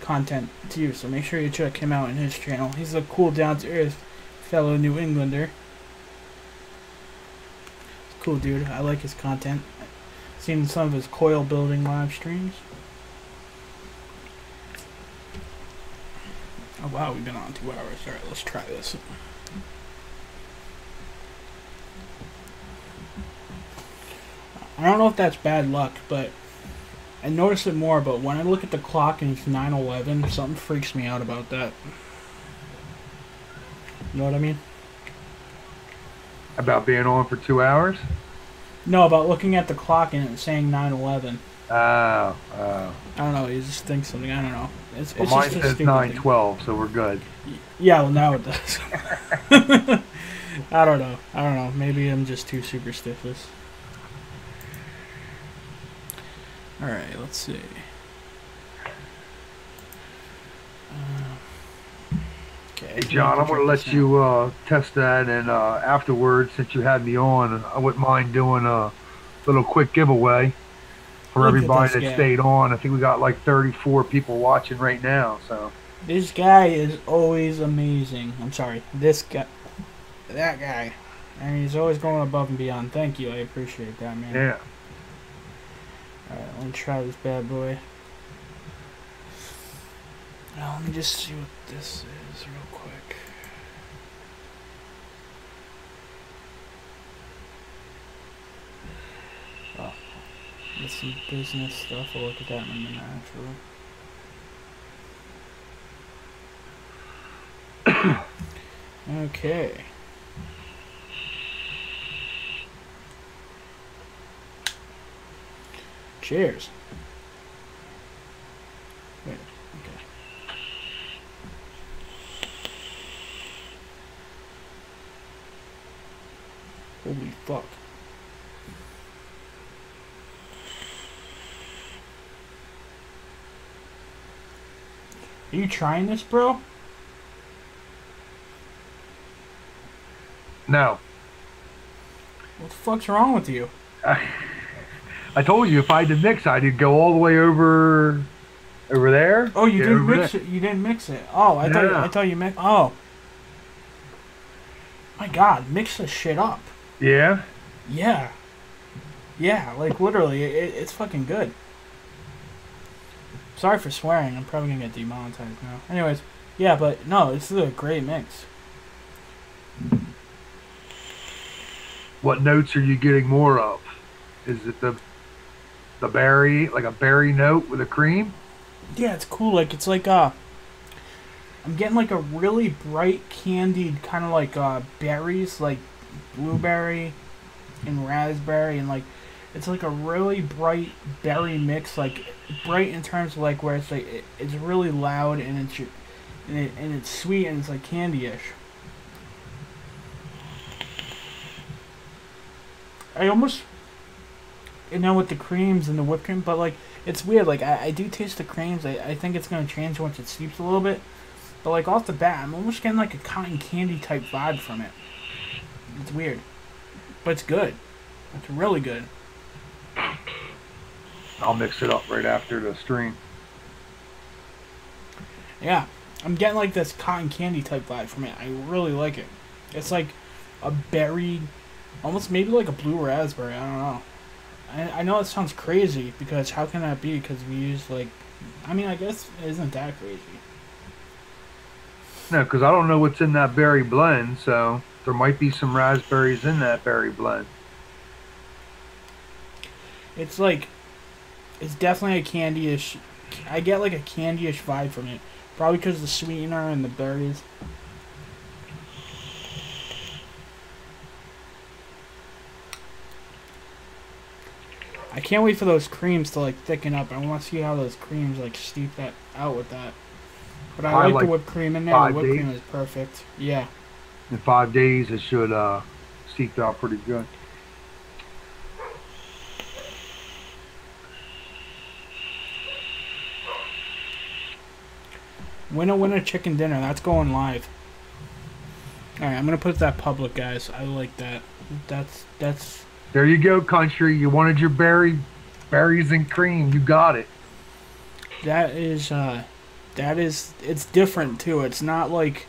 [SPEAKER 1] content too, so make sure you check him out in his channel. He's a cool, down-to-earth fellow New Englander. Cool dude. I like his content. Seen some of his coil building live streams. Oh wow, we've been on 2 hours. Alright, let's try this. I don't know if that's bad luck, but I notice it more, but when I look at the clock and it's 9:11, something freaks me out about that. You know what I mean?
[SPEAKER 2] About being on for 2 hours?
[SPEAKER 1] No, about looking at the clock and it saying 9:11.
[SPEAKER 2] Oh.
[SPEAKER 1] I don't know, you just think something, I don't know. It's
[SPEAKER 2] Well, mine
[SPEAKER 1] just a
[SPEAKER 2] says
[SPEAKER 1] stupid
[SPEAKER 2] 9:12, so we're good.
[SPEAKER 1] thing. Yeah, well now it does. I don't know. Maybe I'm just too superstitious. Alright, let's see. Okay.
[SPEAKER 2] Hey, John, I'm going to let you test that, and afterwards, since you had me on, I wouldn't mind doing a little quick giveaway for
[SPEAKER 1] Look at
[SPEAKER 2] everybody
[SPEAKER 1] this
[SPEAKER 2] that
[SPEAKER 1] guy.
[SPEAKER 2] stayed on. I think we got like 34 people watching right now, so.
[SPEAKER 1] This guy is always amazing. I'm sorry, this guy. That guy. I mean, he's always going above and beyond. Thank you, I appreciate that, man.
[SPEAKER 2] Yeah.
[SPEAKER 1] Alright, let me try this bad boy. Now, let me just see what this is real quick. Oh, there's some business stuff. We'll look at that in a minute, actually. Okay. Cheers. Wait, okay. Holy fuck. Are you trying this, bro?
[SPEAKER 2] No.
[SPEAKER 1] What the fuck's wrong with you?
[SPEAKER 2] I told you if I had to mix, I'd go all the way over there.
[SPEAKER 1] Oh, you
[SPEAKER 2] Yeah,
[SPEAKER 1] didn't
[SPEAKER 2] over
[SPEAKER 1] mix
[SPEAKER 2] there.
[SPEAKER 1] it. You didn't mix it. Oh, I
[SPEAKER 2] No.
[SPEAKER 1] thought you mixed. Oh, my God! Mix this shit up.
[SPEAKER 2] Yeah.
[SPEAKER 1] Yeah. Yeah, like literally, it's fucking good. Sorry for swearing. I'm probably gonna get demonetized now. Anyways, yeah, but no, this is a great mix.
[SPEAKER 2] What notes are you getting more of? Is it the berry, like a berry note with a cream?
[SPEAKER 1] Yeah, it's cool. Like it's like I'm getting like a really bright candied kind of like berries, like blueberry and raspberry, and like it's like a really bright berry mix, like bright in terms of like where it's like it's really loud and it's sweet and it's like candy-ish. I almost, you know, with the creams and the whipped cream, but like it's weird. Like I do taste the creams. I think it's gonna change once it steeps a little bit. But like off the bat, I'm almost getting like a cotton candy type vibe from it. It's weird, but it's good. It's really good.
[SPEAKER 2] I'll mix it up right after the stream.
[SPEAKER 1] Yeah, I'm getting like this cotton candy type vibe from it. I really like it. It's like a berry, almost maybe like a blue raspberry. I don't know. I know it sounds crazy because how can that be? Because we use like I mean, I guess it isn't that crazy.
[SPEAKER 2] No, because I don't know what's in that berry blend, so there might be some raspberries in that berry blend.
[SPEAKER 1] It's like, it's definitely a candy-ish. I get like a candy-ish vibe from it. Probably because of the sweetener and the berries. I can't wait for those creams to like thicken up. I want to see how those creams like steep that out with that. But I like the whipped cream in there. The whipped cream is perfect. Yeah.
[SPEAKER 2] In 5 days, it should steep out pretty good.
[SPEAKER 1] Winner chicken dinner. That's going live. All right, I'm gonna put that public, guys. I like that. That's.
[SPEAKER 2] There you go, country. You wanted your berries and cream. You got it.
[SPEAKER 1] That is. It's different too. It's not like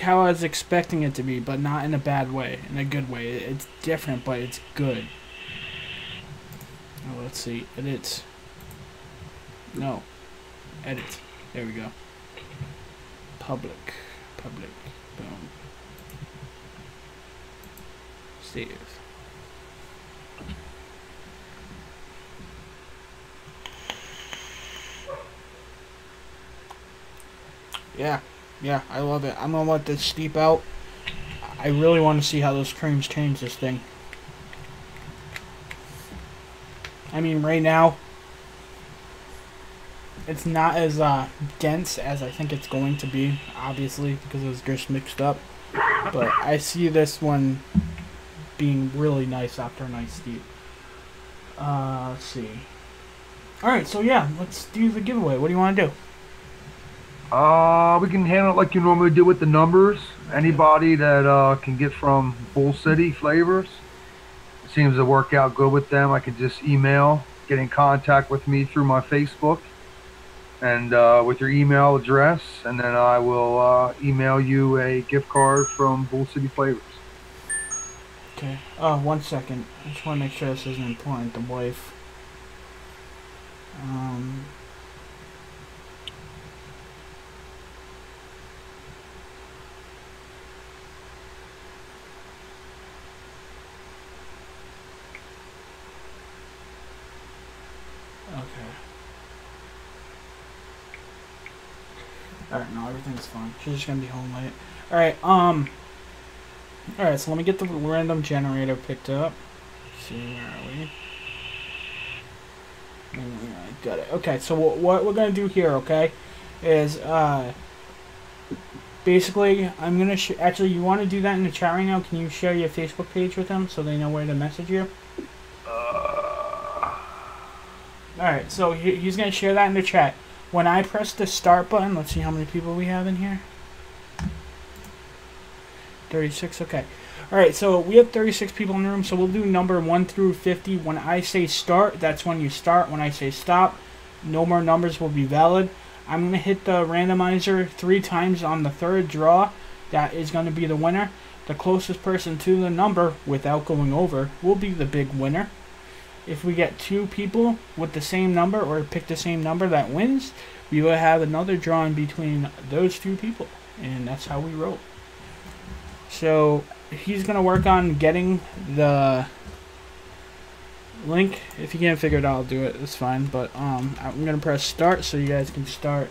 [SPEAKER 1] how I was expecting it to be, but not in a bad way, in a good way. It's different, but it's good. Oh, let's see. Edit. No. Edit. There we go. Public. Boom. Save. Yeah, I love it. I'm gonna let this steep out. I really want to see how those creams change this thing. I mean, right now, it's not as dense as I think it's going to be, obviously, because it was just mixed up. But I see this one being really nice after a nice steep. Let's see. Alright, so yeah, let's do the giveaway. What do you want to do?
[SPEAKER 2] We can handle it like you normally do with the numbers. Anybody that can get from Bull City Flavors, it seems to work out good with them. I can just email, get in contact with me through my Facebook, and with your email address, and then I will email you a gift card from Bull City Flavors.
[SPEAKER 1] Okay. Oh, 1 second. I just want to make sure this isn't important. The wife. Okay. Alright, no, everything's fine. She's just gonna be home late. Alright, so let me get the random generator picked up. Let's see, where are we? Got it. Okay, so what we're gonna do here, okay, is basically I'm gonna actually, you want to do that in the chat right now? Can you share your Facebook page with them so they know where to message you? Alright, so he's gonna share that in the chat. When I press the start button, let's see how many people we have in here. 36, okay. Alright, so we have 36 people in the room, so we'll do number 1 through 50. When I say start, that's when you start. When I say stop, no more numbers will be valid. I'm going to hit the randomizer 3 times on the third draw. That is going to be the winner. The closest person to the number, without going over, will be the big winner. If we get 2 people with the same number, or pick the same number that wins, we will have another draw in between those 2 people. And that's how we roll. So he's going to work on getting the link. If you can't figure it out, I'll do it. It's fine. But I'm going to press start so you guys can start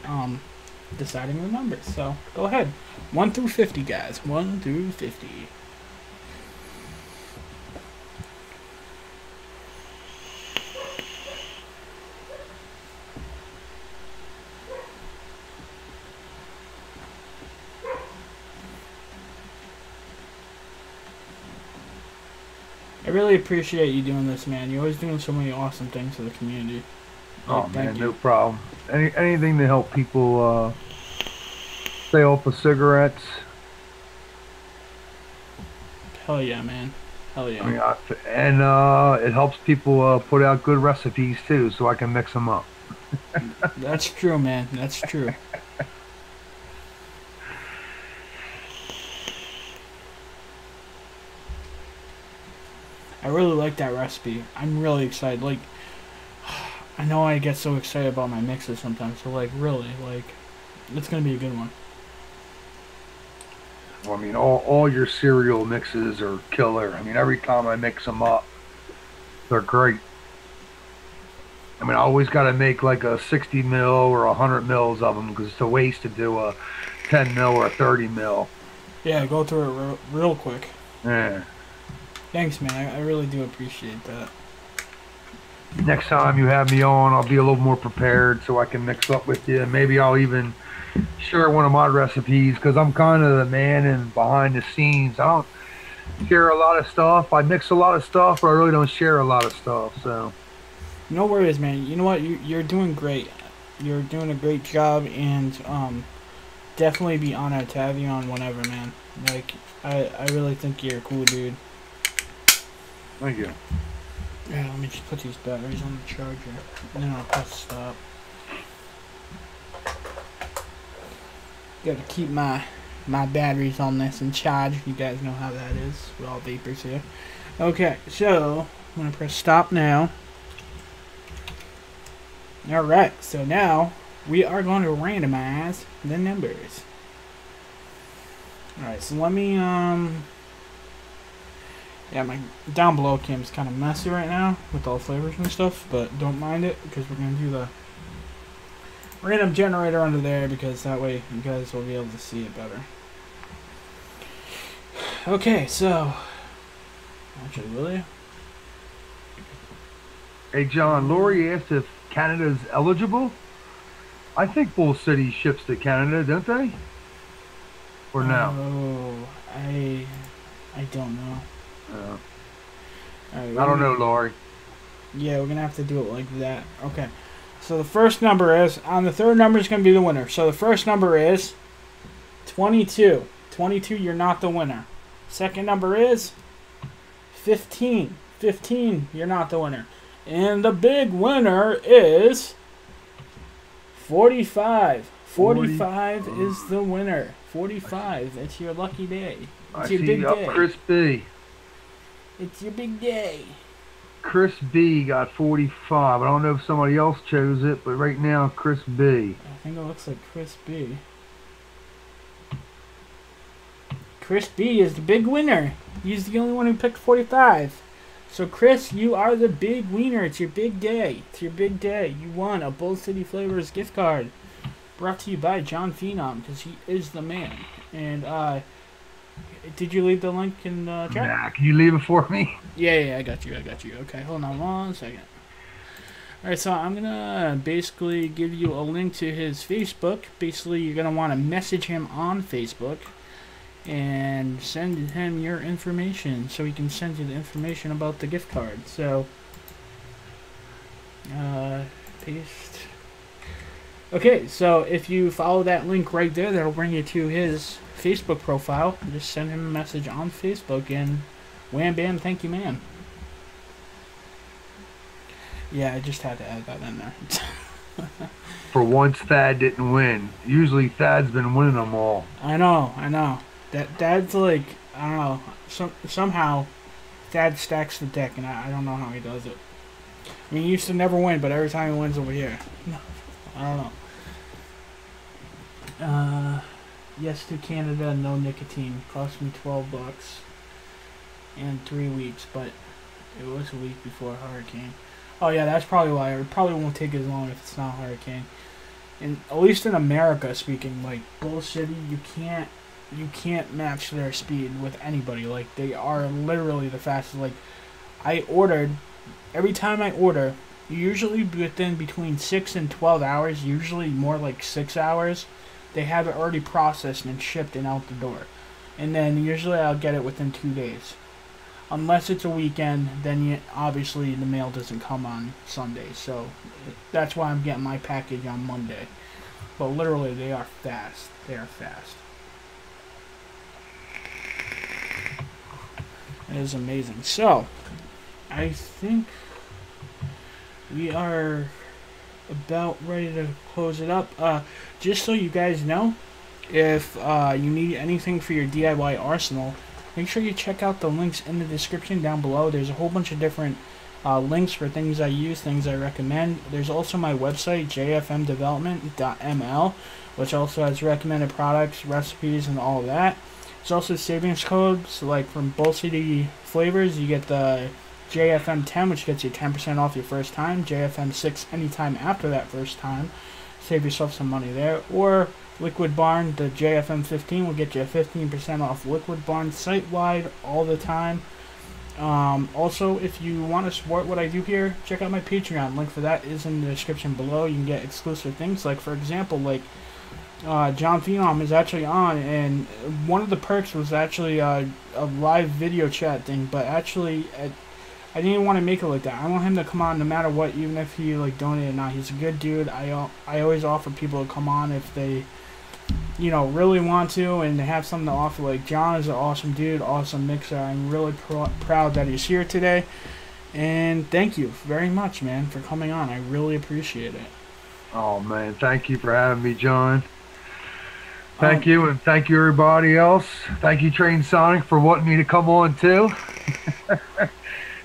[SPEAKER 1] deciding the numbers. So go ahead. 1 through 50, guys. 1 through 50. I really appreciate you doing this, man. You're always doing so many awesome things for the community.
[SPEAKER 2] Oh man, no problem. Anything to help people stay off of cigarettes.
[SPEAKER 1] Hell yeah, man. Hell yeah.
[SPEAKER 2] I mean, and it helps people put out good recipes too, so I can mix them up.
[SPEAKER 1] That's true, man. That's true. I really like that recipe. I'm really excited. Like, I know I get so excited about my mixes sometimes, so like really, like it's gonna be a good one.
[SPEAKER 2] Well, I mean, all your cereal mixes are killer. I mean, every time I mix them up, they're great. I mean, I always got to make like a 60 mil or 100 mils of them because it's a waste to do a 10 mil or a 30 mil.
[SPEAKER 1] Yeah, go through it real quick.
[SPEAKER 2] Yeah.
[SPEAKER 1] Thanks, man. I really do appreciate that.
[SPEAKER 2] Next time you have me on, I'll be a little more prepared so I can mix up with you. Maybe I'll even share one of my recipes because I'm kind of the man in behind the scenes. I don't share a lot of stuff. I mix a lot of stuff, but I really don't share a lot of stuff. So
[SPEAKER 1] No worries, man. You know what? You're doing great. You're doing a great job, and definitely be honored to have you on whenever, man. Like, I really think you're a cool dude.
[SPEAKER 2] thank you.
[SPEAKER 1] Yeah, let me just put these batteries on the charger, and then I'll press stop. Gotta keep my batteries on this and charge. You guys know how that is. We're all vapors here. Okay, so I'm gonna press stop now. Alright, so now we are going to randomize the numbers. Alright, so let me yeah, my down below cam's kind of messy right now with all flavors and stuff, but don't mind it because we're going to do the random generator under there because that way you guys will be able to see it better. Okay, so actually, will you?
[SPEAKER 2] Hey, John, Lori asked if Canada's eligible. I think Bull City ships to Canada, don't they? Or no?
[SPEAKER 1] Oh, I don't know. Alright,
[SPEAKER 2] I don't know, Lori.
[SPEAKER 1] Yeah, we're going to have to do it like that. Okay. So the first number is, on the third number is going to be the winner. So the first number is 22. 22, you're not the winner. Second number is 15. 15, you're not the winner. And the big winner is 45. 45 is the winner. 45, it's your lucky day. It's your big day.
[SPEAKER 2] Chris B.
[SPEAKER 1] It's your big day.
[SPEAKER 2] Chris B got 45. I don't know if somebody else chose it, but right now, Chris B.
[SPEAKER 1] I think it looks like Chris B. Chris B is the big winner. He's the only one who picked 45. So, Chris, you are the big winner. It's your big day. It's your big day. You won a Bull City Flavors gift card. Brought to you by John Phenom, because he is the man. And, did you leave the link in the chat?
[SPEAKER 2] Nah, can you leave it for me?
[SPEAKER 1] Yeah, I got you. Okay, hold on 1 second. Alright, so I'm going to basically give you a link to his Facebook. Basically, you're going to want to message him on Facebook and send him your information so he can send you the information about the gift card. So, paste. Okay, so if you follow that link right there, that'll bring you to his Facebook profile. Just send him a message on Facebook and wham bam, thank you, man. Yeah, I just had to add that in there.
[SPEAKER 2] For once, Thad didn't win. Usually, Thad's been winning them all.
[SPEAKER 1] I know. Dad's like, I don't know. Somehow, Thad stacks the deck, and I don't know how he does it. I mean, he used to never win, but every time he wins over here. I don't know. Yes to Canada, no nicotine. Cost me $12 and 3 weeks, but it was a week before Hurricane. Oh yeah, that's probably why. It probably won't take as long if it's not Hurricane. And at least in America, speaking, like Bull City, you can't match their speed with anybody. Like, they are literally the fastest. Like, every time I order, usually within between 6 and 12 hours, usually more like 6 hours, they have it already processed and shipped and out the door. And then usually I'll get it within 2 days. Unless it's a weekend, then obviously the mail doesn't come on Sunday. So that's why I'm getting my package on Monday. But literally, they are fast. They are fast. It is amazing. So, I think we are about ready to close it up. Just so you guys know, if you need anything for your DIY arsenal, make sure you check out the links in the description down below. There's a whole bunch of different links for things I use, things I recommend. There's also my website, jfmdevelopment.ml, which also has recommended products, recipes, and all of that. There's also savings codes, like from both CD flavors. You get the JFM10, which gets you 10% off your first time, JFM6 anytime after that first time. Save yourself some money there. Or Liquid Barn, the JFM15 will get you 15% off Liquid Barn site-wide all the time. Also, if you want to support what I do here, check out my Patreon. Link for that is in the description below. You can get exclusive things, like, for example, like, John Phenom is actually on, and one of the perks was actually a live video chat thing, but actually, I didn't want to make it like that. I want him to come on no matter what, even if he, like, donated or not. He's a good dude. I always offer people to come on if they, you know, really want to, and they have something to offer. Like, John is an awesome dude, awesome mixer. I'm really proud that he's here today, and thank you very much, man, for coming on. I really appreciate it.
[SPEAKER 2] Oh, man, thank you for having me, John. Thank you, and thank you everybody else. Thank you, Train Sonic, for wanting me to come on too.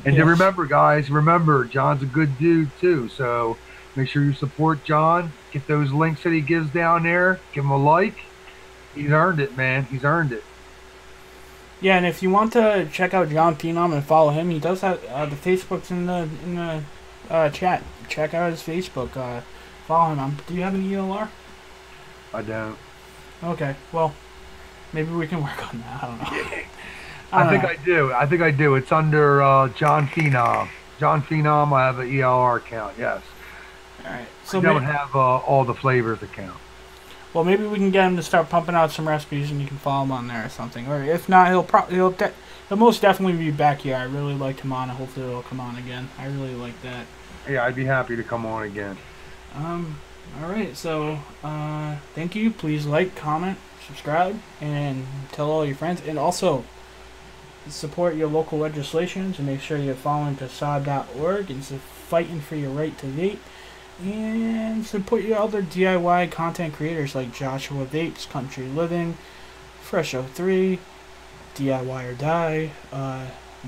[SPEAKER 2] And to remember, guys, remember, John's a good dude too. So make sure you support John. Get those links that he gives down there. Give him a like. He's earned it, man. He's earned it.
[SPEAKER 1] Yeah, and if you want to check out John Phenom and follow him, he does have the Facebook's in the chat. Check out his Facebook. Follow him. Do you have an ELR?
[SPEAKER 2] I don't.
[SPEAKER 1] Okay, well, maybe we can work on that. I don't know.
[SPEAKER 2] I think I do. I think I do. It's under John Phenom. John Phenom, I have an ELR account, yes.
[SPEAKER 1] All right. So
[SPEAKER 2] I don't have all the flavors account.
[SPEAKER 1] Well, maybe we can get him to start pumping out some recipes, and you can follow him on there or something. Or if not, he'll most definitely be back here. I really liked him on. Hopefully he'll come on again. I really like that.
[SPEAKER 2] Yeah, I'd be happy to come on again.
[SPEAKER 1] All right, so thank you. Please like, comment, subscribe, and tell all your friends. And also support your local legislations and make sure you're following Facade.org and fighting for your right to vape. And support your other DIY content creators like Joshua Vapes, Country Living, Fresh03, DIY or Die,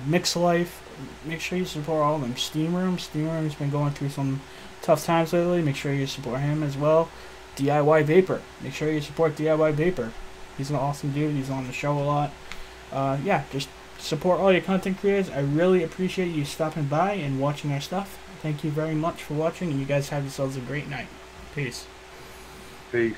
[SPEAKER 1] Mix Life. Make sure you support all of them. Steam Room's been going through some tough times lately. Make sure you support him as well. DIY Vapor. Make sure you support DIY Vapor. He's an awesome dude. He's on the show a lot. Yeah, just support all your content creators. I really appreciate you stopping by and watching our stuff. Thank you very much for watching, and you guys have yourselves a great night. Peace.
[SPEAKER 2] Peace.